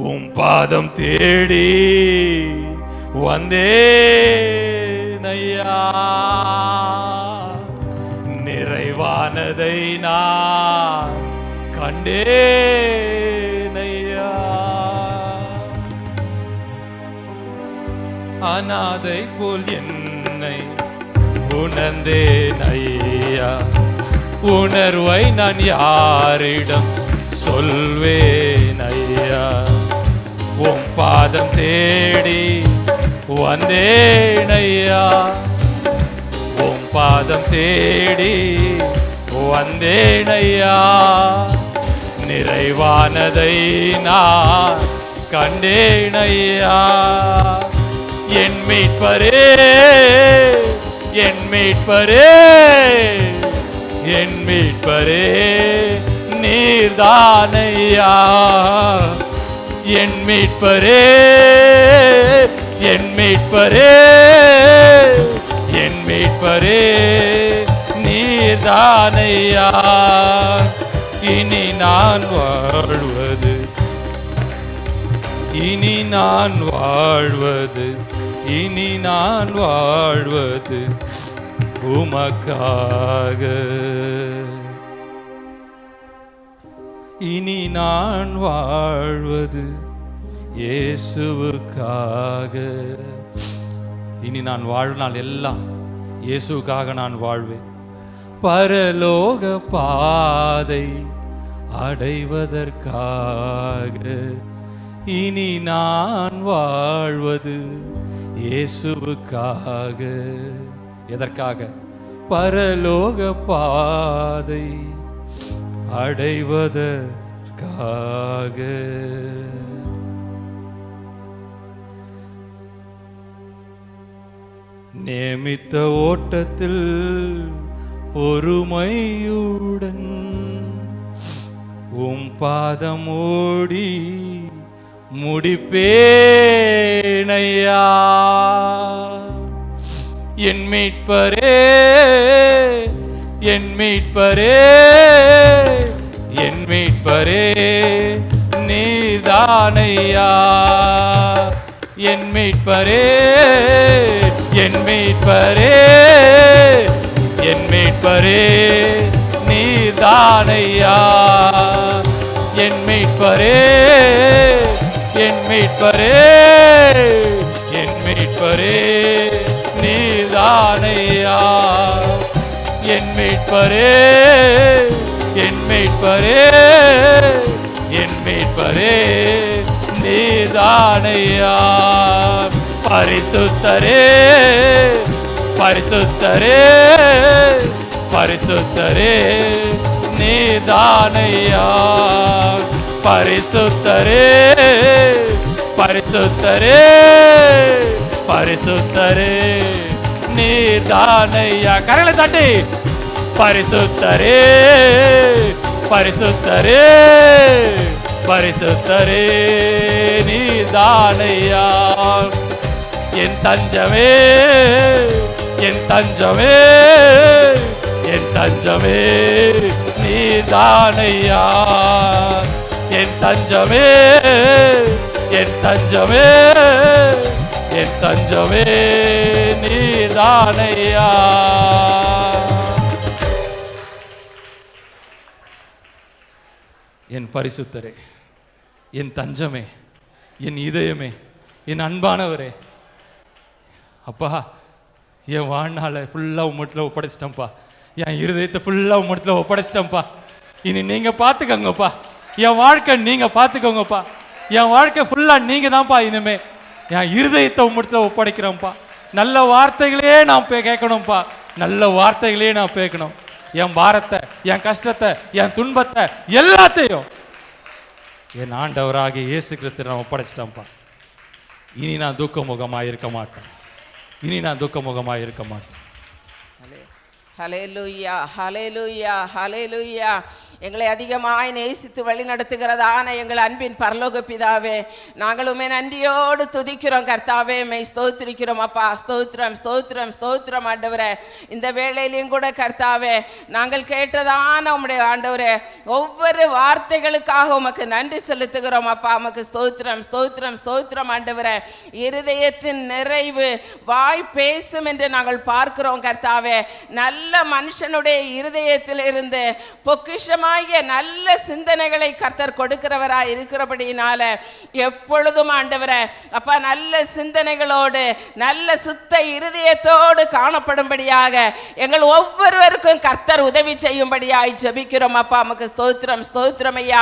உம் பாதம் தேடி வந்தேன் ஐயா. நிறைவானதை நான் கண்டேனையா. அநாதை போல் என்னை உணர்ந்தேன் ஐயா. உணர்வை நான் யாரிடம் சொல்வேன் ஐயா. உம் பாதம் தேடி வந்தேன் ஐயா. உம் பாதம் தேடி வந்தேன் ஐயா. நிறைவானதை நான் கண்டேன் ஐயா. என் மீட்பரே, என் மீட்பரே, என் மீட்பரே நீர்தானையா. என் மீட்பரே, என் மீட்பரே, என் மீட்பரே நீர்தானையா. இனி நான் வாழ்வது, இனி நான் வாழ்வது, இனி நான் வாழ்வது உமக்காக. இனி நான் வாழ்வது இயேசுவுக்காக. இனி நான் வாழ்நாள் எல்லாம் இயேசுவுக்காக நான் வாழ்வேன். பரலோக பாதை அடைவதற்காக இனி நான் வாழ்வது இயேசுவுக்காக. எதற்காக? பரலோக பாதை அடைவதற்காக. நியமித்த ஓட்டத்தில் பொறுமையுடன் உம் பாதம் ஓடி முடிப்பேனையா. என் மீட்பரே, என் மீட்பரே, என் மீட்பரே நீதானையா. என் மீட்பரே, என் மீட்பரே, என் மீட்பரே நீதானையா. என் மீட்பரே, என் மீட்பரே, என் மீட்பரே நீதானையா. என் மீட்பரே, என் மீட்பரே, என் மீட்பரே நீதானையா. பரிசுத்தரே, பரிசுத்தரே, பரிசுத்தரே நீதானையா. பரிசுத்தரே, பரிசுத்தரே, பரிசுத்தரே நீதானையா. கரங்களை தட்டி பரிசுத்தரே, பரிசுத்தரே, பரிசுத்தரே நீதானையா. என் தஞ்சமே, என் தஞ்சமே, என் தஞ்சமே நீதானையா. என் தஞ்சமே, என் தஞ்சமே, என் தஞ்சமே நீதானையா. என் பரிசுத்தரே, என் தஞ்சமே, என் இதயமே, என் அன்பானவரே, அப்பா என் வாழ்நாளை ஃபுல்லாக உம்மட்டில் ஒப்படைச்சிட்டேன்ப்பா. என் இருதயத்தை ஃபுல்லாக உம்மட்டில் ஒப்படைச்சிட்டேன்ப்பா. இனி நீங்கள் பார்த்துக்கோங்கப்பா. என் வாழ்க்கை நீங்கள் பார்த்துக்கோங்கப்பா. என் வாழ்க்கை ஃபுல்லாக நீங்கள் தான்ப்பா. இனிமே என் இருதயத்தை உம்மட்டில் ஒப்படைக்கிறேன்ப்பா. நல்ல வார்த்தைகளே நான் கேட்கணும்ப்பா. நல்ல வார்த்தைகளே நான் கேட்கணும். என் பாரத்தை, என் கஷ்டத்தை, என் துன்பத்தை எல்லாத்தையும் என் ஆண்டவராகிய இயேசு கிறிஸ்து நான் ஒப்படைச்சிட்டேன்ப்பா. இனி நான் துக்கமுகமாக இருக்க மாட்டேன். இனி நான் துக்கமுகமாக இருக்க மாட்டேன். ஹல்லேலூயா, ஹல்லேலூயா, ஹல்லேலூயா. எங்களை அதிகமாய் நேசித்து வழி நடத்துகிறதான எங்கள் அன்பின் பரலோக பிதாவே, நாங்களுமே நன்றியோடு துதிக்கிறோம் கர்த்தாவே. மெய் ஸ்தோத்திரிக்கிறோம் அப்பா. ஸ்தோத்திரம் ஸ்தோத்திரம் ஸ்தோத்திரம் ஆண்டவரே. இந்த வேளையிலையும் கூட கர்த்தாவே, நாங்கள் கேட்டதான உம்முடைய ஆண்டவரே ஒவ்வொரு வார்த்தைகளுக்காக உமக்கு நன்றி செலுத்துகிறோம் அப்பா. உமக்கு ஸ்தோத்திரம் ஸ்தோத்திரம் ஸ்தோத்திரம் ஆண்டவரே. இருதயத்தின் நிறைவு வாய் பேசும் என்று நாங்கள் பார்க்கிறோம் கர்த்தாவே. நல்ல மனுஷனுடைய இருதயத்தில் இருந்து பொக்கிஷமாகிய நல்ல சிந்தனைகளை கர்த்தர் கொடுக்கிறவராய் இருக்கிறபடியினால எப்பொழுதும் ஆண்டவரே அப்பா நல்ல சிந்தனைகளோடு நல்ல சுத்த இருதயத்தோடு காணப்படும்படியாக எங்கள் ஒவ்வொருவருக்கும் கர்த்தர் உதவி செய்யும்படியாய் ஜெபிக்கிறோம் அப்பா. நமக்கு ஸ்தோத்திரம் ஸ்தோத்திரம் ஐயா.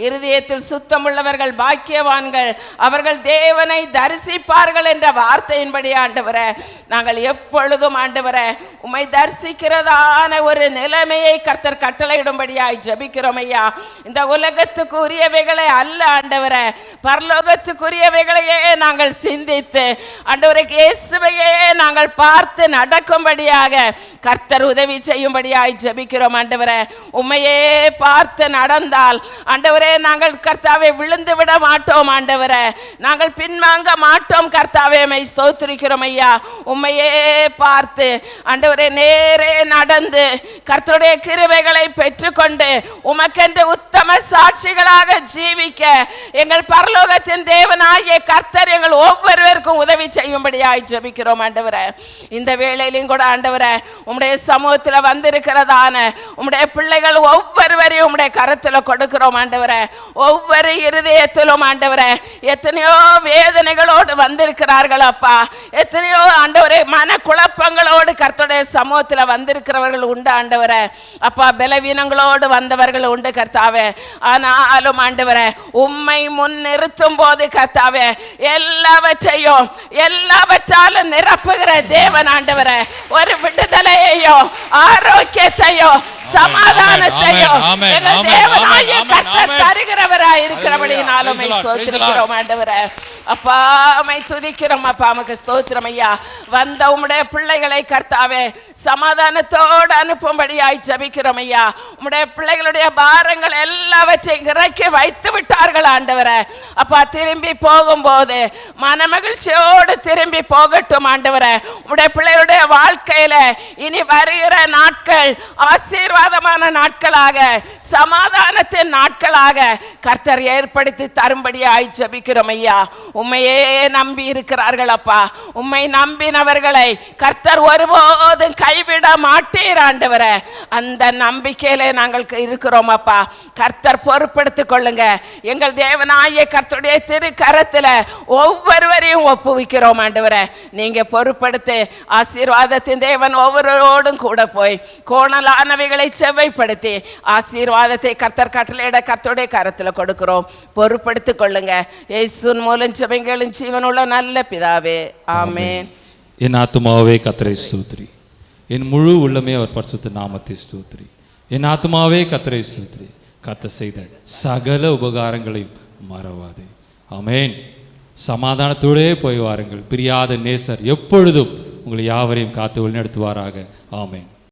இருதயத்தில் சுத்தமுள்ளவர்கள் பாக்கியவான்கள், அவர்கள் தேவனை தரிசிப்பார்கள் என்ற வார்த்தையின்படி ஆண்டவரே நாங்கள் எப்பொழுதும் ஆண்டவரே உம்மை தரிசிக்கிறதான ஒரு நிலைமையை கர்த்தர் கட்டளையிடும்படியாய் ஜெபிக்கிறோம் ஐயா. இந்த உலகத்துக்குரியவைகளை அல்ல ஆண்டவரே, பரலோகத்துக்குரியவைகளையே நாங்கள் சிந்தித்து ஆண்டவரே இயேசுவையே நாங்கள் பார்த்து நடக்கும்படியாக கர்த்தர் உதவி செய்யும்படியாய் ஜெபிக்கிறோம் ஆண்டவரே. உம்மையே பார்த்து நடந்தால் ஆண்டவரே நாங்கள் கர்த்தாவே விழுந்து விட மாட்டோம் ஆண்டவரே, நாங்கள் பின்வாங்க மாட்டோம் கர்த்தாவே. மை ஸ்தோத்திரிக்கிறோம் ஐயா. உம்மையே பார்த்து ஆண்டவரே நேரே நடந்து கர்த்தருடைய கிருபைகளை பெற்றுக்கொண்டு உமக்கென்று உத்தம சாட்சிகளாக ஜீவிக்க எங்கள் பரலோகத்தின் தேவனாகிய கர்த்தர் எங்கள் ஒவ்வொருவருக்கும் உதவி செய்யும்படியாய் ஜெபிக்கிறோம் ஆண்டவரே. இந்த வேளையிலும் கூட ஆண்டவரே உம்முடைய சமூகத்தில் வந்திருக்கிறதான உம்முடைய பிள்ளைகள் ஒவ்வொருவரையும் உம்முடைய கரத்தில் கொடுக்கிறோம் ஆண்டவரே. ஒவ்வொரு இருதயத்திலும் ஆண்டவரே எத்தனையோ வேதனைகளோடு வந்திருக்கிறார்கள் அப்பா. எத்தனையோ ஆண்டவரே மன குழப்பங்களோடு கர்த்தருடைய சமூகத்தில் வந்திருக்கிறவர்கள் உண்டு ஆண்டவரே அப்பா. பலவீனங்களோடு வந்தவர்கள் உண்டு கர்த்தாவே. ஆனாலும் ஆண்டவரே உம்மை முன் நிறுத்தும் போது கர்த்தாவே எல்லாவற்றாலும் நிரப்புகிற தேவன் ஆண்டவரே ஒரு விடுதலையோ ஆரோக்கியத்தையோ சமாதானத்தையோ எங்கள் தேவனாகிய கர்த்தர் தருகிறவராய் இருக்கிறபடியினாலும் ஸ்தோத்திரிக்கிறோம் ஆண்டவரே. அப்பா மை துதிக்கிறோம் அப்பா. நமக்கு ஸ்தோத்திரம் ஐயா. வந்த உம்முடைய பிள்ளைகளை கர்த்தாவே சமாதானத்தோடு அனுப்பும்படியாய் ஜெபிக்கிறோம் ஐயா. உம்முடைய பிள்ளைகளுடைய பாரங்கள் எல்லாவற்றையும் இறக்கி வைத்து விட்டார்கள் ஆண்டவரே அப்பா. திரும்பி போகும்போது மனமகிழ்ச்சியோடு திரும்பி போகட்டும் ஆண்டவரே. உம்முடைய பிள்ளைகளுடைய வாழ்க்கையில இனி வருகிற நாட்கள் ஆசீர்வாதமான நாட்களாக சமாதானத்தின் நாட்களாக கர்த்தர் ஏற்படுத்தி தரும்படியாய் ஜெபிக்கிறோம் ஐயா. உம்மையே நம்பி இருக்கிறார்கள் அப்பா. உம்மை நம்பினவர்களை கர்த்தர் ஒருபோதும் கைவிட மாட்டீர் ஆண்டவரே. அந்த நம்பிக்கையிலே நாங்கள் இருக்கிறோம் அப்பா. கர்த்தர் பொறுப்படுத்திக் கொள்ளுங்க. எங்கள் தேவனாகிய கர்த்தருடைய திரு கரத்தில் ஒவ்வொருவரையும் ஒப்புவிக்கிறோம் ஆண்டவரே. நீங்க பொறுப்படுத்தி ஆசீர்வாதத்தின் தேவன் ஒவ்வொருவரோடும் கூட போய் கோணலானவைகளை செவ்வைப்படுத்தி ஆசீர்வாதத்தை கர்த்தர் கட்டளையிட கர்த்தருடைய கரத்தில் கொடுக்கிறோம். பொறுப்படுத்திக் கொள்ளுங்க. இயேசுவின் மூலம் ஜெபங்களும் ஜீவனுள்ள நல்ல பிதாவே, ஆமென். என் ஆத்துமாவே கர்த்தரை ஸ்தோத்திரி, என் முழு உள்ளமே அவர் பரிசுத்த நாமத்தை ஸ்தோத்திரி. என் ஆத்துமாவே கர்த்தரை ஸ்தோத்திரி, கர்த்தர் செய்த சகல உபகாரங்களையும் மறவாதே. ஆமென். சமாதானத்தோடே போய் வாருங்கள். பிரியாத நேசர் எப்பொழுதும் உங்களை யாவரையும் காத்து வழிநடத்துவாராக. ஆமென்.